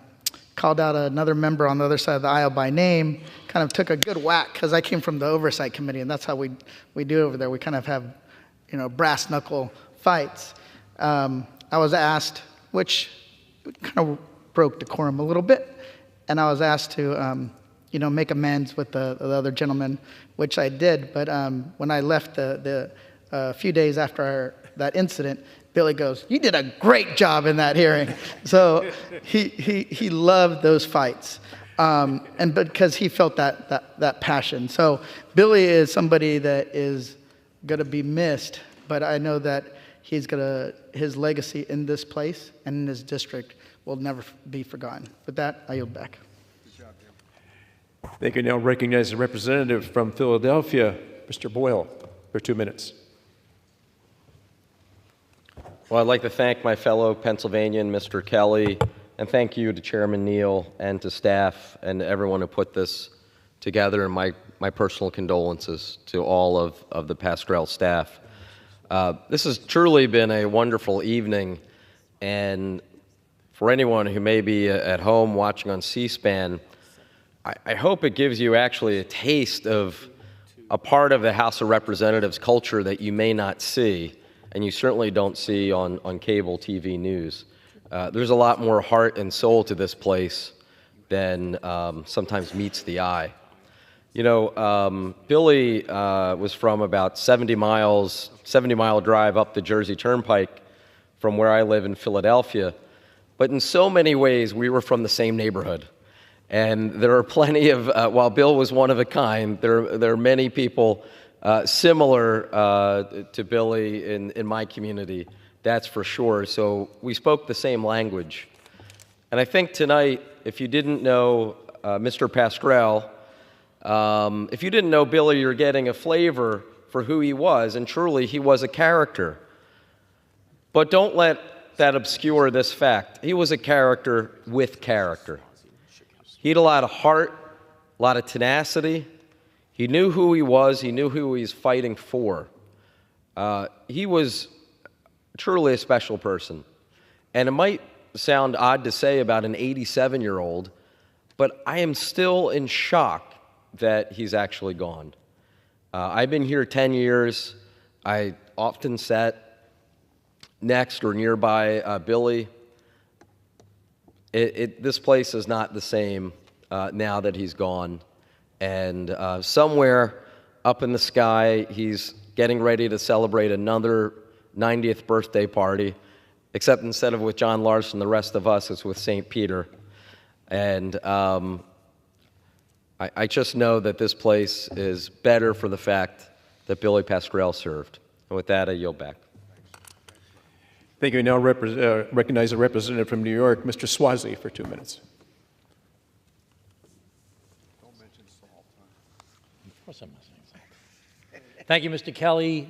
called out another member on the other side of the aisle by name, kind of took a good whack, because I came from the oversight committee, and that's how we do over there. We kind of have, brass knuckle fights. I was asked, which kind of broke decorum a little bit, and I was asked to make amends with the other gentleman, which I did. But when I left a few days after that incident, Billy goes, "You did a great job in that hearing." So he loved those fights, and because he felt that passion. So Billy is somebody that is going to be missed, but I know that his legacy in this place and in his district will never be forgotten. With that, I yield back. Thank you. Now recognize the representative from Philadelphia, Mr. Boyle, for 2 minutes. Well, I'd like to thank my fellow Pennsylvanian, Mr. Kelly, and thank you to Chairman Neal and to staff and everyone who put this together, and my personal condolences to all of the Pascrell staff. This has truly been a wonderful evening, and for anyone who may be at home watching on C-SPAN, I hope it gives you actually a taste of a part of the House of Representatives culture that you may not see, and you certainly don't see on cable TV news. There's a lot more heart and soul to this place than sometimes meets the eye. Billy was from about 70-mile drive up the Jersey Turnpike from where I live in Philadelphia, but in so many ways we were from the same neighborhood. And there are plenty of, while Bill was one of a kind, there are many people similar to Billy in my community, that's for sure. So we spoke the same language. And I think tonight, if you didn't know Mr. Pascrell, if you didn't know Billy, you're getting a flavor for who he was, and truly he was a character. But don't let that obscure this fact. He was a character with character. He had a lot of heart, a lot of tenacity. He knew who he was. He knew who he was fighting for. He was truly a special person. And it might sound odd to say about an 87-year-old, but I am still in shock that he's actually gone. I've been here 10 years. I often sat next or nearby Billy. This place is not the same now that he's gone. And somewhere up in the sky, he's getting ready to celebrate another 90th birthday party, except instead of with John Larson, the rest of us, it's with St. Peter. And I just know that this place is better for the fact that Billy Pascrell served. And with that, I yield back. Thank you. I now recognize a representative from New York, Mr. Swazi, for 2 minutes. Of course I'm not saying so. Thank you, Mr. Kelly.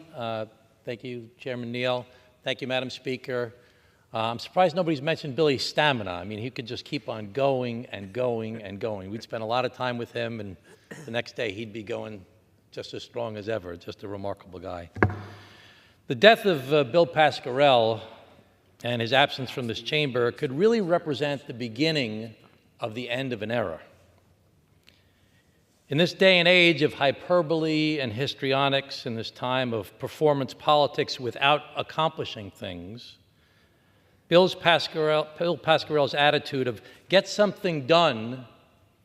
Thank you, Chairman Neal. Thank you, Madam Speaker. I'm surprised nobody's mentioned Billy's stamina. I mean, he could just keep on going and going and going. We'd spend a lot of time with him, and the next day he'd be going just as strong as ever. Just a remarkable guy. The death of Bill Pascrell and his absence from this chamber could really represent the beginning of the end of an era. In this day and age of hyperbole and histrionics, in this time of performance politics without accomplishing things, Bill Pascrell's attitude of get something done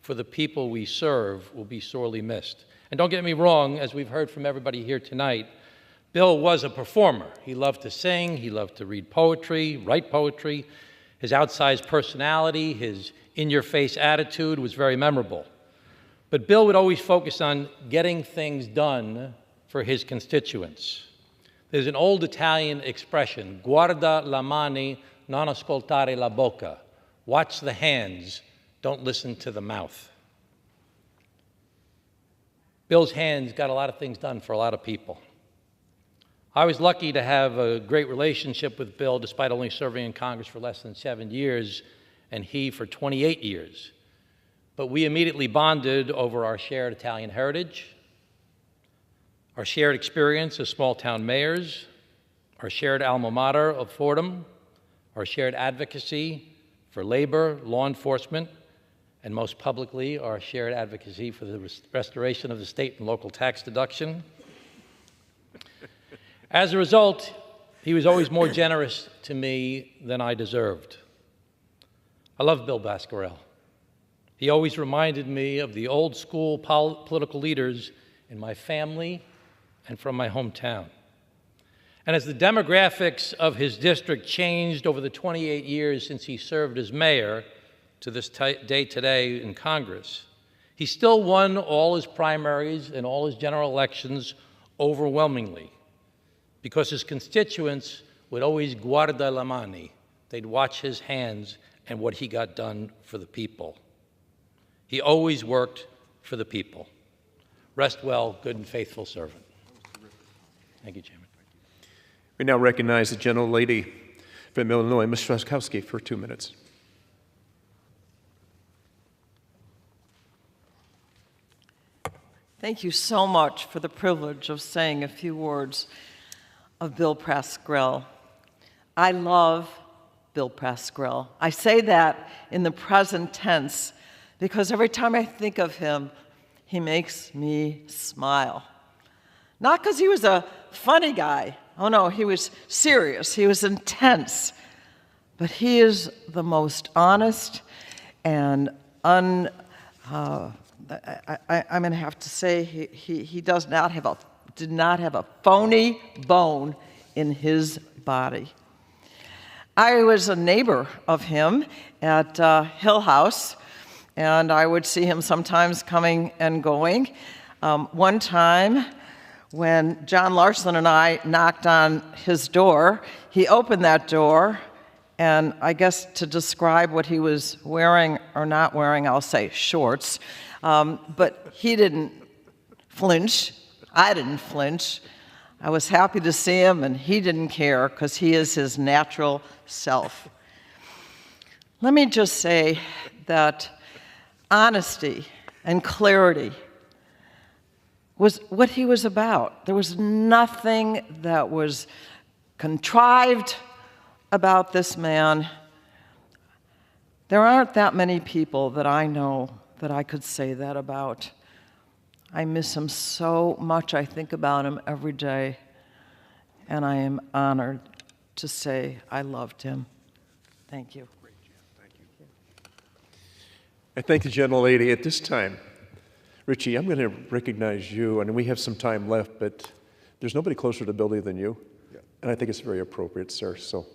for the people we serve will be sorely missed. And don't get me wrong, as we've heard from everybody here tonight, Bill was a performer. He loved to sing, he loved to read poetry, write poetry. His outsized personality, his in-your-face attitude was very memorable. But Bill would always focus on getting things done for his constituents. There's an old Italian expression, guarda la mani, non ascoltare la bocca. Watch the hands, don't listen to the mouth. Bill's hands got a lot of things done for a lot of people. I was lucky to have a great relationship with Bill, despite only serving in Congress for less than 7 years, and he for 28 years. But we immediately bonded over our shared Italian heritage, our shared experience as small-town mayors, our shared alma mater of Fordham, our shared advocacy for labor, law enforcement, and most publicly, our shared advocacy for the restoration of the state and local tax deduction. As a result, he was always more generous to me than I deserved. I love Bill Pascrell. He always reminded me of the old school political leaders in my family and from my hometown. And as the demographics of his district changed over the 28 years since he served as mayor to this day today in Congress, he still won all his primaries and all his general elections overwhelmingly because his constituents would always guarda la mani. They'd watch his hands and what he got done for the people. He always worked for the people. Rest well, good and faithful servant. Thank you, Chairman. We now recognize the gentlelady from Illinois, Ms. Straskowski, for 2 minutes. Thank you so much for the privilege of saying a few words of Bill Pascrell. I love Bill Pascrell. I say that in the present tense because every time I think of him, he makes me smile. Not because he was a funny guy. Oh no, he was serious, he was intense. But he is the most honest and I'm going to have to say he did not have a phony bone in his body. I was a neighbor of him at Hill House, and I would see him sometimes coming and going. One time, when John Larson and I knocked on his door, he opened that door, and I guess to describe what he was wearing or not wearing, I'll say shorts. But he didn't flinch. I didn't flinch. I was happy to see him, and he didn't care because he is his natural self. Let me just say that honesty and clarity was what he was about. There was nothing that was contrived about this man. There aren't that many people that I know that I could say that about. I miss him so much. I think about him every day. and I am honored to say I loved him. Thank you. I thank the gentlelady. At this time, Richie, I'm going to recognize you, and we have some time left, but there's nobody closer to Billy than you, and I think it's very appropriate, sir. So,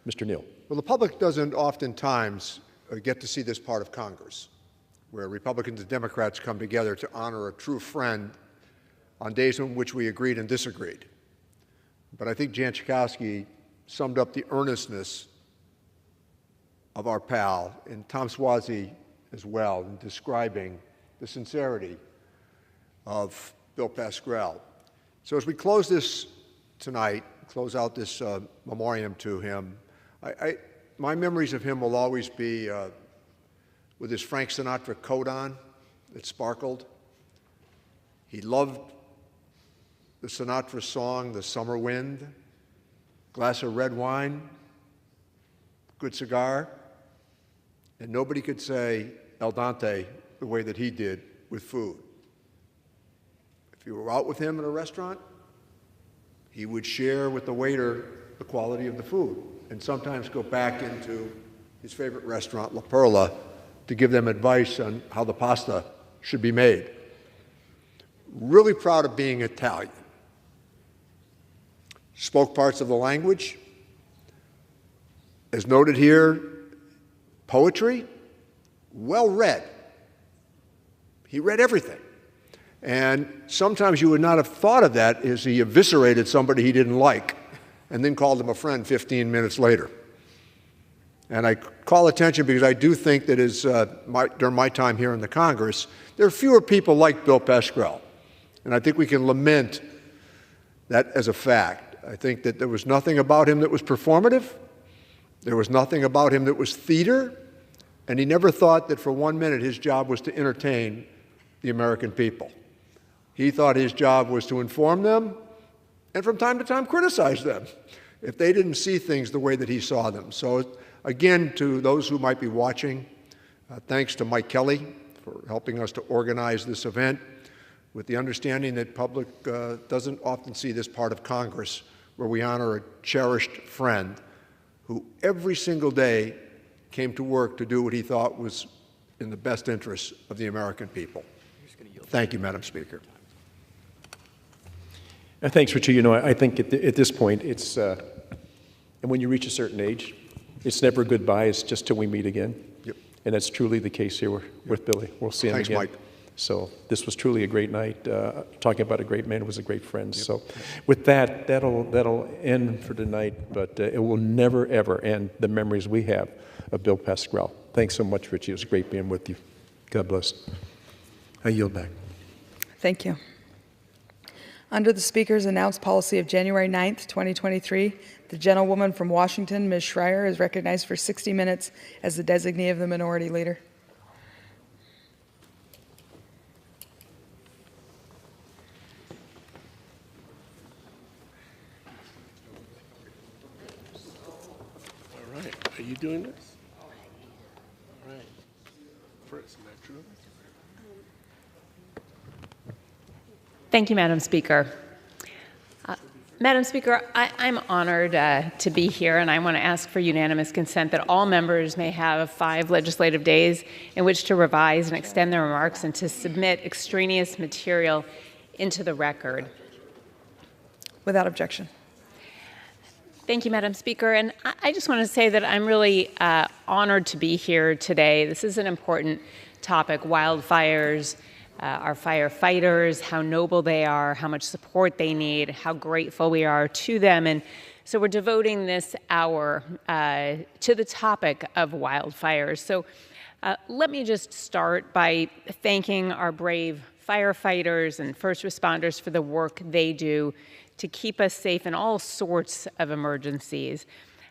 Mr. Neal. Well, the public doesn't oftentimes get to see this part of Congress, where Republicans and Democrats come together to honor a true friend on days in which we agreed and disagreed. But I think Jan Schakowsky summed up the earnestness of our pal, and Tom Suozzi as well, in describing the sincerity of Bill Pascrell. So as we close this tonight, close out this memoriam to him, my memories of him will always be with his Frank Sinatra coat on that sparkled. He loved the Sinatra song, The Summer Wind, glass of red wine, good cigar, and nobody could say al dente the way that he did with food. If you were out with him in a restaurant, he would share with the waiter the quality of the food and sometimes go back into his favorite restaurant, La Perla, to give them advice on how the pasta should be made. Really proud of being Italian. Spoke parts of the language. As noted here, poetry, well read. He read everything. And sometimes you would not have thought of that as he eviscerated somebody he didn't like and then called him a friend 15 minutes later. And I call attention because I do think that during my time here in the Congress, there are fewer people like Bill Pascrell. And I think we can lament that as a fact. I think that there was nothing about him that was performative. There was nothing about him that was theater, and he never thought that for 1 minute his job was to entertain the American people. He thought his job was to inform them and from time to time criticize them if they didn't see things the way that he saw them. So again, to those who might be watching, thanks to Mike Kelly for helping us to organize this event with the understanding that public doesn't often see this part of Congress where we honor a cherished friend who every single day came to work to do what he thought was in the best interests of the American people. Thank you, Madam Speaker. Thanks, Richie. You know, I think at this point, it's, and when you reach a certain age, it's never goodbye, it's just till we meet again. Yep. And that's truly the case here with Billy. We'll see him Thanks, again. Mike. So this was truly a great night. Talking about a great man who was a great friend. Yep. So with that, that'll end for tonight, but it will never, ever end the memories we have of Bill Pascrell. Thanks so much, Richie. It was great being with you. God bless. I yield back. Thank you. Under the Speaker's announced policy of January 9th, 2023, the gentlewoman from Washington, Ms. Schreier, is recognized for 60 minutes as the designee of the Minority Leader. All right. Are you doing this? All right. First, is that true? Thank you, Madam Speaker. Madam Speaker, I'm honored to be here, and I want to ask for unanimous consent that all members may have 5 legislative days in which to revise and extend their remarks and to submit extraneous material into the record. Without objection. Thank you, Madam Speaker. And I just want to say that I'm really honored to be here today. This is an important topic, wildfires, our firefighters, how noble they are, how much support they need, how grateful we are to them. And so we're devoting this hour to the topic of wildfires. So let me just start by thanking our brave firefighters and first responders for the work they do to keep us safe in all sorts of emergencies.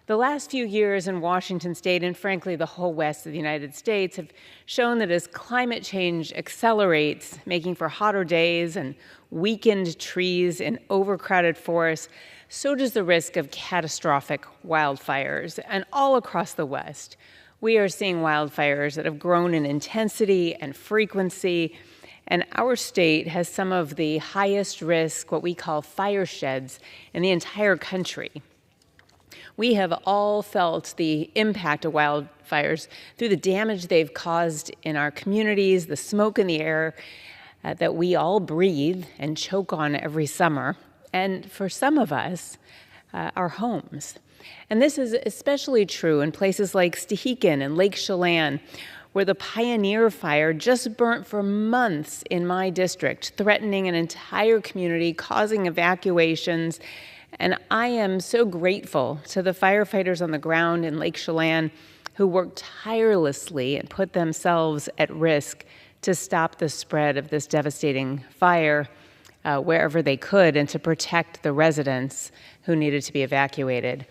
The last few years in Washington state, and frankly the whole west of the United States, have shown that as climate change accelerates, making for hotter days and weakened trees in overcrowded forests, so does the risk of catastrophic wildfires. And all across the West, we are seeing wildfires that have grown in intensity and frequency. And our state has some of the highest risk, what we call fire sheds, in the entire country. We have all felt the impact of wildfires through the damage they've caused in our communities, the smoke in the air that we all breathe and choke on every summer, and for some of us, our homes. And this is especially true in places like Stehekin and Lake Chelan, where the Pioneer Fire just burnt for months in my district, threatening an entire community, causing evacuations. And I am so grateful to the firefighters on the ground in Lake Chelan who worked tirelessly and put themselves at risk to stop the spread of this devastating fire wherever they could and to protect the residents who needed to be evacuated.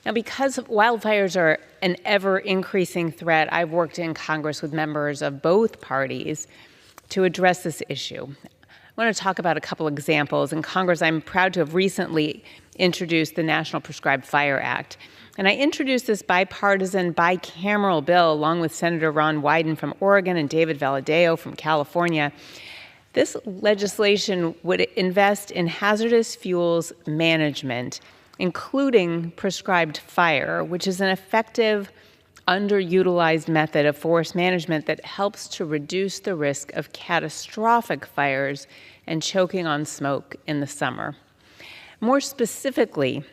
Now, because wildfires are an ever-increasing threat, I've worked in Congress with members of both parties to address this issue. I want to talk about a couple examples. In Congress, I'm proud to have recently introduced the National Prescribed Fire Act. And I introduced this bipartisan, bicameral bill along with Senator Ron Wyden from Oregon and David Valadao from California. This legislation would invest in hazardous fuels management, including prescribed fire, which is an effective, underutilized method of forest management that helps to reduce the risk of catastrophic fires and choking on smoke in the summer. More specifically,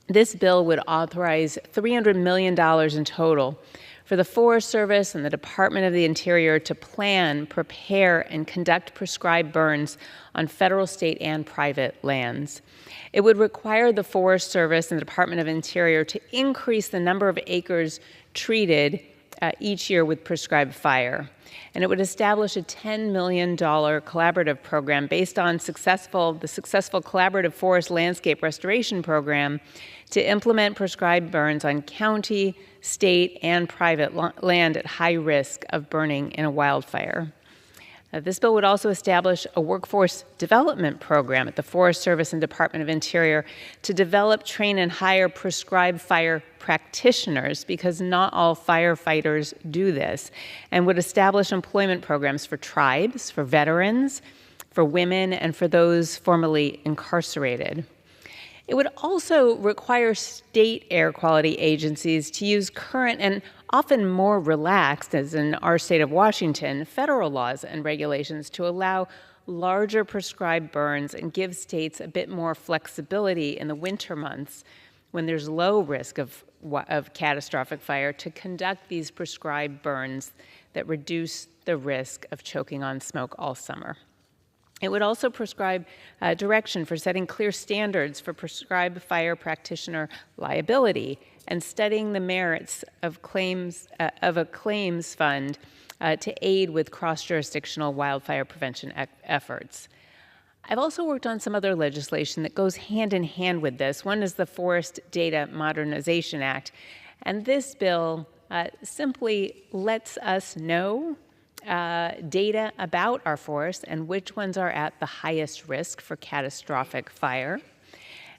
this bill would authorize $300 million in total for the Forest Service and the Department of the Interior to plan, prepare, and conduct prescribed burns on federal, state, and private lands. It would require the Forest Service and the Department of Interior to increase the number of acres treated each year with prescribed fire. And it would establish a $10 million collaborative program based on the successful Collaborative Forest Landscape Restoration Program to implement prescribed burns on county, state, and private land at high risk of burning in a wildfire. This bill would also establish a workforce development program at the Forest Service and Department of Interior to develop, train, and hire prescribed fire practitioners, because not all firefighters do this, and would establish employment programs for tribes, for veterans, for women, and for those formerly incarcerated. It would also require state air quality agencies to use current and often more relaxed, as in our state of Washington, federal laws and regulations to allow larger prescribed burns and give states a bit more flexibility in the winter months when there's low risk of catastrophic fire to conduct these prescribed burns that reduce the risk of choking on smoke all summer. It would also prescribe direction for setting clear standards for prescribed fire practitioner liability and studying the merits of a claims fund to aid with cross-jurisdictional wildfire prevention efforts. I've also worked on some other legislation that goes hand in hand with this. One is the Forest Data Modernization Act, and this bill simply lets us know data about our forests and which ones are at the highest risk for catastrophic fire.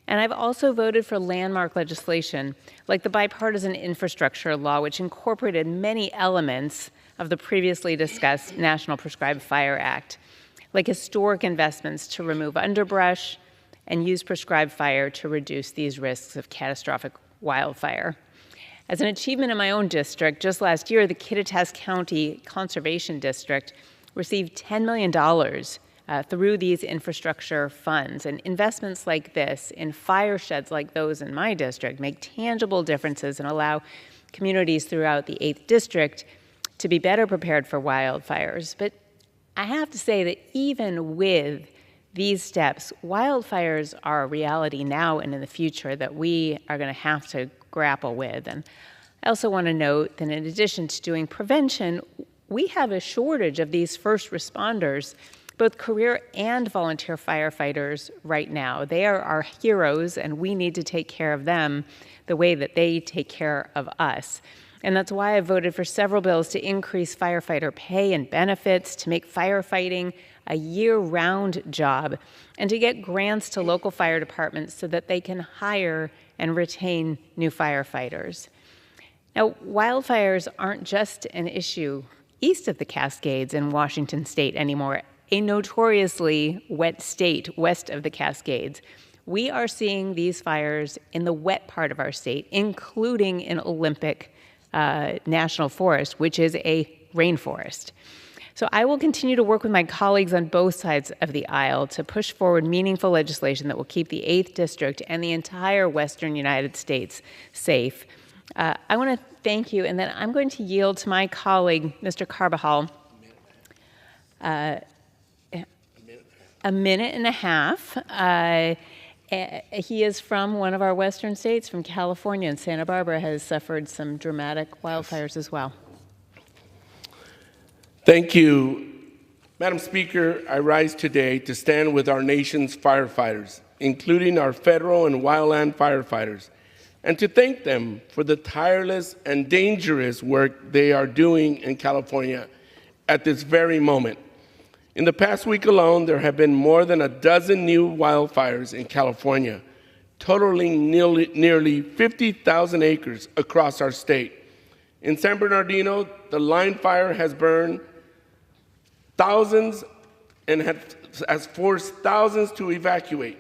And I've also voted for landmark legislation, like the bipartisan infrastructure law, which incorporated many elements of the previously discussed National Prescribed Fire Act, like historic investments to remove underbrush and use prescribed fire to reduce these risks of catastrophic wildfire. As an achievement in my own district, just last year, the Kittitas County Conservation District received $10 million through these infrastructure funds. And investments like this in fire sheds like those in my district make tangible differences and allow communities throughout the 8th District to be better prepared for wildfires. But I have to say that even with these steps, wildfires are a reality now and in the future that we are going to have to grapple with. And I also want to note that in addition to doing prevention, we have a shortage of these first responders, both career and volunteer firefighters right now. They are our heroes, and we need to take care of them the way that they take care of us. And that's why I voted for several bills to increase firefighter pay and benefits, to make firefighting a year-round job, and to get grants to local fire departments so that they can hire and retain new firefighters. Now, wildfires aren't just an issue east of the Cascades in Washington state anymore. a notoriously wet state west of the Cascades. We are seeing these fires in the wet part of our state, including in Olympic National Forest, which is a rainforest. So I will continue to work with my colleagues on both sides of the aisle to push forward meaningful legislation that will keep the 8th District and the entire western United States safe. I want to thank you, and then I'm going to yield to my colleague, Mr. Carbajal, a minute and a half. He is from one of our western states, from California, and Santa Barbara has suffered some dramatic wildfires as well. Thank you. Madam Speaker, I rise today to stand with our nation's firefighters, including our federal and wildland firefighters, and to thank them for the tireless and dangerous work they are doing in California at this very moment. In the past week alone, there have been more than a dozen new wildfires in California, totaling nearly 50,000 acres across our state. In San Bernardino, the line fire has burned thousands and has forced thousands to evacuate.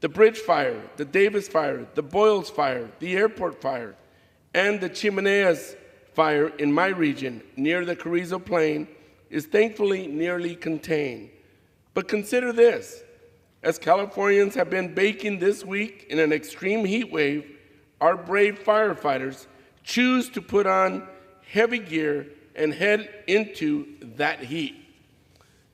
The Bridge Fire, the Davis Fire, the Boyles Fire, the Airport Fire, and the Chimeneas Fire in my region near the Carrizo Plain is thankfully nearly contained. But consider this, as Californians have been baking this week in an extreme heat wave, our brave firefighters choose to put on heavy gear and head into that heat.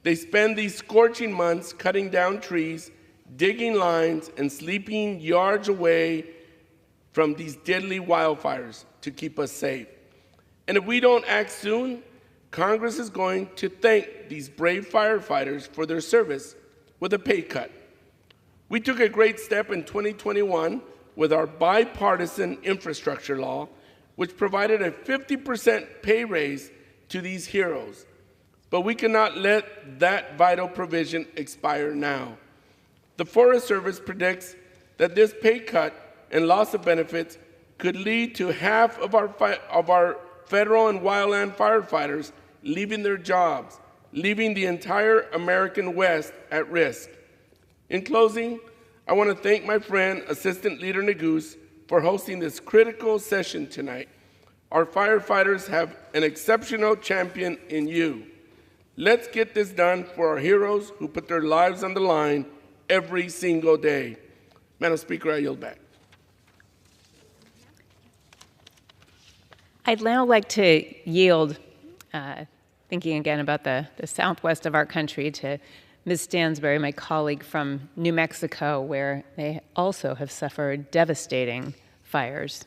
They spend these scorching months cutting down trees, digging lines, and sleeping yards away from these deadly wildfires to keep us safe. And if we don't act soon, Congress is going to thank these brave firefighters for their service with a pay cut. We took a great step in 2021 with our bipartisan infrastructure law, which provided a 50% pay raise to these heroes. But we cannot let that vital provision expire now. The Forest Service predicts that this pay cut and loss of benefits could lead to half of our federal and wildland firefighters leaving their jobs, leaving the entire American West at risk. In closing, I want to thank my friend, Assistant Leader Neguse, for hosting this critical session tonight. Our firefighters have an exceptional champion in you. Let's get this done for our heroes who put their lives on the line every single day. Madam Speaker, I yield back. I'd now like to yield, thinking again about the southwest of our country, to Ms. Stansbury, my colleague from New Mexico, where they also have suffered devastating fires.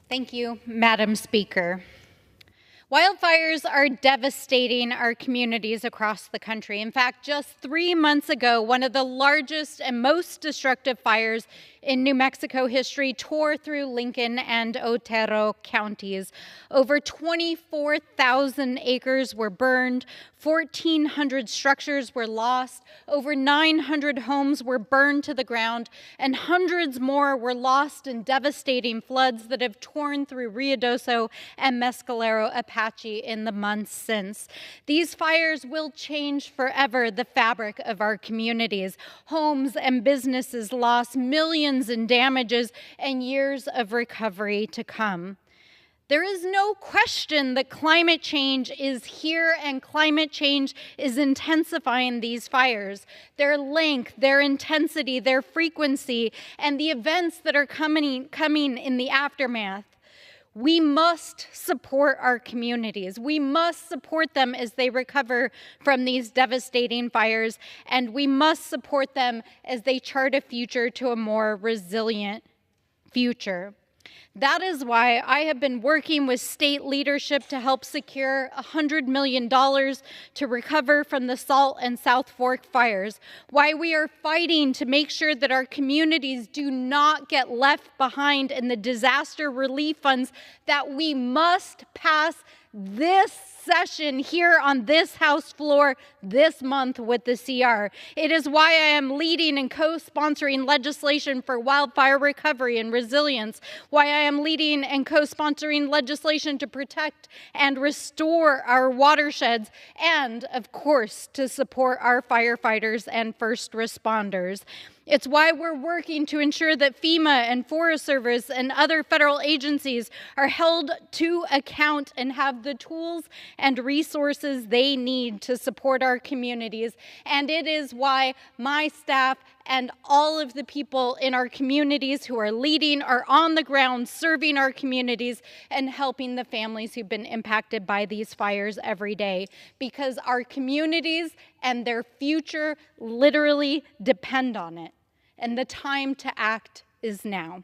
Thank you, Madam Speaker. Wildfires are devastating our communities across the country. In fact, just 3 months ago, one of the largest and most destructive fires in New Mexico history tore through Lincoln and Otero counties. Over 24,000 acres were burned, 1,400 structures were lost, over 900 homes were burned to the ground, and hundreds more were lost in devastating floods that have torn through Ruidoso and Mescalero Apache in the months since. These fires will change forever the fabric of our communities. Homes and businesses lost, millions in damages, and years of recovery to come. There is no question that climate change is here, and climate change is intensifying these fires. Their length, their intensity, their frequency, and the events that are coming in the aftermath. We must support our communities. We must support them as they recover from these devastating fires, and we must support them as they chart a future to a more resilient future. That is why I have been working with state leadership to help secure $100 million to recover from the Salt and South Fork fires, why we are fighting to make sure that our communities do not get left behind in the disaster relief funds that we must pass this session here on this House floor this month with the CR. It is why I am leading and co-sponsoring legislation for wildfire recovery and resilience, why I am leading and co-sponsoring legislation to protect and restore our watersheds, and of course to support our firefighters and first responders. It's why we're working to ensure that FEMA and Forest Service and other federal agencies are held to account and have the tools and resources they need to support our communities. And it is why my staff and all of the people in our communities who are leading are on the ground serving our communities and helping the families who've been impacted by these fires every day, because our communities and their future literally depend on it. And the time to act is now.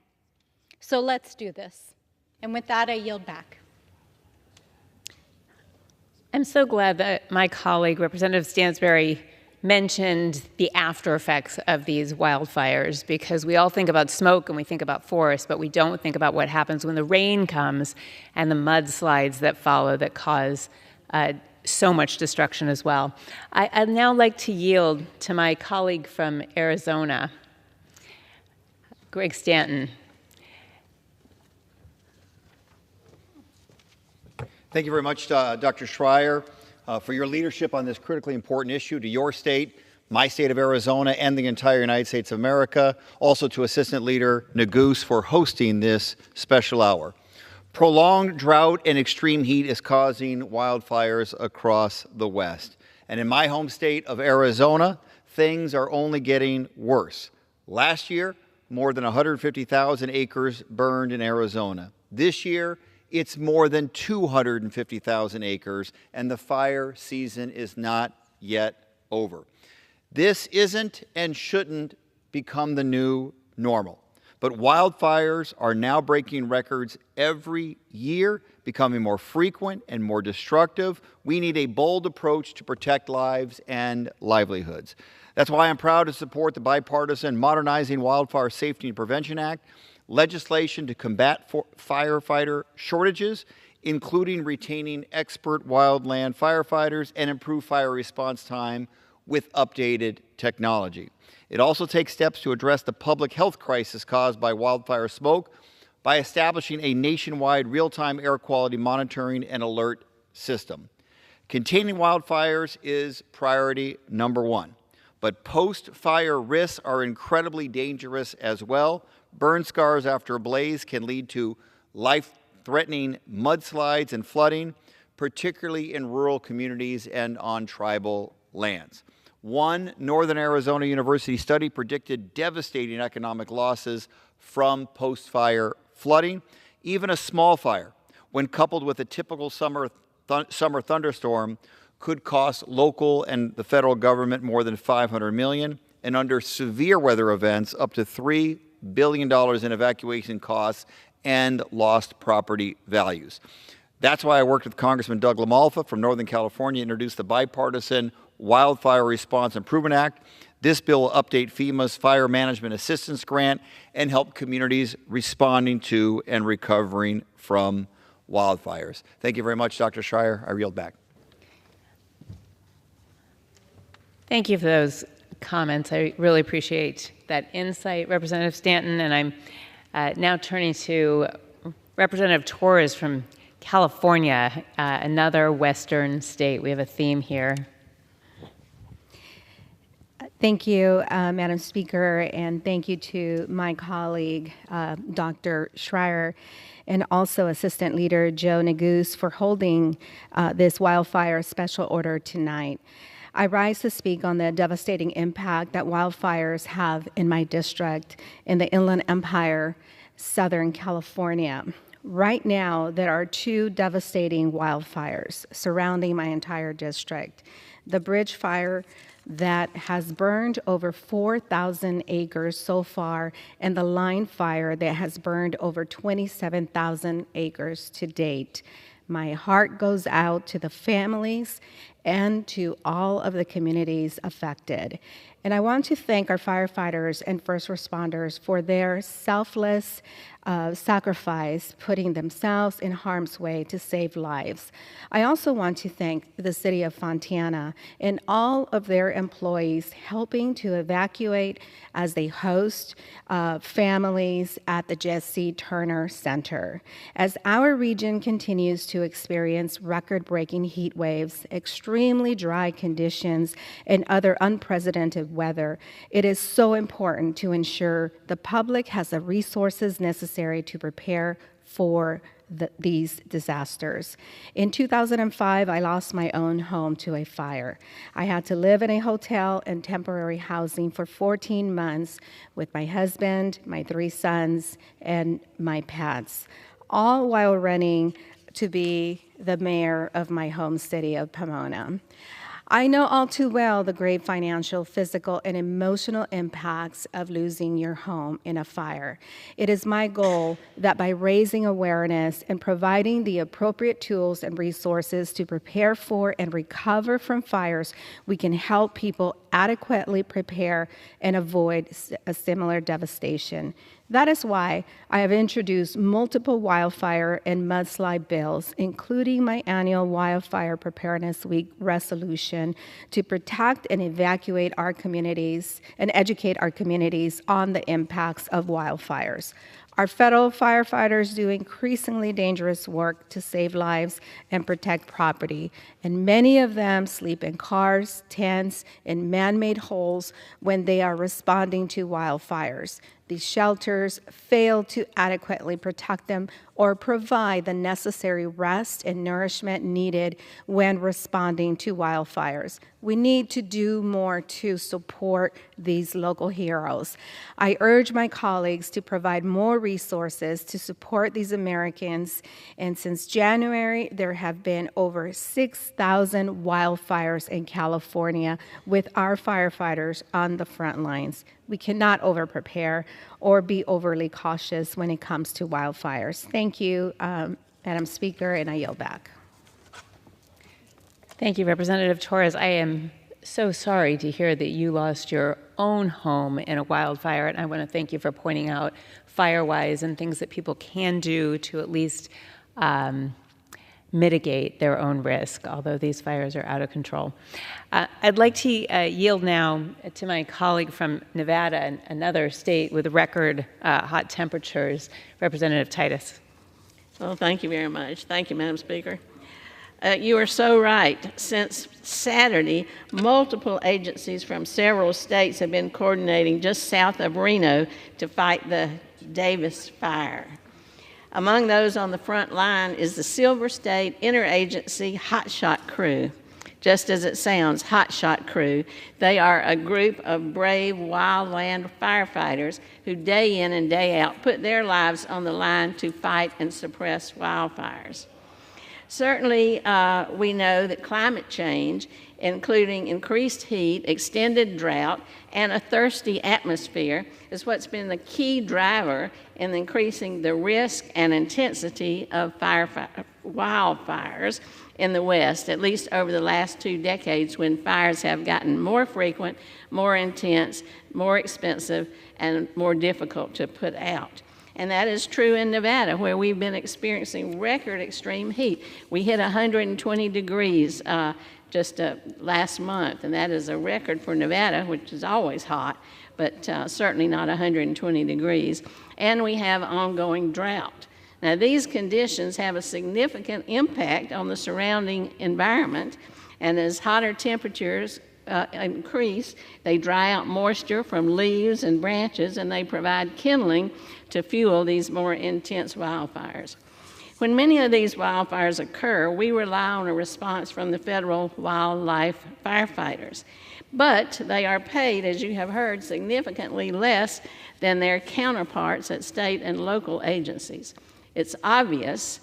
So let's do this. And with that, I yield back. I'm so glad that my colleague, Representative Stansbury, mentioned the after effects of these wildfires, because we all think about smoke and we think about forest, but we don't think about what happens when the rain comes and the mudslides that follow that cause so much destruction as well. I'd now like to yield to my colleague from Arizona, Greg Stanton. Thank you very much, Dr. Schreier, for your leadership on this critically important issue to your state, my state of Arizona, and the entire United States of America. Also to Assistant Leader Neguse for hosting this special hour. Prolonged drought and extreme heat is causing wildfires across the West. And in my home state of Arizona, things are only getting worse. Last year, more than 150,000 acres burned in Arizona. This year, it's more than 250,000 acres, and the fire season is not yet over. This isn't and shouldn't become the new normal. But wildfires are now breaking records every year, becoming more frequent and more destructive. We need a bold approach to protect lives and livelihoods. That's why I'm proud to support the bipartisan Modernizing Wildfire Safety and Prevention Act, legislation to combat firefighter shortages, including retaining expert wildland firefighters and improve fire response time with updated technology. It also takes steps to address the public health crisis caused by wildfire smoke by establishing a nationwide real-time air quality monitoring and alert system. Containing wildfires is priority number one, but post-fire risks are incredibly dangerous as well. Burn scars after a blaze can lead to life-threatening mudslides and flooding, particularly in rural communities and on tribal lands. One Northern Arizona University study predicted devastating economic losses from post-fire flooding. Even a small fire, when coupled with a typical summer thunderstorm, could cost local and the federal government more than $500 million, and under severe weather events, up to $3 billion in evacuation costs and lost property values. That's why I worked with Congressman Doug LaMalfa from Northern California to introduce the bipartisan Wildfire Response Improvement Act. This bill will update FEMA's Fire Management Assistance Grant and help communities responding to and recovering from wildfires. Thank you very much, Dr. Schreier. I yield back. Thank you for those comments. I really appreciate that insight, Representative Stanton. And I'm now turning to Representative Torres from California, another Western state. We have a theme here. Thank you, Madam Speaker, and thank you to my colleague, Dr. Schreier, and also Assistant Leader Joe Neguse for holding this wildfire special order tonight. I rise to speak on the devastating impact that wildfires have in my district in the Inland Empire, Southern California. Right now, there are two devastating wildfires surrounding my entire district. The Bridge Fire that has burned over 4,000 acres so far, and the Line Fire that has burned over 27,000 acres to date. My heart goes out to the families and to all of the communities affected. And I want to thank our firefighters and first responders for their selfless sacrifice, putting themselves in harm's way to save lives. I also want to thank the City of Fontana and all of their employees helping to evacuate as they host families at the Jesse Turner Center. As our region continues to experience record-breaking heat waves, extremely dry conditions, and other unprecedented weather, it is so important to ensure the public has the resources necessary to prepare for these disasters. In 2005, I lost my own home to a fire. I had to live in a hotel and temporary housing for 14 months with my husband, my 3 sons, and my pets, all while running to be the mayor of my home city of Pomona. I know all too well the grave financial, physical, and emotional impacts of losing your home in a fire. It is my goal that by raising awareness and providing the appropriate tools and resources to prepare for and recover from fires, we can help people adequately prepare and avoid a similar devastation. That is why I have introduced multiple wildfire and mudslide bills, including my annual Wildfire Preparedness Week resolution to protect and evacuate our communities and educate our communities on the impacts of wildfires. Our federal firefighters do increasingly dangerous work to save lives and protect property, and many of them sleep in cars, tents, and man-made holes when they are responding to wildfires. These shelters fail to adequately protect them or provide the necessary rest and nourishment needed when responding to wildfires. We need to do more to support these local heroes. I urge my colleagues to provide more resources to support these Americans, and since January, there have been over 6,000 wildfires in California with our firefighters on the front lines. We cannot over-prepare or be overly cautious when it comes to wildfires. Thank you, Madam Speaker, and I yield back. Thank you, Representative Torres. I am so sorry to hear that you lost your own home in a wildfire, and I want to thank you for pointing out Firewise and things that people can do to at least mitigate their own risk, although these fires are out of control. I'd like to yield now to my colleague from Nevada, another state with record hot temperatures, Representative Titus. Well, thank you very much. Thank you, Madam Speaker. You are so right. Since Saturday, multiple agencies from several states have been coordinating just south of Reno to fight the Davis fire. Among those on the front line is the Silver State Interagency Hotshot Crew. Just as it sounds, Hotshot Crew. They are a group of brave wildland firefighters who day in and day out put their lives on the line to fight and suppress wildfires. Certainly, we know that climate change, including increased heat, extended drought, and a thirsty atmosphere, is what's been the key driver in increasing the risk and intensity of wildfires in the West, at least over the last 2 decades, when fires have gotten more frequent, more intense, more expensive, and more difficult to put out. And that is true in Nevada, where we've been experiencing record extreme heat. We hit 120 degrees just last month, and that is a record for Nevada, which is always hot, but certainly not 120 degrees. And we have ongoing drought. Now, these conditions have a significant impact on the surrounding environment, and as hotter temperatures increase, they dry out moisture from leaves and branches, and they provide kindling to fuel these more intense wildfires. When many of these wildfires occur, we rely on a response from the federal wildlife firefighters. But they are paid, as you have heard, significantly less than their counterparts at state and local agencies. It's obvious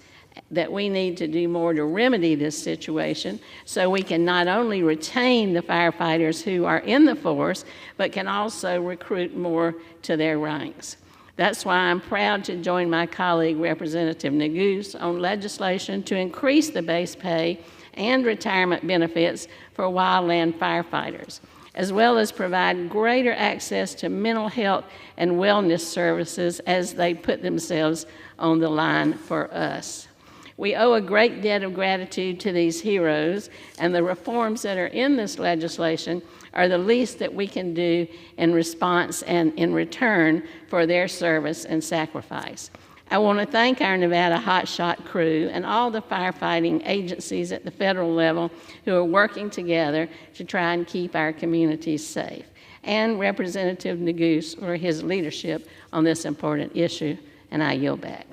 that we need to do more to remedy this situation so we can not only retain the firefighters who are in the force, but can also recruit more to their ranks. That's why I'm proud to join my colleague, Representative Neguse, on legislation to increase the base pay and retirement benefits for wildland firefighters, as well as provide greater access to mental health and wellness services as they put themselves on the line for us. We owe a great debt of gratitude to these heroes, and the reforms that are in this legislation are the least that we can do in response and in return for their service and sacrifice. I want to thank our Nevada hotshot crew and all the firefighting agencies at the federal level who are working together to try and keep our communities safe, and Representative Neguse for his leadership on this important issue, and I yield back.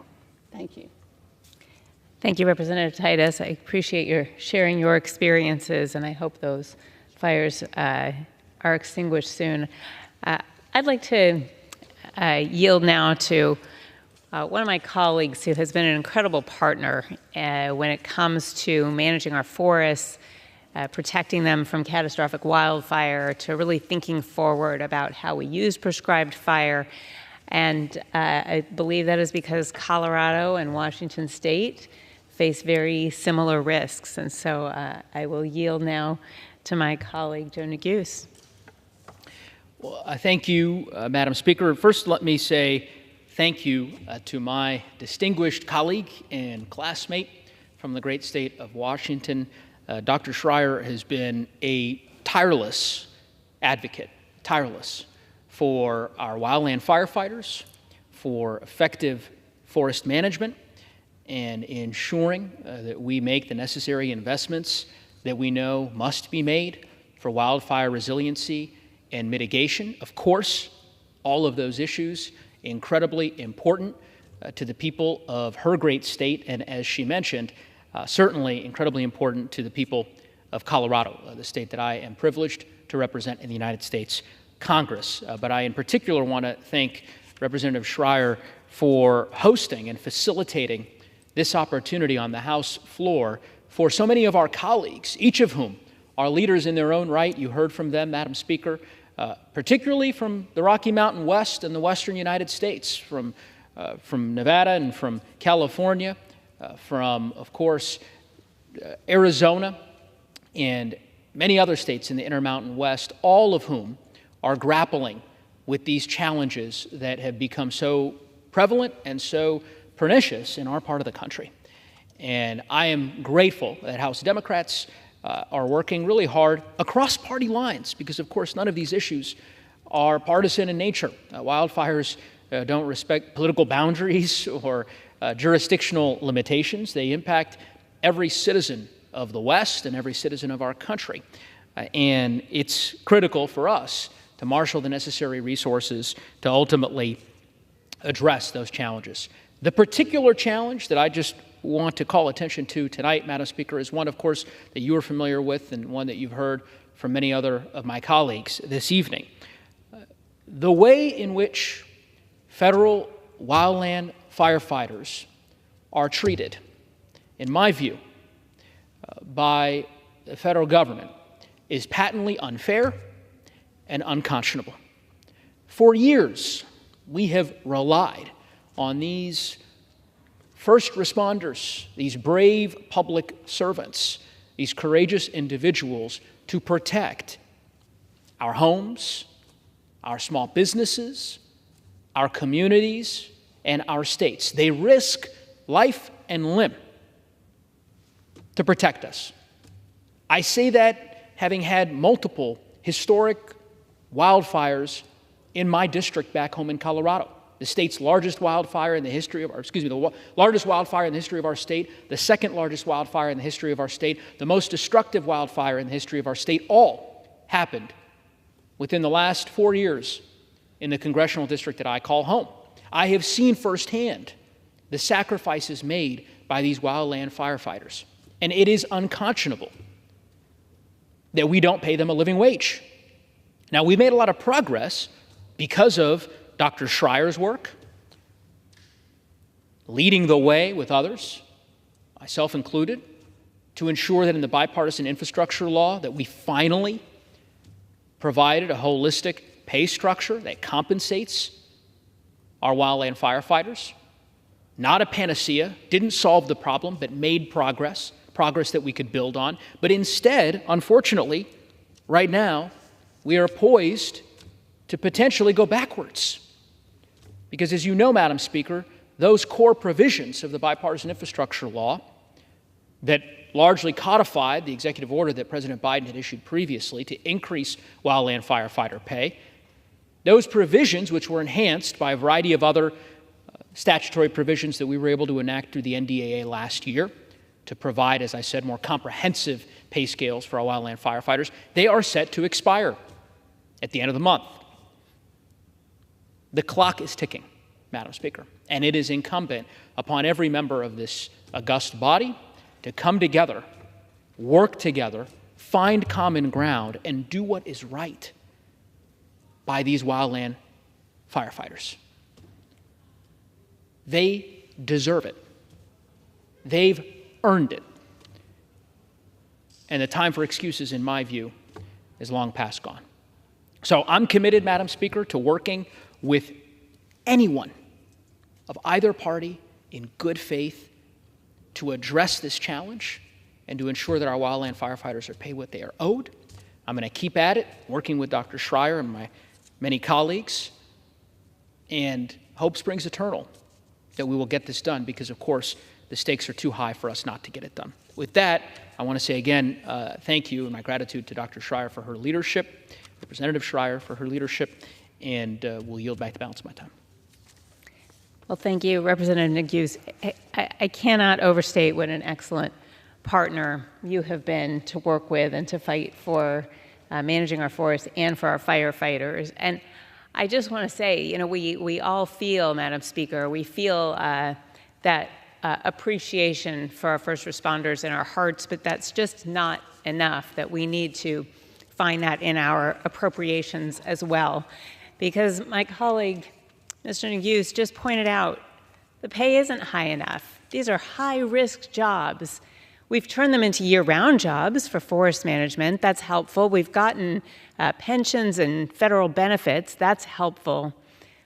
Thank you. Thank you, Representative Titus. I appreciate your sharing your experiences, and I hope those fires are extinguished soon. I'd like to yield now to one of my colleagues who has been an incredible partner when it comes to managing our forests, protecting them from catastrophic wildfire, to really thinking forward about how we use prescribed fire. And I believe that is because Colorado and Washington State face very similar risks. And so I will yield now to my colleague, Joe Neguse. Well, thank you, Madam Speaker. First, let me say thank you to my distinguished colleague and classmate from the great state of Washington. Dr. Schreier has been a tireless advocate, for our wildland firefighters, for effective forest management, and ensuring that we make the necessary investments that we know must be made for wildfire resiliency and mitigation. Of course, all of those issues incredibly important to the people of her great state, and as she mentioned, certainly incredibly important to the people of Colorado, the state that I am privileged to represent in the United States Congress. But I in particular want to thank Representative Schreier for hosting and facilitating this opportunity on the House floor for so many of our colleagues, each of whom are leaders in their own right. You heard from them, Madam Speaker, particularly from the Rocky Mountain West and the western United States, from Nevada and from California, from, of course, Arizona and many other states in the Intermountain West, all of whom are grappling with these challenges that have become so prevalent and so pernicious in our part of the country. And I am grateful that House Democrats are working really hard across party lines, because of course none of these issues are partisan in nature. Wildfires don't respect political boundaries or jurisdictional limitations. They impact every citizen of the West and every citizen of our country. And it's critical for us to marshal the necessary resources to ultimately address those challenges. The particular challenge that I just want to call attention to tonight, Madam Speaker, is one, of course, that you are familiar with and one that you've heard from many other of my colleagues this evening. The way in which federal wildland firefighters are treated, in my view, by the federal government is patently unfair and unconscionable. For years, we have relied on these first responders, these brave public servants, these courageous individuals to protect our homes, our small businesses, our communities, and our states. They risk life and limb to protect us. I say that having had multiple historic wildfires in my district back home in Colorado. The state's largest wildfire in the history of, the largest wildfire in the history of our state, the second largest wildfire in the history of our state, the most destructive wildfire in the history of our state, all happened within the last 4 years in the congressional district that I call home. I have seen firsthand the sacrifices made by these wildland firefighters, and it is unconscionable that we don't pay them a living wage. Now, we made a lot of progress because of Dr. Schreier's work, leading the way with others, myself included, to ensure that in the bipartisan infrastructure law that we finally provided a holistic pay structure that compensates our wildland firefighters. Not a panacea, didn't solve the problem, but made progress, progress that we could build on. But instead, unfortunately, right now, we are poised to potentially go backwards. Because as you know, Madam Speaker, those core provisions of the bipartisan infrastructure law that largely codified the executive order that President Biden had issued previously to increase wildland firefighter pay, those provisions, which were enhanced by a variety of other statutory provisions that we were able to enact through the NDAA last year to provide, as I said, more comprehensive pay scales for our wildland firefighters, they are set to expire at the end of the month. The clock is ticking, Madam Speaker, and it is incumbent upon every member of this august body to come together, work together, find common ground, and do what is right by these wildland firefighters. They deserve it. They've earned it. And the time for excuses, in my view, is long past gone. So I'm committed, Madam Speaker, to working with anyone of either party in good faith to address this challenge and to ensure that our wildland firefighters are paid what they are owed. I'm going to keep at it, working with Dr. Schreier and my many colleagues, and hope springs eternal that we will get this done because, of course, the stakes are too high for us not to get it done. With that, I want to say again, thank you and my gratitude to Dr. Schreier for her leadership, Representative Schreier for her leadership, and we'll yield back the balance of my time. Well, thank you, Representative Neguse. I cannot overstate what an excellent partner you have been to work with and to fight for managing our forests and for our firefighters. And I just want to say, you know, we all feel, Madam Speaker, we feel that appreciation for our first responders in our hearts, but that's just not enough, that we need to find that in our appropriations as well. Because my colleague, Mr. Neguse, just pointed out, the pay isn't high enough. These are high-risk jobs. We've turned them into year-round jobs for forest management. That's helpful. We've gotten pensions and federal benefits. That's helpful.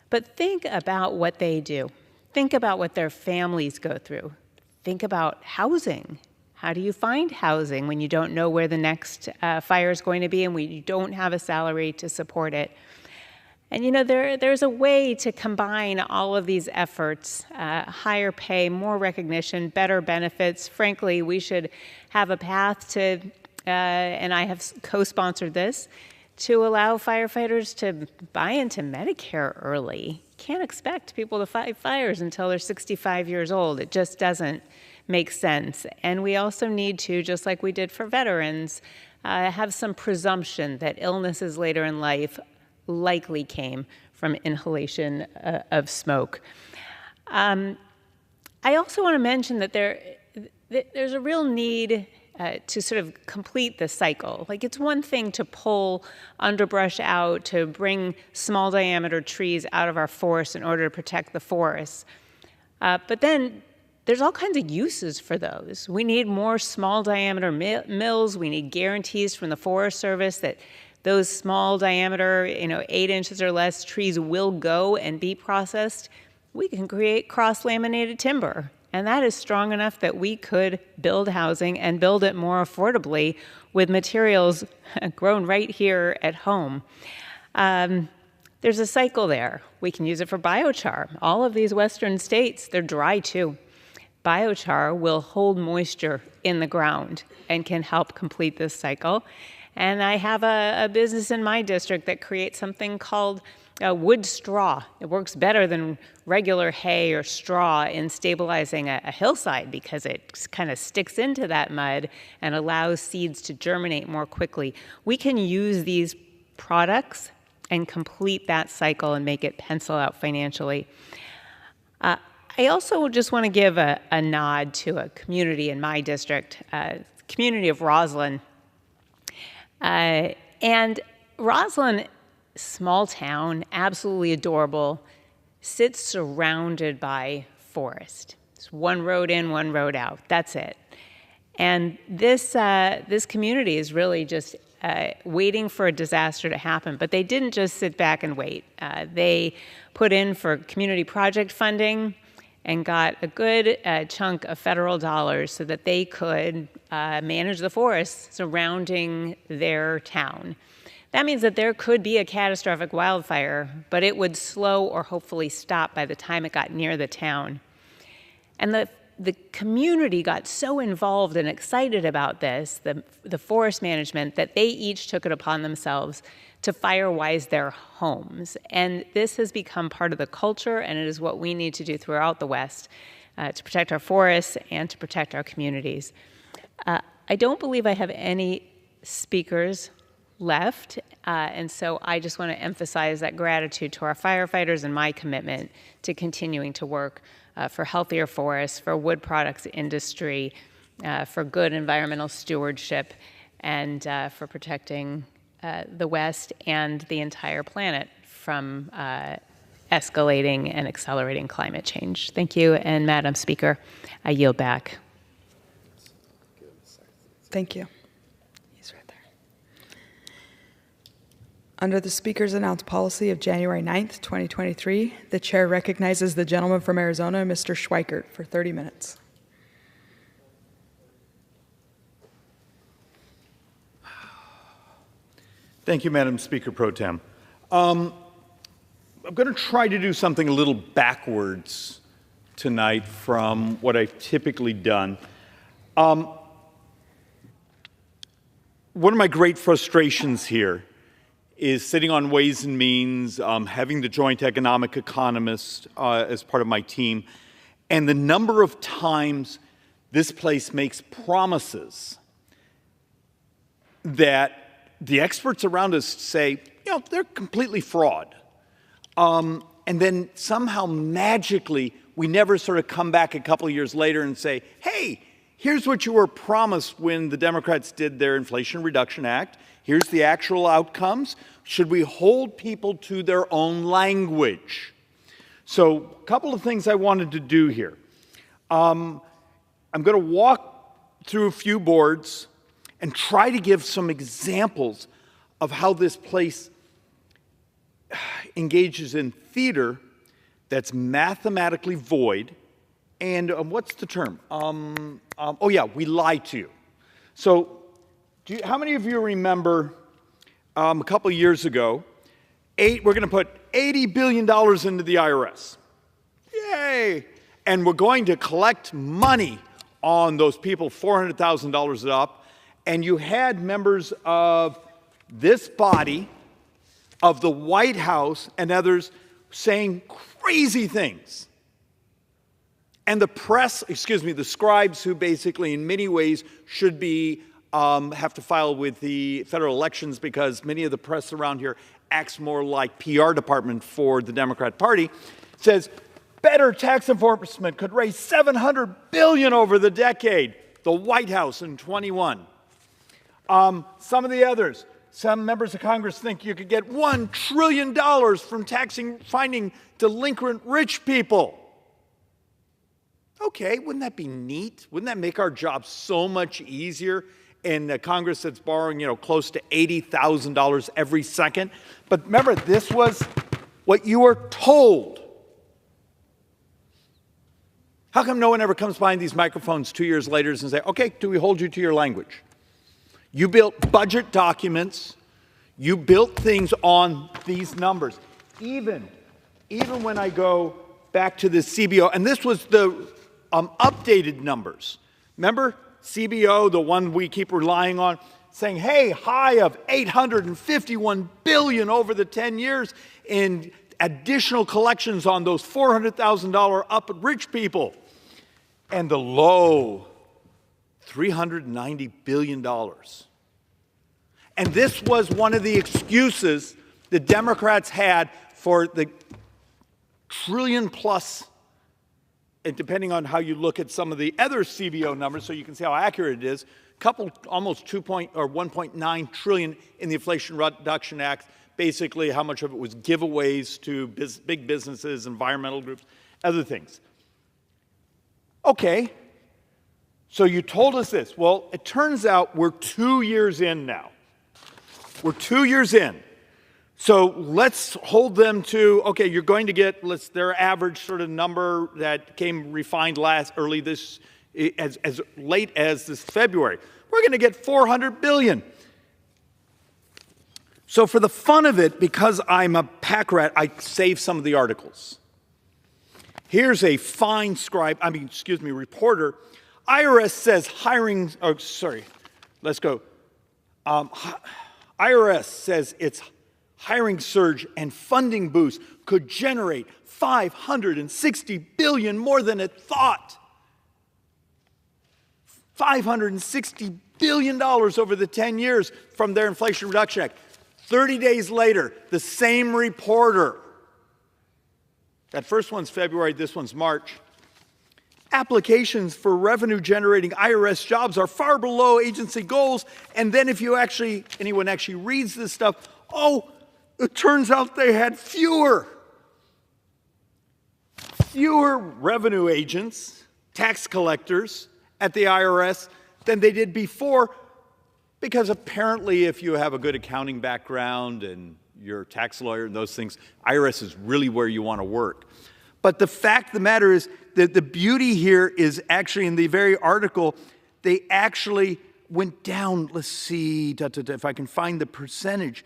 But think about what they do. Think about what their families go through. Think about housing. How do you find housing when you don't know where the next fire is going to be and when you don't have a salary to support it? And you know, there's a way to combine all of these efforts, higher pay, more recognition, better benefits. Frankly, we should have a path to, and I have co-sponsored this, to allow firefighters to buy into Medicare early. Can't expect people to fight fires until they're 65 years old. It just doesn't make sense. And we also need to, just like we did for veterans, have some presumption that illnesses later in life likely came from inhalation of smoke. I also want to mention that there's a real need to sort of complete the cycle. Like, it's one thing to pull underbrush out, to bring small diameter trees out of our forests in order to protect the forests. But then there's all kinds of uses for those. We need more small diameter mills. We need guarantees from the Forest Service that those small diameter, 8 inches or less trees will go and be processed. We can create cross-laminated timber, and that is strong enough that we could build housing and build it more affordably with materials grown right here at home. There's a cycle there. We can use it for biochar. All of these western states, they're dry too. Biochar will hold moisture in the ground and can help complete this cycle. And I have a business in my district that creates something called wood straw. It works better than regular hay or straw in stabilizing a hillside because it kind of sticks into that mud and allows seeds to germinate more quickly. We can use these products and complete that cycle and make it pencil out financially. I also just want to give a nod to a community in my district, community of Roslyn. And Roslyn, small town, absolutely adorable, sits surrounded by forest. It's one road in, one road out. That's it. And this community is really just waiting for a disaster to happen. But they didn't just sit back and wait. They put in for community project funding, and got a good chunk of federal dollars so that they could manage the forests surrounding their town. That means that there could be a catastrophic wildfire, but it would slow or hopefully stop by the time it got near the town. And the community got so involved and excited about this, the forest management, that they each took it upon themselves to fire-wise their homes. And this has become part of the culture, and it is what we need to do throughout the West to protect our forests and to protect our communities. I don't believe I have any speakers left, and so I just want to emphasize that gratitude to our firefighters and my commitment to continuing to work for healthier forests, for wood products industry, for good environmental stewardship, and for protecting the West and the entire planet from escalating and accelerating climate change. Thank you, and Madam Speaker, I yield back. Thank you. He's right there. Under the Speaker's announced policy of January 9th, 2023, the Chair recognizes the gentleman from Arizona, Mr. Schweikert, for 30 minutes. Thank you, Madam Speaker Pro Tem. I'm going to try to do something a little backwards tonight from what I've typically done. One of my great frustrations here is sitting on Ways and Means, having the joint economic economist as part of my team, and the number of times this place makes promises that the experts around us say, you know, they're completely fraud. And then somehow magically, we never sort of come back a couple of years later and say, hey, here's what you were promised when the Democrats did their Inflation Reduction Act. Here's the actual outcomes. Should we hold people to their own language? So a couple of things I wanted to do here. I'm going to walk through a few boards and try to give some examples of how this place engages in theater that's mathematically void. And what's the term? Oh yeah, we lie to you. So how many of you remember a couple of years ago, we're going to put $80 billion into the IRS. Yay! And we're going to collect money on those people, $400,000 up. And you had members of this body, of the White House, and others saying crazy things. And the press, the scribes who basically in many ways should be, have to file with the federal elections because many of the press around here acts more like PR department for the Democrat Party, says better tax enforcement could raise $700 billion over the decade. The White House in 21. Some of the others, some members of Congress think you could get $1 trillion from finding delinquent rich people. Okay, wouldn't that be neat? Wouldn't that make our job so much easier in Congress that's borrowing, close to $80,000 every second? But remember, this was what you were told. How come no one ever comes behind these microphones 2 years later and say, okay, do we hold you to your language? You built budget documents. You built things on these numbers. Even when I go back to the CBO, and this was the updated numbers. Remember CBO, the one we keep relying on, saying, hey, high of $851 billion over the 10 years in additional collections on those $400,000 up rich people. And the low, $390 billion. And this was one of the excuses the Democrats had for the trillion plus, and depending on how you look at some of the other CBO numbers, so you can see how accurate it is, almost 1.9 trillion in the Inflation Reduction Act, basically how much of it was giveaways to big businesses, environmental groups, other things. Okay. So you told us this. Well, it turns out we're 2 years in now. We're 2 years in. So let's hold them to, okay, you're going to get their average sort of number that came refined as late as this February. We're going to get $400 billion. So for the fun of it, because I'm a pack rat, I saved some of the articles. Here's a fine reporter. IRS says IRS says its hiring surge and funding boost could generate $560 billion more than it thought. $560 billion over the 10 years from their Inflation Reduction Act. 30 days later, the same reporter. That first one's February, this one's March. Applications for revenue-generating IRS jobs are far below agency goals. And then if anyone actually reads this stuff, it turns out they had fewer revenue agents, tax collectors at the IRS than they did before, because apparently if you have a good accounting background and you're a tax lawyer and those things, IRS is really where you want to work. But the fact of the matter is that the beauty here is actually in the very article, they actually went down. Let's see if I can find the percentage.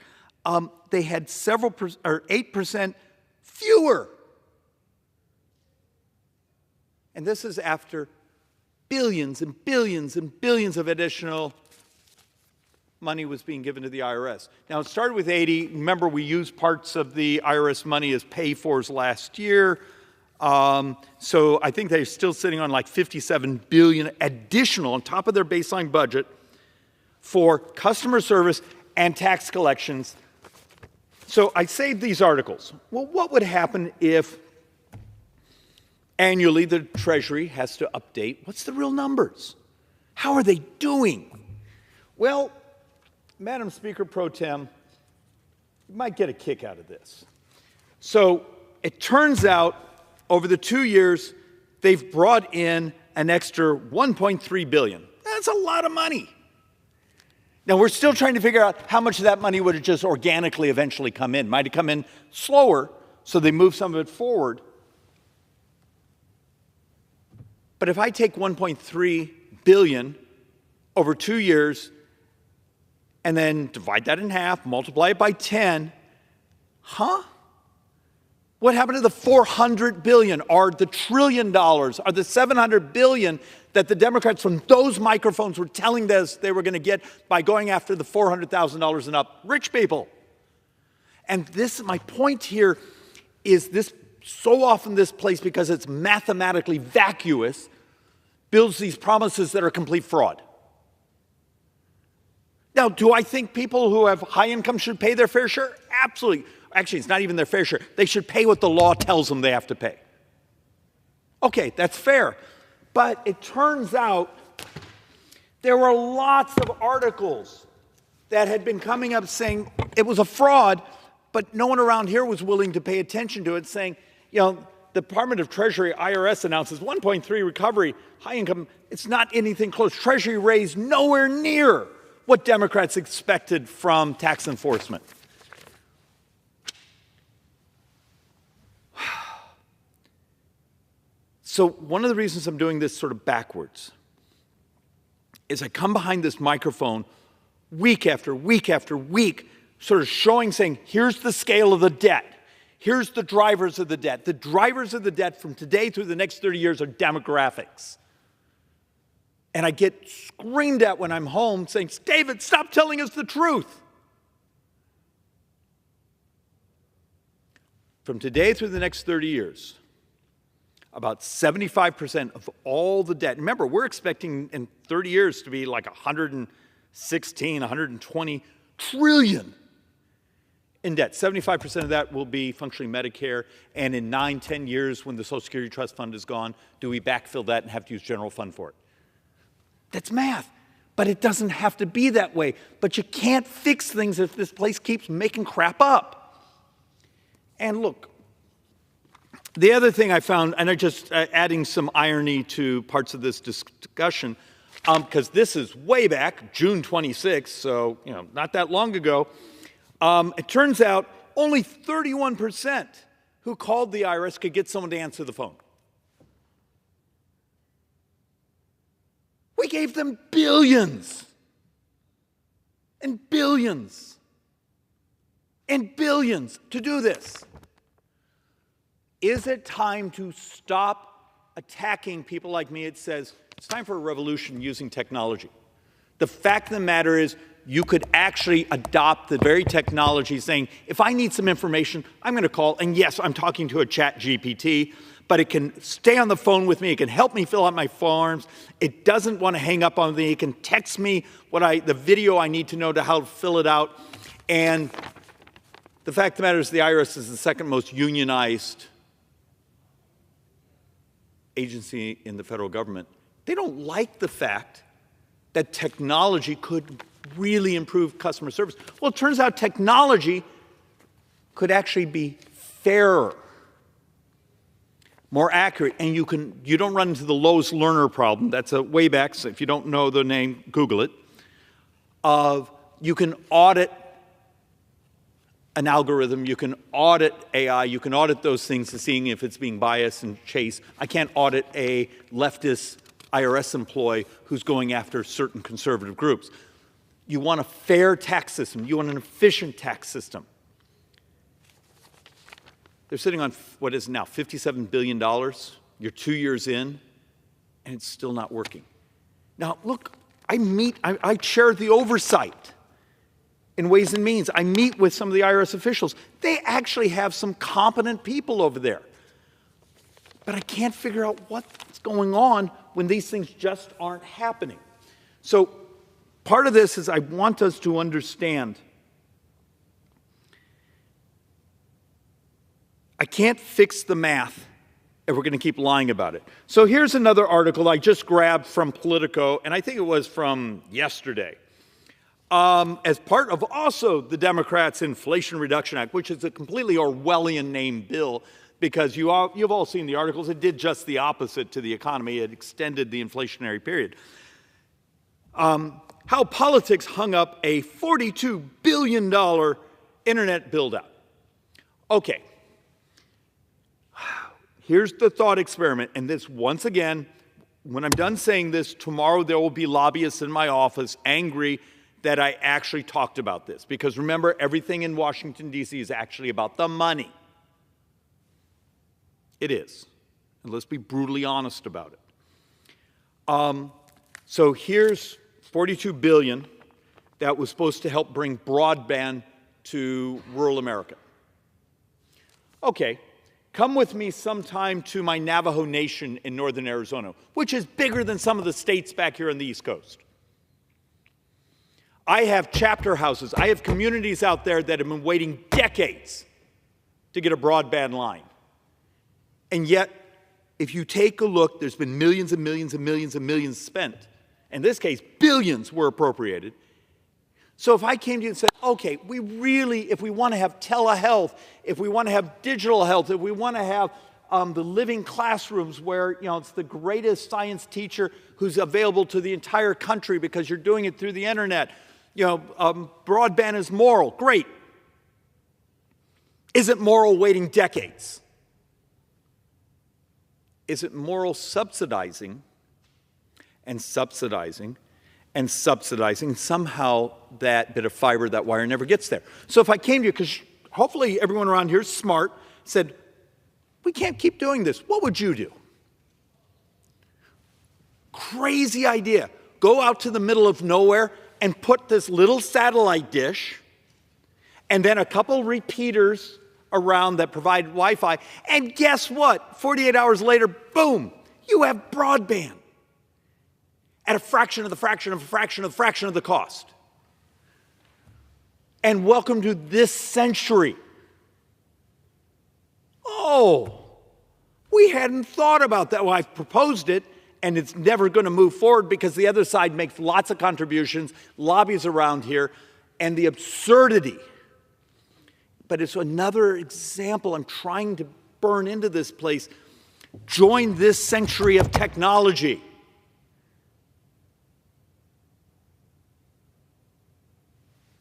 They had 8% fewer. And this is after billions and billions and billions of additional money was being given to the IRS. Now, it started with 80. Remember, we used parts of the IRS money as pay-fors last year. So I think they're still sitting on like $57 billion additional on top of their baseline budget for customer service and tax collections. So I saved these articles. Well, what would happen if annually the Treasury has to update? What's the real numbers? How are they doing? Well, Madam Speaker Pro Tem, you might get a kick out of this. So it turns out over the 2 years, they've brought in an extra $1.3 billion. That's a lot of money. Now, we're still trying to figure out how much of that money would have just organically eventually come in. Might have come in slower, so they move some of it forward. But if I take $1.3 billion over 2 years and then divide that in half, multiply it by 10, what happened to the $400 billion, or the $1 trillion, or the $700 billion that the Democrats from those microphones were telling us they were going to get by going after the $400,000 and up rich people? And my point here is this, so often this place, because it's mathematically vacuous, builds these promises that are complete fraud. Now, do I think people who have high income should pay their fair share? Absolutely. Actually, it's not even their fair share. They should pay what the law tells them they have to pay. Okay, that's fair. But it turns out there were lots of articles that had been coming up saying it was a fraud, but no one around here was willing to pay attention to it, saying, the Department of Treasury, IRS, announces 1.3 recovery, high income. It's not anything close. Treasury raised nowhere near what Democrats expected from tax enforcement. So one of the reasons I'm doing this sort of backwards is I come behind this microphone week after week after week, sort of saying, here's the scale of the debt. Here's the drivers of the debt. The drivers of the debt from today through the next 30 years are demographics. And I get screamed at when I'm home saying, David, stop telling us the truth. From today through the next 30 years, about 75% of all the debt. Remember, we're expecting in 30 years to be like 116, 120 trillion in debt. 75% of that will be functionally Medicare. And in 9, 10 years, when the Social Security Trust Fund is gone, do we backfill that and have to use general fund for it? That's math. But it doesn't have to be that way. But you can't fix things if this place keeps making crap up. And look, the other thing I found, and I'm just adding some irony to parts of this discussion, because this is way back, June 26th, so not that long ago. It turns out only 31% who called the IRS could get someone to answer the phone. We gave them billions and billions and billions to do this. Is it time to stop attacking people like me? It says it's time for a revolution using technology. The fact of the matter is, you could actually adopt the very technology saying, if I need some information, I'm going to call, and yes, I'm talking to a chat GPT, but it can stay on the phone with me. It can help me fill out my forms. It doesn't want to hang up on me. It can text me the video I need to know to how to fill it out. And the fact of the matter is, the IRS is the second most unionized agency in the federal government. They don't like the fact that technology could really improve customer service. Well, it turns out technology could actually be fairer, more accurate, and you don't run into the lowest learner problem. That's a way back, so if you don't know the name, Google it. You can audit an algorithm, you can audit AI, you can audit those things to seeing if it's being biased and chased. I can't audit a leftist IRS employee who's going after certain conservative groups. You want a fair tax system. You want an efficient tax system. They're sitting on, what is it now, $57 billion. You're 2 years in, and it's still not working. Now, look, I chair the oversight in Ways and Means. I meet with some of the IRS officials. They actually have some competent people over there. But I can't figure out what's going on when these things just aren't happening. So part of this is I want us to understand I can't fix the math if we're going to keep lying about it. So here's another article I just grabbed from Politico, and I think it was from yesterday. As part of also the Democrats' Inflation Reduction Act, which is a completely Orwellian named bill, because you've all seen the articles. It did just the opposite to the economy. It extended the inflationary period. How politics hung up a $42 billion internet build-out. Okay. Here's the thought experiment. And this, once again, when I'm done saying this, tomorrow there will be lobbyists in my office angry that I actually talked about this. Because remember, everything in Washington, D.C. is actually about the money. It is. And let's be brutally honest about it. So here's $42 billion that was supposed to help bring broadband to rural America. Okay, come with me sometime to my Navajo Nation in northern Arizona, which is bigger than some of the states back here on the East Coast. I have chapter houses. I have communities out there that have been waiting decades to get a broadband line. And yet, if you take a look, there's been millions and millions and millions and millions spent. In this case, billions were appropriated. So if I came to you and said, okay, we really, if we want to have telehealth, if we want to have digital health, if we want to have the living classrooms where, it's the greatest science teacher who's available to the entire country because you're doing it through the internet, broadband is moral, great. Is it moral waiting decades? Is it moral subsidizing and subsidizing and subsidizing? Somehow that bit of fiber, that wire never gets there. So if I came to you, because hopefully everyone around here is smart, said, we can't keep doing this, what would you do? Crazy idea. Go out to the middle of nowhere and put this little satellite dish and then a couple repeaters around that provide Wi-Fi, and guess what? 48 hours later, boom, you have broadband at a fraction of the fraction of a fraction of the fraction of the cost. And welcome to this century. Oh, we hadn't thought about that. Well, I've proposed it, and it's never going to move forward because the other side makes lots of contributions, lobbies around here, and the absurdity. But it's another example. I'm trying to burn into this place. Join this century of technology.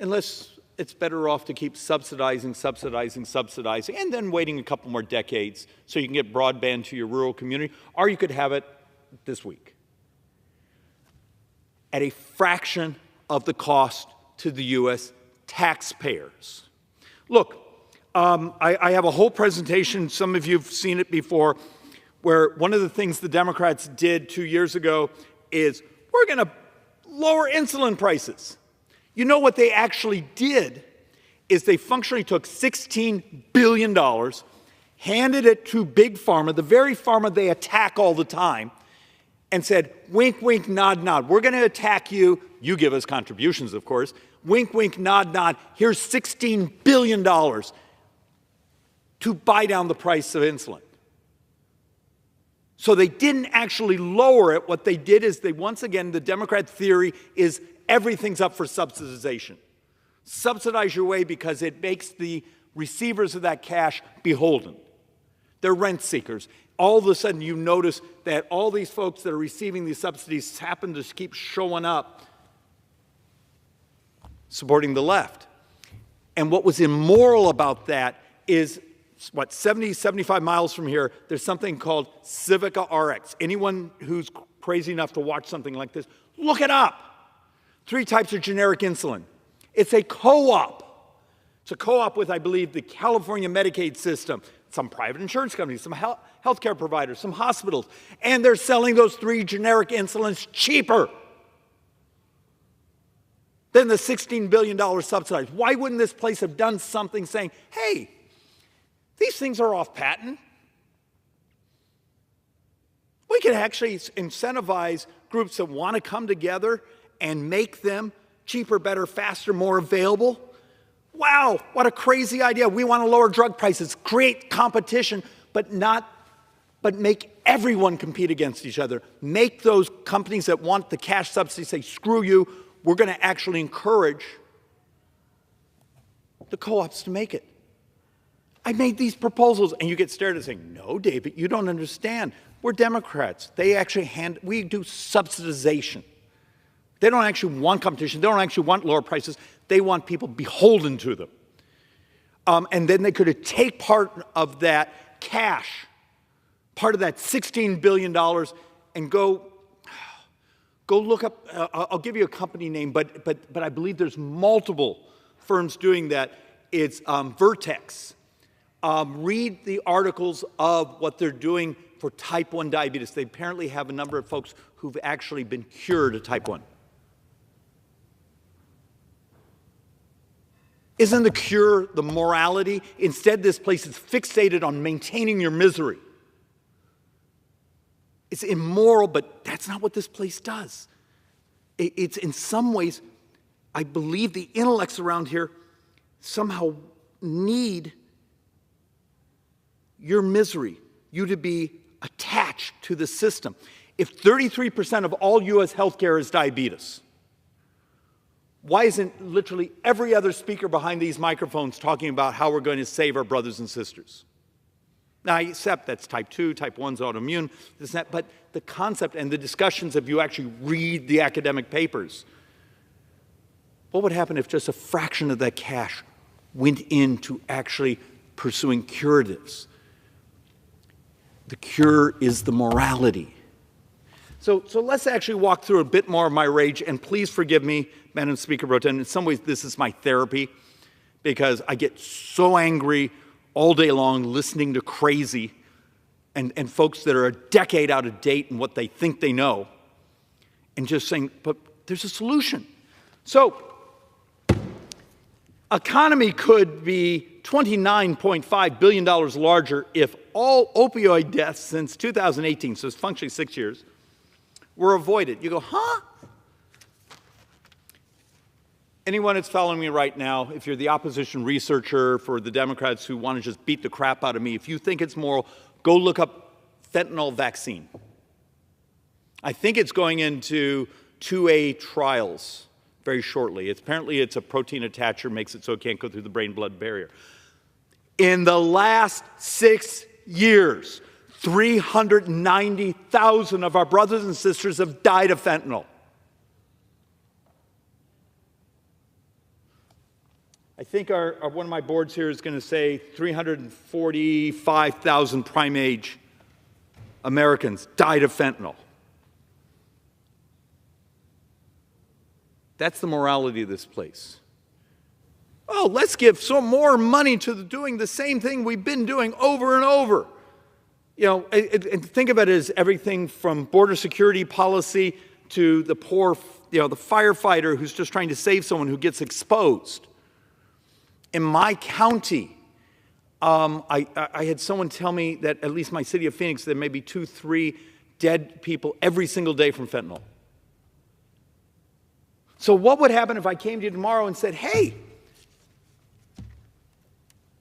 Unless it's better off to keep subsidizing, and then waiting a couple more decades so you can get broadband to your rural community, or you could have it this week at a fraction of the cost to the U.S. taxpayers. Look, I have a whole presentation, some of you have seen it before, where one of the things the Democrats did 2 years ago is we're going to lower insulin prices. You know what they actually did is they functionally took $16 billion, handed it to Big Pharma, the very pharma they attack all the time, and said, wink, wink, nod, nod. We're going to attack you. You give us contributions, of course. Wink, wink, nod, nod. Here's $16 billion to buy down the price of insulin. So they didn't actually lower it. What they did is they, once again, the Democrat theory is everything's up for subsidization. Subsidize your way because it makes the receivers of that cash beholden. They're rent seekers. All of a sudden you notice that all these folks that are receiving these subsidies happen to keep showing up supporting the left. And what was immoral about that is, 70, 75 miles from here, there's something called Civica RX. Anyone who's crazy enough to watch something like this, look it up. 3 types of generic insulin. It's a co-op. It's a co-op with, I believe, the California Medicaid system, some private insurance companies, some healthcare providers, some hospitals, and they're selling those 3 generic insulins cheaper than the $16 billion subsidized. Why wouldn't this place have done something saying, hey, these things are off patent? We could actually incentivize groups that want to come together and make them cheaper, better, faster, more available. Wow, what a crazy idea. We want to lower drug prices, create competition, but make everyone compete against each other. Make those companies that want the cash subsidy say, screw you, we're going to actually encourage the co-ops to make it. I made these proposals, and you get stared at saying, no, David, you don't understand. We're Democrats. We do subsidization. They don't actually want competition. They don't actually want lower prices. They want people beholden to them. And then they could take part of that cash, part of that $16 billion, and go look up, I'll give you a company name, but I believe there's multiple firms doing that. It's Vertex. Read the articles of what they're doing for type 1 diabetes. They apparently have a number of folks who've actually been cured of type 1. Isn't the cure the morality? Instead, this place is fixated on maintaining your misery. It's immoral, but that's not what this place does. It's in some ways, I believe the intellects around here somehow need your misery, you to be attached to the system. If 33% of all U.S. healthcare is diabetes, why isn't literally every other speaker behind these microphones talking about how we're going to save our brothers and sisters? Now, I accept that's type 2, type 1's autoimmune, this and that, but the concept and the discussions, if you actually read the academic papers, what would happen if just a fraction of that cash went into actually pursuing curatives? The cure is the morality. So let's actually walk through a bit more of my rage, and please forgive me, Madam Speaker Pro Tem. In some ways, this is my therapy, because I get so angry all day long listening to crazy and folks that are a decade out of date in what they think they know, and just saying, but there's a solution. So, economy could be $29.5 billion larger if all opioid deaths since 2018, so it's functionally 6 years, were avoided. You go, huh? Anyone that's following me right now, if you're the opposition researcher for the Democrats who want to just beat the crap out of me, if you think it's moral, go look up fentanyl vaccine. I think it's going into 2A trials very shortly. Apparently it's a protein attacher, makes it so it can't go through the brain-blood barrier. In the last 6 years, 390,000 of our brothers and sisters have died of fentanyl. I think one of my boards here is going to say 345,000 prime age Americans died of fentanyl. That's the morality of this place. Oh, let's give some more money to doing the same thing we've been doing over and over. You know, and think of it as everything from border security policy to the poor, the firefighter who's just trying to save someone who gets exposed. In my county, I had someone tell me that at least my city of Phoenix, there may be 2-3 dead people every single day from fentanyl. So what would happen if I came to you tomorrow and said, hey,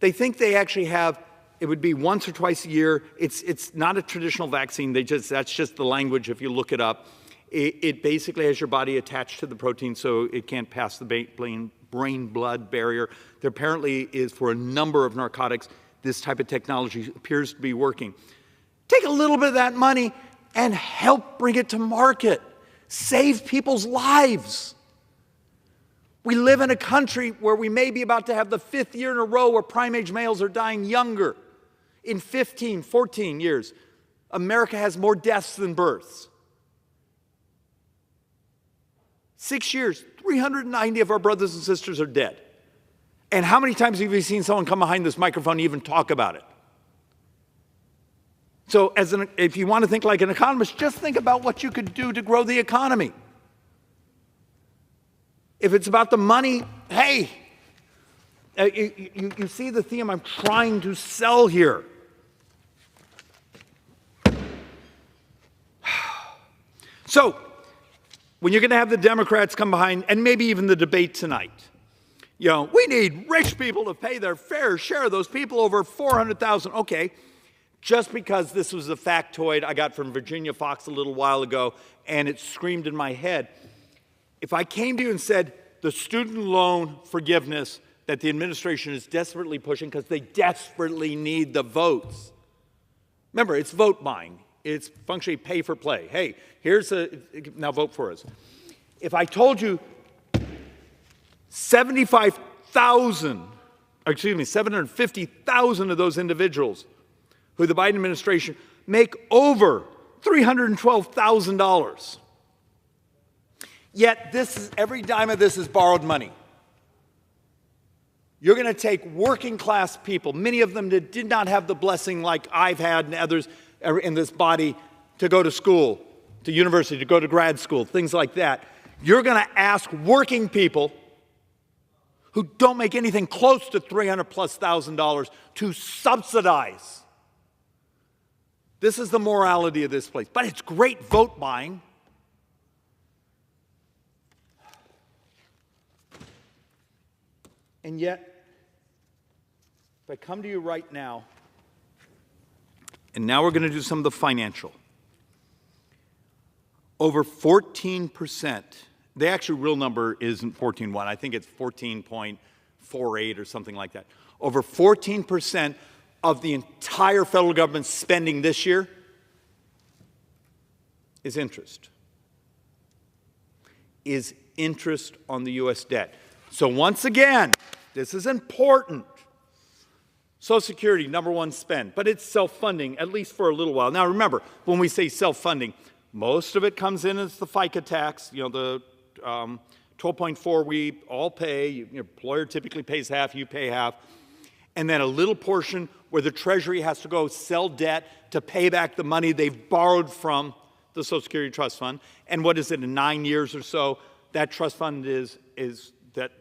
they think they actually have, it would be once or twice a year. It's not a traditional vaccine. That's just the language if you look it up. It basically has your body attached to the protein so it can't pass the brain-blood barrier. There apparently is, for a number of narcotics, this type of technology appears to be working. Take a little bit of that money and help bring it to market. Save people's lives. We live in a country where we may be about to have the 5th year in a row where prime-age males are dying younger. In 15, 14 years, America has more deaths than births. 6 years, 390 of our brothers and sisters are dead. And how many times have you seen someone come behind this microphone and even talk about it? So if you want to think like an economist, just think about what you could do to grow the economy. If it's about the money, hey, you see the theme I'm trying to sell here. So, when you're going to have the Democrats come behind, and maybe even the debate tonight, we need rich people to pay their fair share. Those people over 400,000. Okay, just because this was a factoid I got from Virginia Fox a little while ago, and it screamed in my head. If I came to you and said the student loan forgiveness that the administration is desperately pushing because they desperately need the votes. Remember, it's vote buying. It's functionally pay for play. Hey, now vote for us. If I told you 750,000 of those individuals who the Biden administration make over $312,000. Yet every dime of this is borrowed money. You're going to take working class people, many of them that did not have the blessing like I've had and others in this body to go to school, to university, to go to grad school, things like that. You're going to ask working people who don't make anything close to $300,000+ to subsidize. This is the morality of this place. But it's great vote buying. And yet, if I come to you right now, and now we're going to do some of the financial. Over 14%, the actual real number isn't 14.1, I think it's 14.48 or something like that. Over 14% of the entire federal government spending this year is interest. Is interest on the U.S. debt. So once again, this is important. Social Security, #1 spend, but it's self-funding, at least for a little while. Now remember, when we say self-funding, most of it comes in as the FICA tax, the 12.4 we all pay, your employer typically pays half, you pay half, and then a little portion where the Treasury has to go sell debt to pay back the money they've borrowed from the Social Security Trust Fund. And what is it, in 9 years or so, that trust fund is that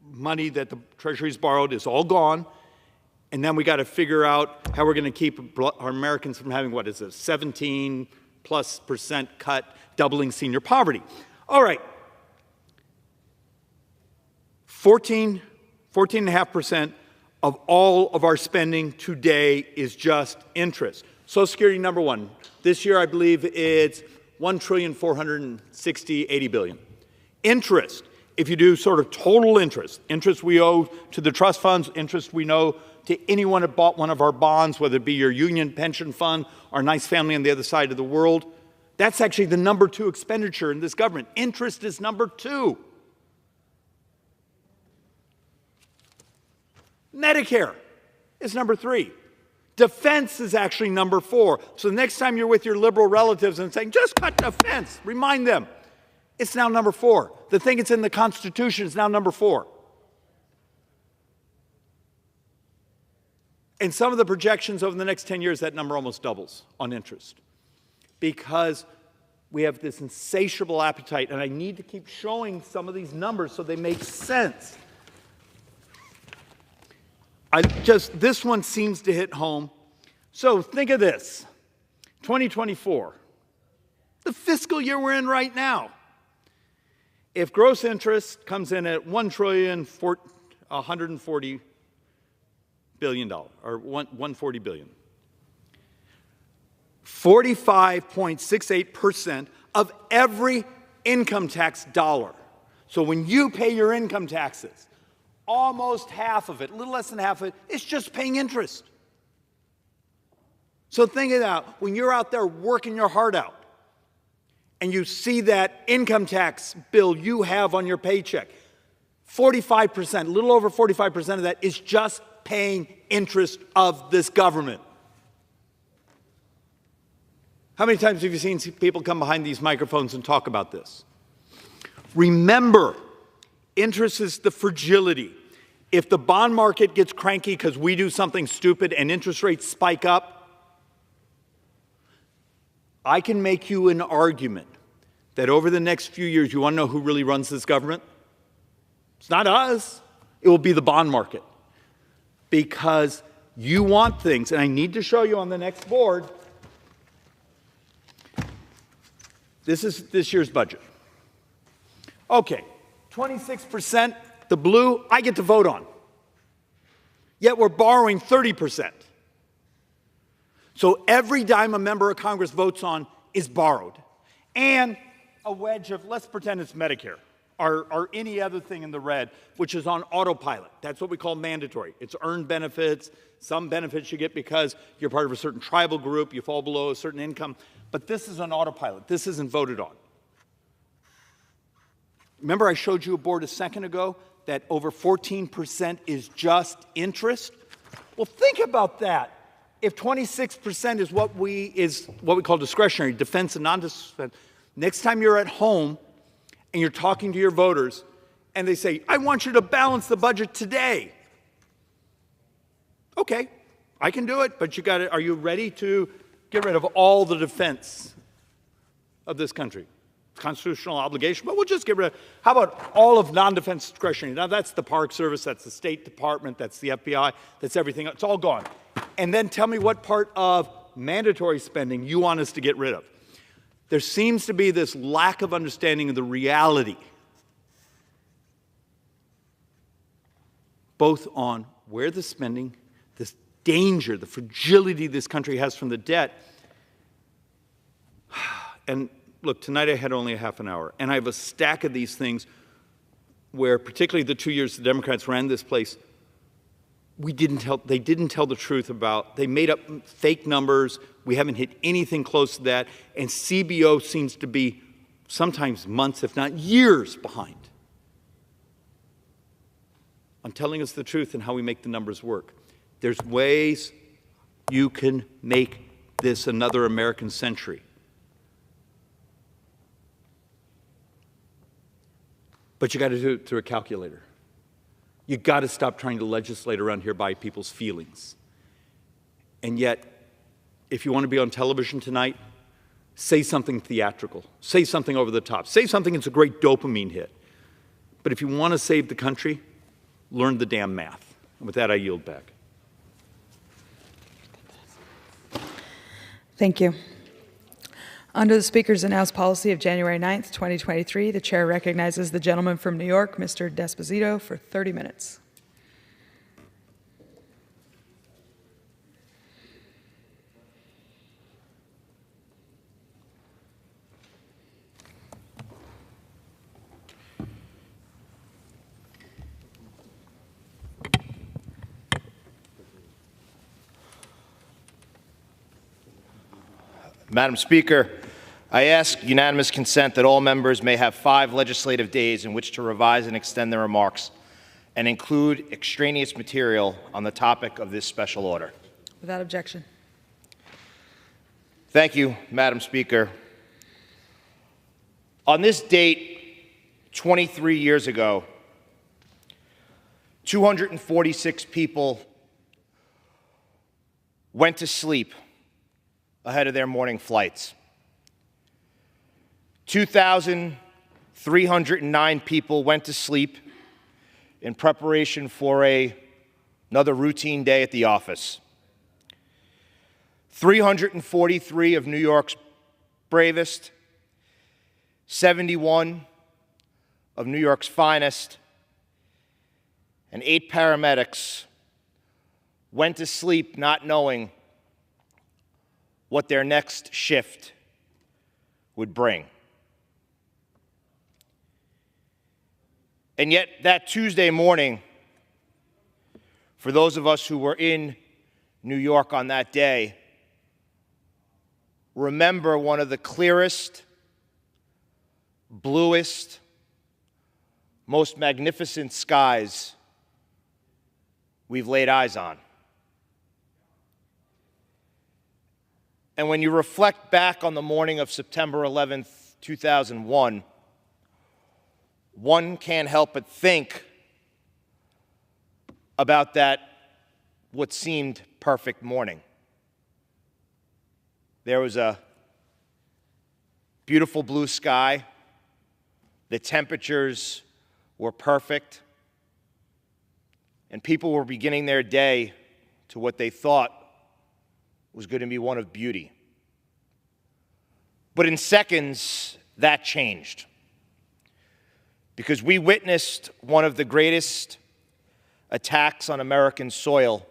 money that the Treasury's borrowed is all gone. And then we got to figure out how we're going to keep our Americans from having, 17+% cut, doubling senior poverty. All right. 14.5% of all of our spending today is just interest. Social Security, #1. This year, I believe it's $1,460.80 billion. Interest, if you do sort of total interest we owe to the trust funds, interest we owe to anyone that bought one of our bonds, whether it be your union pension fund, our nice family on the other side of the world, that's actually the #2 expenditure in this government. Interest is #2. Medicare is number 3. Defense is actually number 4. So the next time you're with your liberal relatives and saying, just cut defense, remind them, it's now number 4. The thing that's in the Constitution is now number 4. And some of the projections over the next 10 years, that number almost doubles on interest. Because we have this insatiable appetite, and I need to keep showing some of these numbers so they make sense. This one seems to hit home. So think of this, 2024, the fiscal year we're in right now. If gross interest comes in at $1,140 billion, or $140 billion, 45.68% of every income tax dollar. So when you pay your income taxes, almost half of it, a little less than half of it, is just paying interest. So think of that, when you're out there working your heart out, and you see that income tax bill you have on your paycheck, 45%, a little over 45% of that is just paying interest of this government. How many times have you seen people come behind these microphones and talk about this? Remember, interest is the fragility. If the bond market gets cranky because we do something stupid and interest rates spike up, I can make you an argument that over the next few years, you want to know who really runs this government? It's not us. It will be the bond market. Because you want things, and I need to show you on the next board. This is this year's budget. Okay, 26%, the blue, I get to vote on. Yet we're borrowing 30%. So every dime a member of Congress votes on is borrowed. And a wedge of, let's pretend it's Medicare, or any other thing in the red, which is on autopilot. That's what we call mandatory. It's earned benefits. Some benefits you get because you're part of a certain tribal group, you fall below a certain income. But this is on autopilot. This isn't voted on. Remember I showed you a board a second ago that over 14% is just interest? Well, think about that. If 26% is what we call discretionary, defense and non-defense, next time you're at home and you're talking to your voters and they say, I want you to balance the budget today. Okay, I can do it, but are you ready to get rid of all the defense of this country? Constitutional obligation, but we'll just get rid of, how about all of non-defense discretionary? Now that's the Park Service, that's the State Department, that's the FBI, that's everything, it's all gone. And then tell me what part of mandatory spending you want us to get rid of. There seems to be this lack of understanding of the reality, both on where the spending, this danger, the fragility this country has from the debt. And look, tonight I had only a half an hour, and I have a stack of these things where, particularly the 2 years the Democrats ran this place, they didn't tell the truth about, they made up fake numbers. We haven't hit anything close to that. And CBO seems to be sometimes months, if not years, behind on telling us the truth and how we make the numbers work. There's ways you can make this another American century. But you got to do it through a calculator. You got to stop trying to legislate around here by people's feelings. And yet, if you want to be on television tonight, say something theatrical. Say something over the top. Say something that's a great dopamine hit. But if you want to save the country, learn the damn math. And with that, I yield back. Thank you. Under the Speaker's announced policy of January 9th, 2023, the Chair recognizes the gentleman from New York, Mr. Desposito, for 30 minutes. Madam Speaker, I ask unanimous consent that all members may have 5 legislative days in which to revise and extend their remarks, and include extraneous material on the topic of this special order. Without objection. Thank you, Madam Speaker. On this date, 23 years ago, 246 people went to sleep ahead of their morning flights. 2,309 people went to sleep in preparation for another routine day at the office. 343 of New York's bravest, 71 of New York's finest, and 8 paramedics went to sleep not knowing what their next shift would bring. And yet, that Tuesday morning, for those of us who were in New York on that day, remember one of the clearest, bluest, most magnificent skies we've laid eyes on. And when you reflect back on the morning of September 11th, 2001, one can't help but think about that, what seemed perfect morning. There was a beautiful blue sky. The temperatures were perfect. And people were beginning their day to what they thought was going to be one of beauty. But in seconds, that changed. Because we witnessed one of the greatest attacks on American soil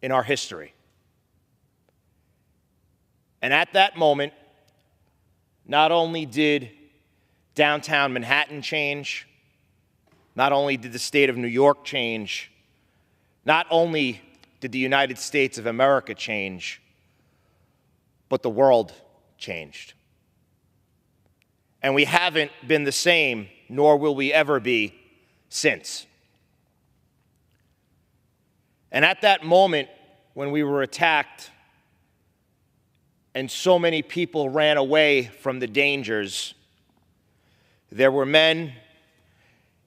in our history. And at that moment, not only did downtown Manhattan change, not only did the state of New York change, not only did the United States of America change, but the world changed. And we haven't been the same, nor will we ever be, since. And at that moment, when we were attacked, and so many people ran away from the dangers, there were men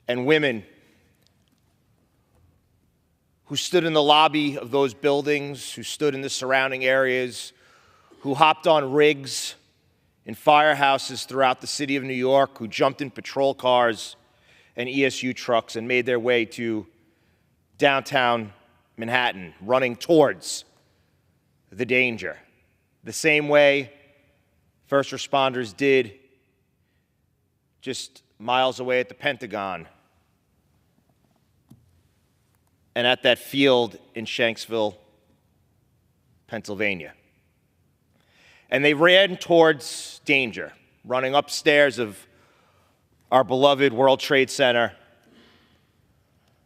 and women who stood in the lobby of those buildings, who stood in the surrounding areas, who hopped on rigs in firehouses throughout the city of New York, who jumped in patrol cars and ESU trucks and made their way to downtown Manhattan, running towards the danger. The same way first responders did just miles away at the Pentagon and at that field in Shanksville, Pennsylvania. And they ran towards danger, running upstairs of our beloved World Trade Center,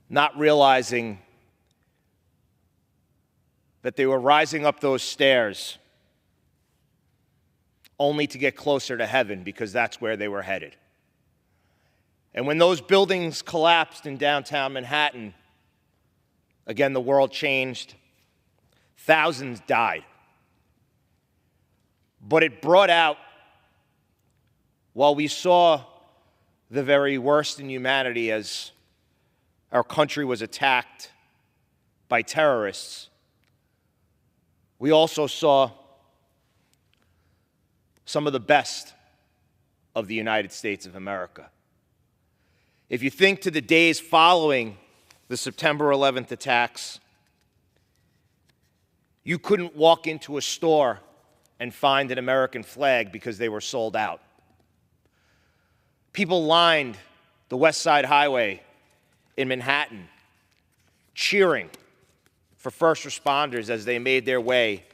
not realizing that they were rising up those stairs only to get closer to heaven, because that's where they were headed. And when those buildings collapsed in downtown Manhattan, again, the world changed. Thousands died. But it brought out, while we saw the very worst in humanity as our country was attacked by terrorists, we also saw some of the best of the United States of America. If you think to the days following the September 11th attacks, you couldn't walk into a store and find an American flag because they were sold out. People lined the West Side Highway in Manhattan, cheering for first responders as they made their way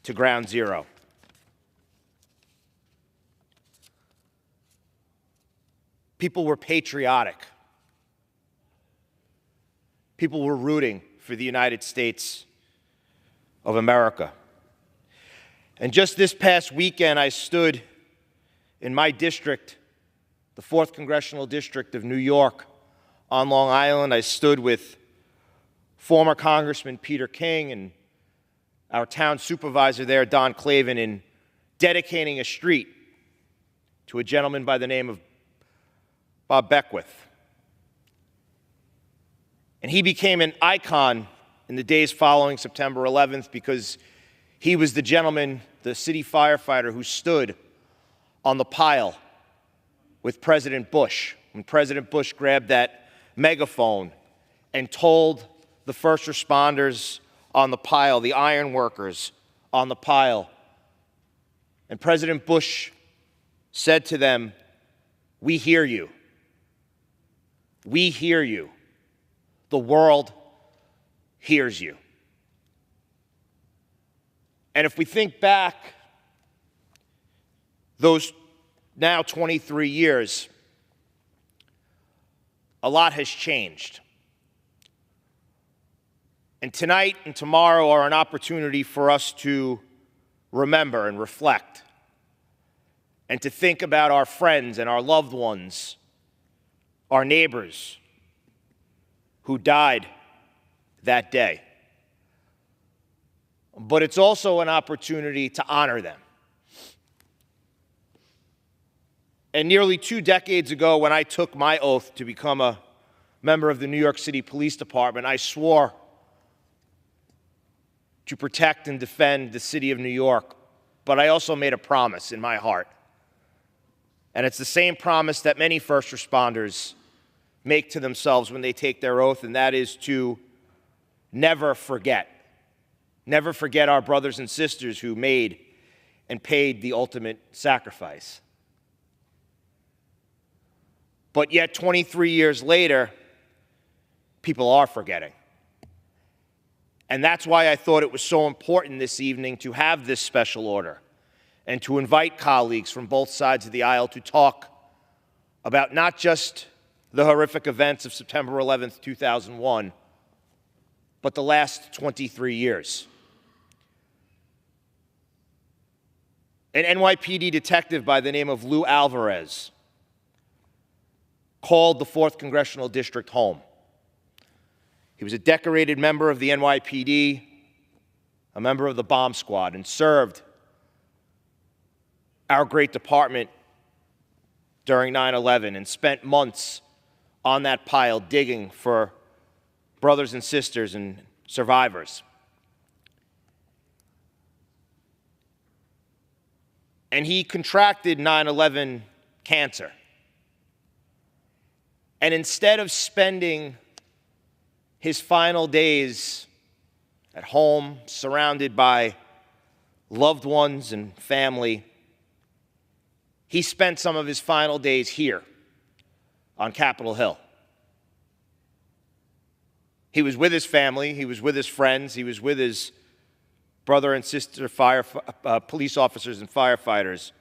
to Ground Zero. People were patriotic. People were rooting for the United States of America. And just this past weekend, I stood in my district, the 4th Congressional District of New York, on Long Island. I stood with former Congressman Peter King and our town supervisor there, Don Clavin, in dedicating a street to a gentleman by the name of Bob Beckwith. And he became an icon in the days following September 11th because he was the gentleman, the city firefighter, who stood on the pile with President Bush when President Bush grabbed that megaphone and told the first responders on the pile, the iron workers on the pile. And President Bush said to them, "We hear you. We hear you. The world hears you." And if we think back those now 23 years, a lot has changed. And tonight and tomorrow are an opportunity for us to remember and reflect and to think about our friends and our loved ones, our neighbors who died that day. But it's also an opportunity to honor them. And nearly 2 decades ago, when I took my oath to become a member of the New York City Police Department, I swore to protect and defend the city of New York, but I also made a promise in my heart. And it's the same promise that many first responders make to themselves when they take their oath, and that is to never forget. Never forget our brothers and sisters who made and paid the ultimate sacrifice. But yet, 23 years later, people are forgetting. And that's why I thought it was so important this evening to have this special order and to invite colleagues from both sides of the aisle to talk about not just the horrific events of September 11th, 2001, but the last 23 years. An NYPD detective by the name of Lou Alvarez called the 4th Congressional District home. He was a decorated member of the NYPD, a member of the bomb squad, and served our great department during 9/11 and spent months on that pile digging for brothers and sisters and survivors. And he contracted 9/11 cancer. And instead of spending his final days at home, surrounded by loved ones and family, he spent some of his final days here on Capitol Hill. He was with his family, he was with his friends, he was with his brother and sister police officers and firefighters,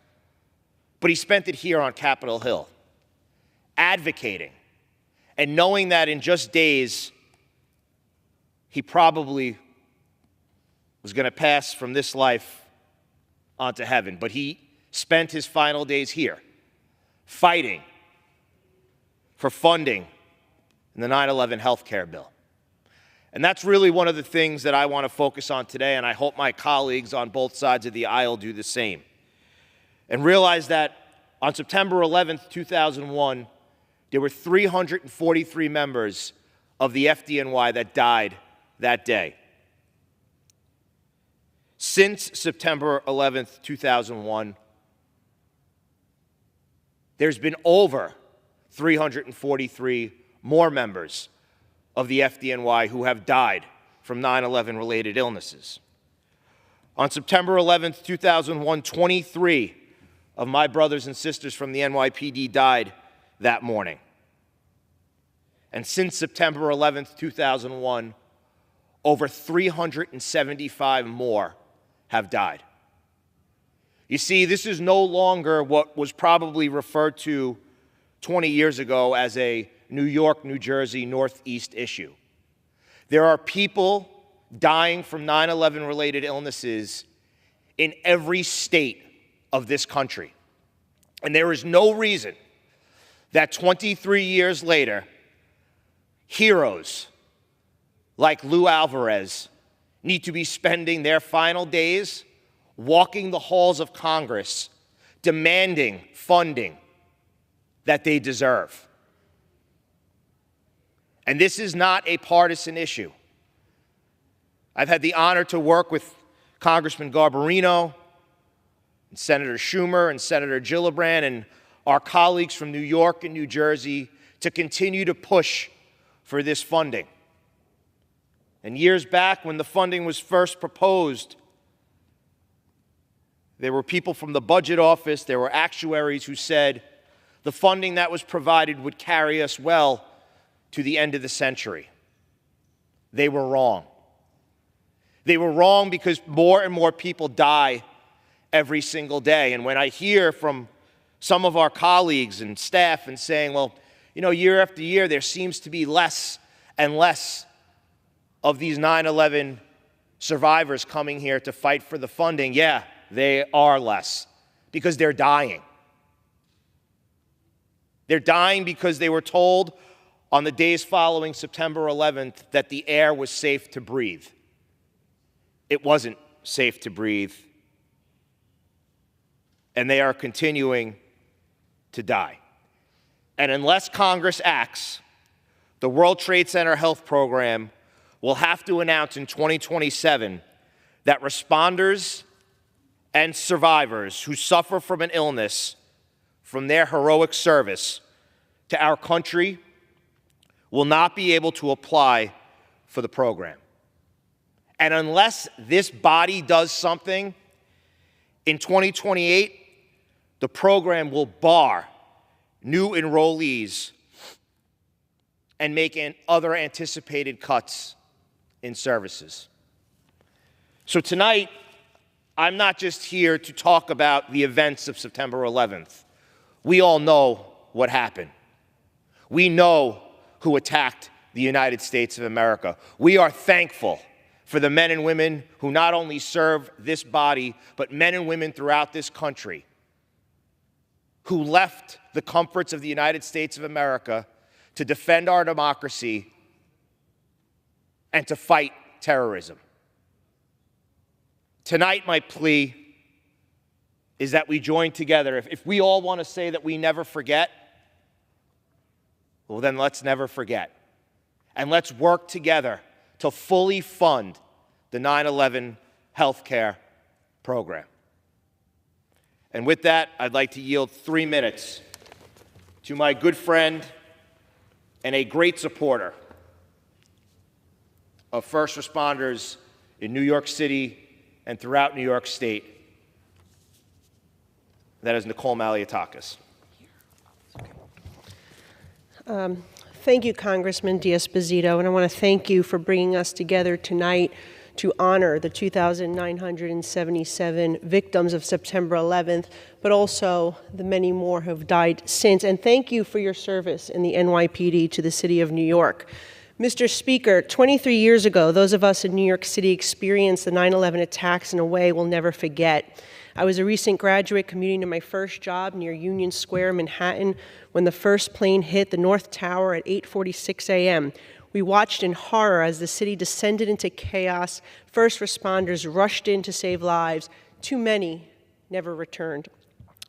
but he spent it here on Capitol Hill, advocating and knowing that in just days, he probably was going to pass from this life onto heaven. But he spent his final days here, fighting for funding in the 9/11 health care bill. And that's really one of the things that I want to focus on today, and I hope my colleagues on both sides of the aisle do the same. And realize that on September 11th, 2001, there were 343 members of the FDNY that died that day. Since September 11th, 2001, there's been over 343 more members of the FDNY who have died from 9/11 related illnesses. On September 11th, 2001, 23 of my brothers and sisters from the NYPD died that morning. And since September 11th, 2001, over 375 more have died. You see, this is no longer what was probably referred to 20 years ago as a New York, New Jersey, Northeast issue. There are people dying from 9/11 related illnesses in every state of this country. And there is no reason that 23 years later, heroes like Lou Alvarez need to be spending their final days walking the halls of Congress, demanding funding that they deserve. And this is not a partisan issue. I've had the honor to work with Congressman Garbarino, and Senator Schumer, and Senator Gillibrand, and our colleagues from New York and New Jersey to continue to push for this funding. And years back, when the funding was first proposed, there were people from the budget office, there were actuaries who said the funding that was provided would carry us well to the end of the century. They were wrong. They were wrong because more and more people die every single day. And when I hear from some of our colleagues and staff and saying, well, you know, year after year, there seems to be less and less of these 9/11 survivors coming here to fight for the funding, yeah, they are less because they're dying. They're dying because they were told on the days following September 11th that the air was safe to breathe. It wasn't safe to breathe, and they are continuing to die. And unless Congress acts, the World Trade Center Health Program will have to announce in 2027 that responders and survivors who suffer from an illness from their heroic service to our country will not be able to apply for the program. And unless this body does something, in 2028, the program will bar new enrollees and make other anticipated cuts in services. So tonight, I'm not just here to talk about the events of September 11th. We all know what happened. We know who attacked the United States of America. We are thankful for the men and women who not only serve this body, but men and women throughout this country who left the comforts of the United States of America to defend our democracy and to fight terrorism. Tonight, my plea is that we join together. If we all want to say that we never forget, well, then let's never forget. And let's work together to fully fund the 9/11 healthcare program. And with that, I'd like to yield 3 minutes to my good friend and a great supporter of first responders in New York City and throughout New York State. That is Nicole Malliotakis. Thank you, Congressman D'Esposito, and I want to thank you for bringing us together tonight to honor the 2,977 victims of September 11th, but also the many more who have died since. And thank you for your service in the NYPD to the city of New York. Mr. Speaker, 23 years ago, those of us in New York City experienced the 9/11 attacks in a way we'll never forget. I was a recent graduate commuting to my first job near Union Square, Manhattan, when the first plane hit the North Tower at 8:46 a.m. We watched in horror as the city descended into chaos. First responders rushed in to save lives. Too many never returned.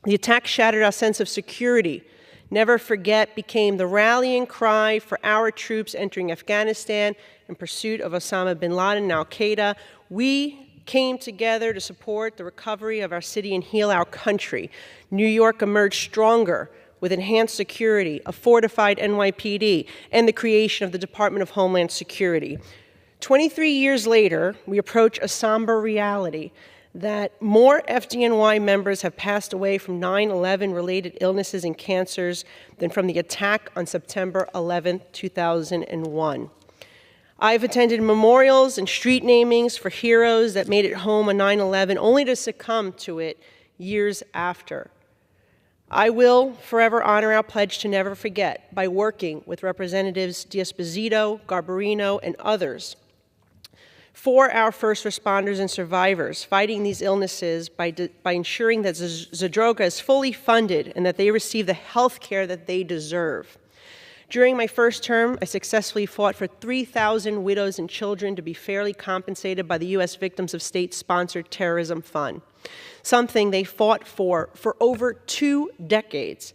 The attack shattered our sense of security. Never forget became the rallying cry for our troops entering Afghanistan in pursuit of Osama bin Laden and al-Qaeda. We came together to support the recovery of our city and heal our country. New York emerged stronger with enhanced security, a fortified NYPD, and the creation of the Department of Homeland Security. 23 years later, we approach a somber reality that more FDNY members have passed away from 9/11 related illnesses and cancers than from the attack on September 11, 2001. I've attended memorials and street namings for heroes that made it home on 9/11 only to succumb to it years after. I will forever honor our pledge to never forget by working with Representatives D'Esposito, Garbarino, and others for our first responders and survivors fighting these illnesses by ensuring that Zadroga is fully funded and that they receive the health care that they deserve. During my first term, I successfully fought for 3,000 widows and children to be fairly compensated by the U.S. Victims of State-Sponsored Terrorism Fund, something they fought for over 2 decades.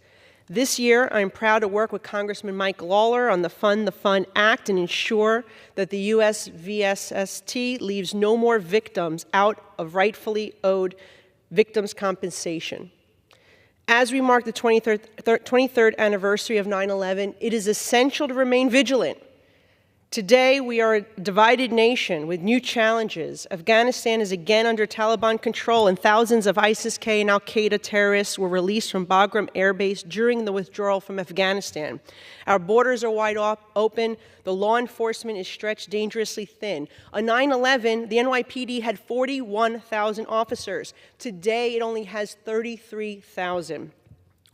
This year, I'm proud to work with Congressman Mike Lawler on the Fund the Fund Act and ensure that the U.S. VSST leaves no more victims out of rightfully owed victims' compensation. As we mark the 23rd anniversary of 9/11, it is essential to remain vigilant. Today, we are a divided nation with new challenges. Afghanistan is again under Taliban control, and thousands of ISIS-K and al-Qaeda terrorists were released from Bagram Air Base during the withdrawal from Afghanistan. Our borders are wide open. The law enforcement is stretched dangerously thin. On 9/11, the NYPD had 41,000 officers. Today, it only has 33,000.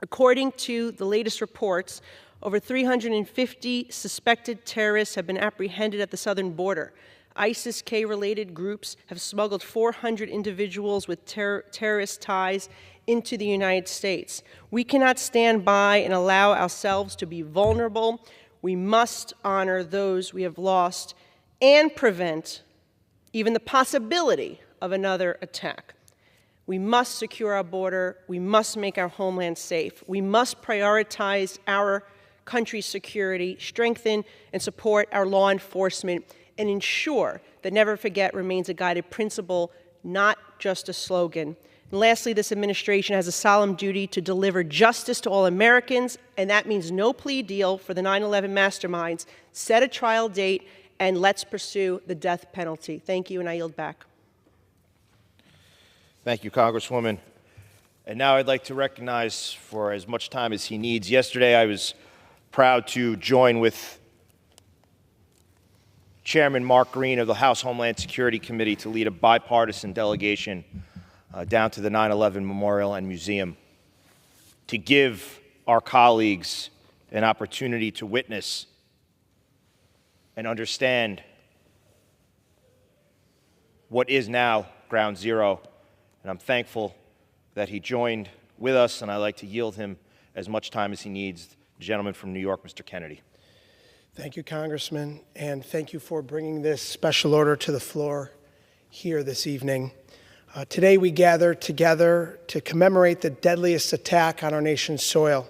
According to the latest reports, over 350 suspected terrorists have been apprehended at the southern border. ISIS-K-related groups have smuggled 400 individuals with terrorist ties into the United States. We cannot stand by and allow ourselves to be vulnerable. We must honor those we have lost and prevent even the possibility of another attack. We must secure our border. We must make our homeland safe. We must prioritize our country's security, strengthen and support our law enforcement, and ensure that never forget remains a guided principle, not just a slogan. And lastly, this administration has a solemn duty to deliver justice to all Americans, and that means no plea deal for the 9/11 masterminds. Set a trial date, and let's pursue the death penalty. Thank you, and I yield back. Thank you, Congresswoman. And now I'd like to recognize, for as much time as he needs, yesterday I was proud to join with Chairman Mark Green of the House Homeland Security Committee to lead a bipartisan delegation down to the 9/11 Memorial and Museum to give our colleagues an opportunity to witness and understand what is now Ground Zero. And I'm thankful that he joined with us, and I'd like to yield him as much time as he needs. The gentleman from New York, Mr. Kennedy. Thank you, Congressman, and thank you for bringing this special order to the floor here this evening. Today we gather together to commemorate the deadliest attack on our nation's soil.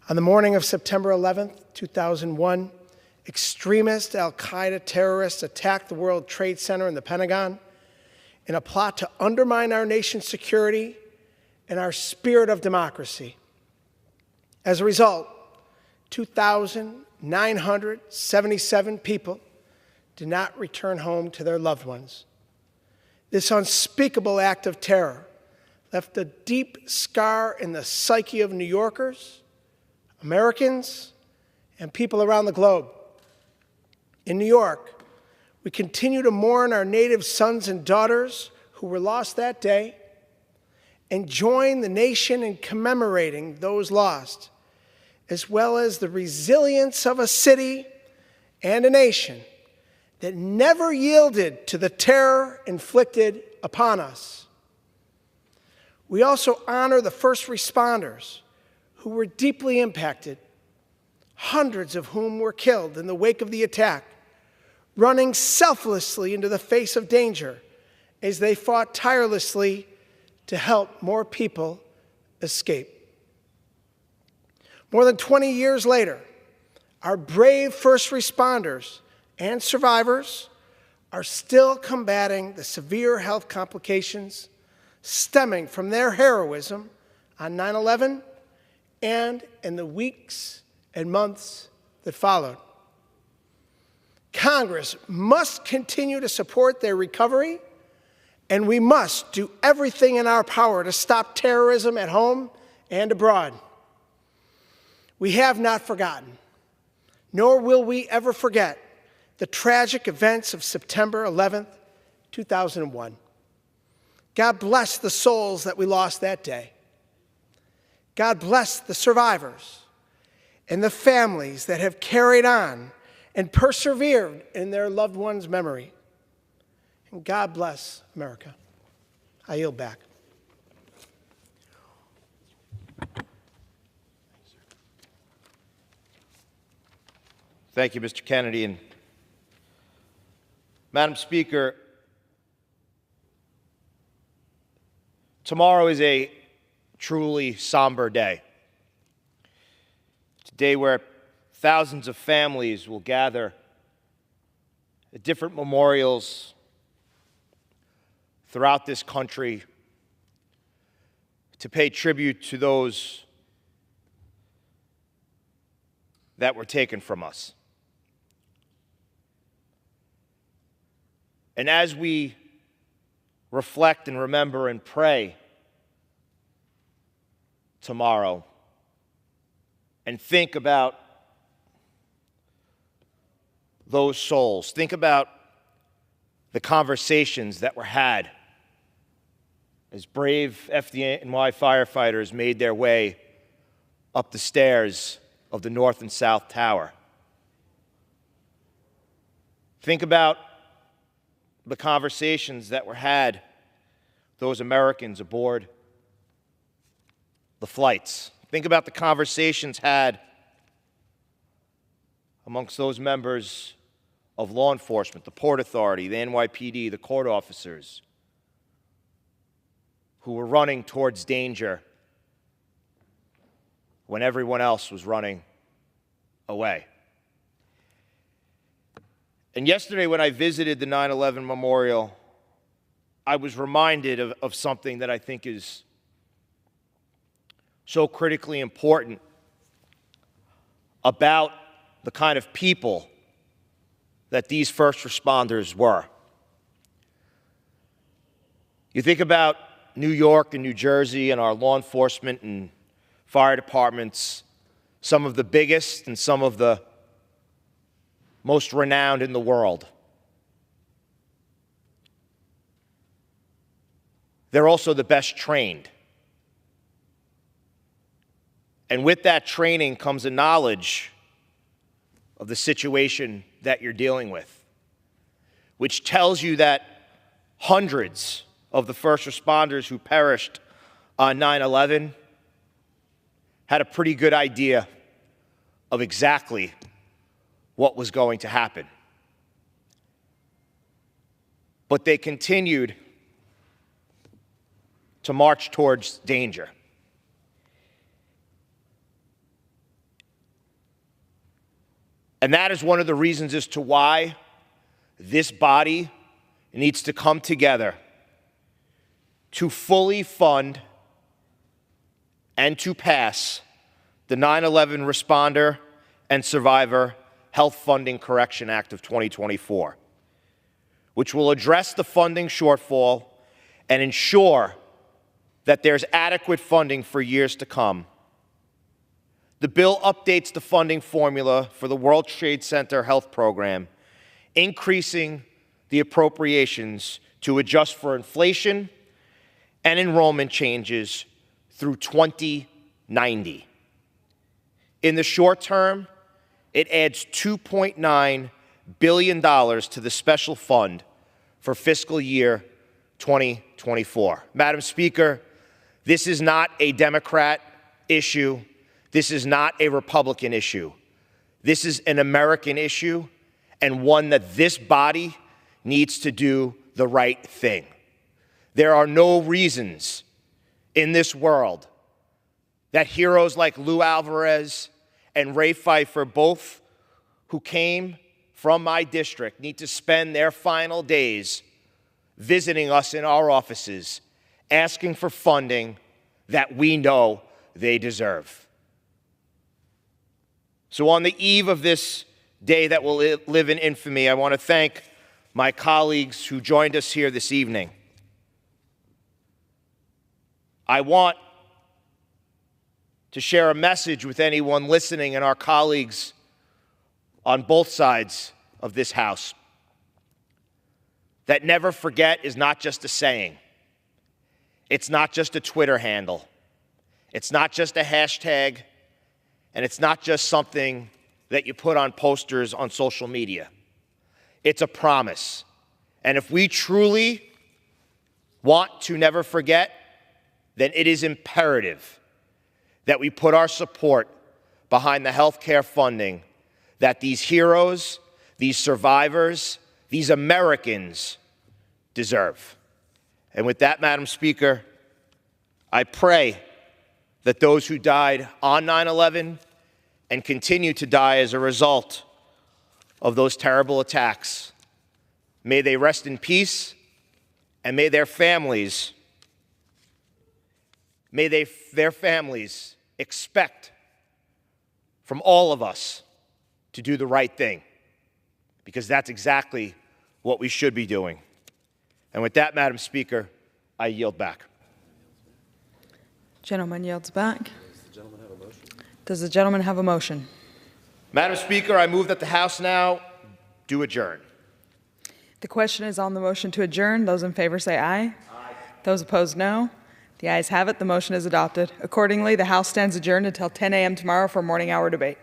On the morning of September 11th, 2001, extremist al-Qaeda terrorists attacked the World Trade Center and the Pentagon in a plot to undermine our nation's security and our spirit of democracy. As a result, 2,977 people did not return home to their loved ones. This unspeakable act of terror left a deep scar in the psyche of New Yorkers, Americans, and people around the globe. In New York, we continue to mourn our native sons and daughters who were lost that day and join the nation in commemorating those lost, as well as the resilience of a city and a nation that never yielded to the terror inflicted upon us. We also honor the first responders who were deeply impacted, hundreds of whom were killed in the wake of the attack, running selflessly into the face of danger as they fought tirelessly to help more people escape. More than 20 years later, our brave first responders and survivors are still combating the severe health complications stemming from their heroism on 9/11 and in the weeks and months that followed. Congress must continue to support their recovery, and we must do everything in our power to stop terrorism at home and abroad. We have not forgotten, nor will we ever forget, the tragic events of September 11th, 2001. God bless the souls that we lost that day. God bless the survivors and the families that have carried on and persevered in their loved ones' memory. And God bless America. I yield back. Thank you, Mr. Kennedy. And Madam Speaker, tomorrow is a truly somber day. It's a day where thousands of families will gather at different memorials throughout this country to pay tribute to those that were taken from us. And as we reflect and remember and pray tomorrow and think about those souls, think about the conversations that were had as brave FDNY firefighters made their way up the stairs of the North and South Tower. Think about the conversations that were had, those Americans aboard the flights. Think about the conversations had amongst those members of law enforcement, the Port Authority, the NYPD, the court officers, who were running towards danger when everyone else was running away. And yesterday when I visited the 9/11 Memorial, I was reminded of something that I think is so critically important about the kind of people that these first responders were. You think about New York and New Jersey and our law enforcement and fire departments, some of the biggest and some of the most renowned in the world. They're also the best trained. And with that training comes a knowledge of the situation that you're dealing with, which tells you that hundreds of the first responders who perished on 9/11 had a pretty good idea of exactly what was going to happen. But they continued to march towards danger. And that is one of the reasons as to why this body needs to come together to fully fund and to pass the 9/11 Responder and Survivor Health Funding Correction Act of 2024, which will address the funding shortfall and ensure that there's adequate funding for years to come. The bill updates the funding formula for the World Trade Center Health Program, increasing the appropriations to adjust for inflation and enrollment changes through 2090. In the short term, it adds $2.9 billion to the special fund for fiscal year 2024. Madam Speaker, this is not a Democrat issue. This is not a Republican issue. This is an American issue, and one that this body needs to do the right thing. There are no reasons in this world that heroes like Lou Alvarez and Ray Pfeiffer, both who came from my district, need to spend their final days visiting us in our offices, asking for funding that we know they deserve. So on the eve of this day that will live in infamy, I want to thank my colleagues who joined us here this evening. I want to share a message with anyone listening and our colleagues on both sides of this House that never forget is not just a saying. It's not just a Twitter handle. It's not just a hashtag, and it's not just something that you put on posters on social media. It's a promise. And if we truly want to never forget, then it is imperative that we put our support behind the health care funding that these heroes, these survivors, these Americans deserve. And with that, Madam Speaker, I pray that those who died on 9/11 and continue to die as a result of those terrible attacks, may they rest in peace, and may their families expect from all of us to do the right thing, because that's exactly what we should be doing. And with that, Madam Speaker, I yield back. Gentleman yields back. Does the gentleman have a motion? Madam Speaker, I move that the House now do adjourn. The question is on the motion to adjourn. Those in favor say aye. Aye. Those opposed, no. The ayes have it. The motion is adopted. Accordingly, the House stands adjourned until 10 a.m. tomorrow for morning hour debate.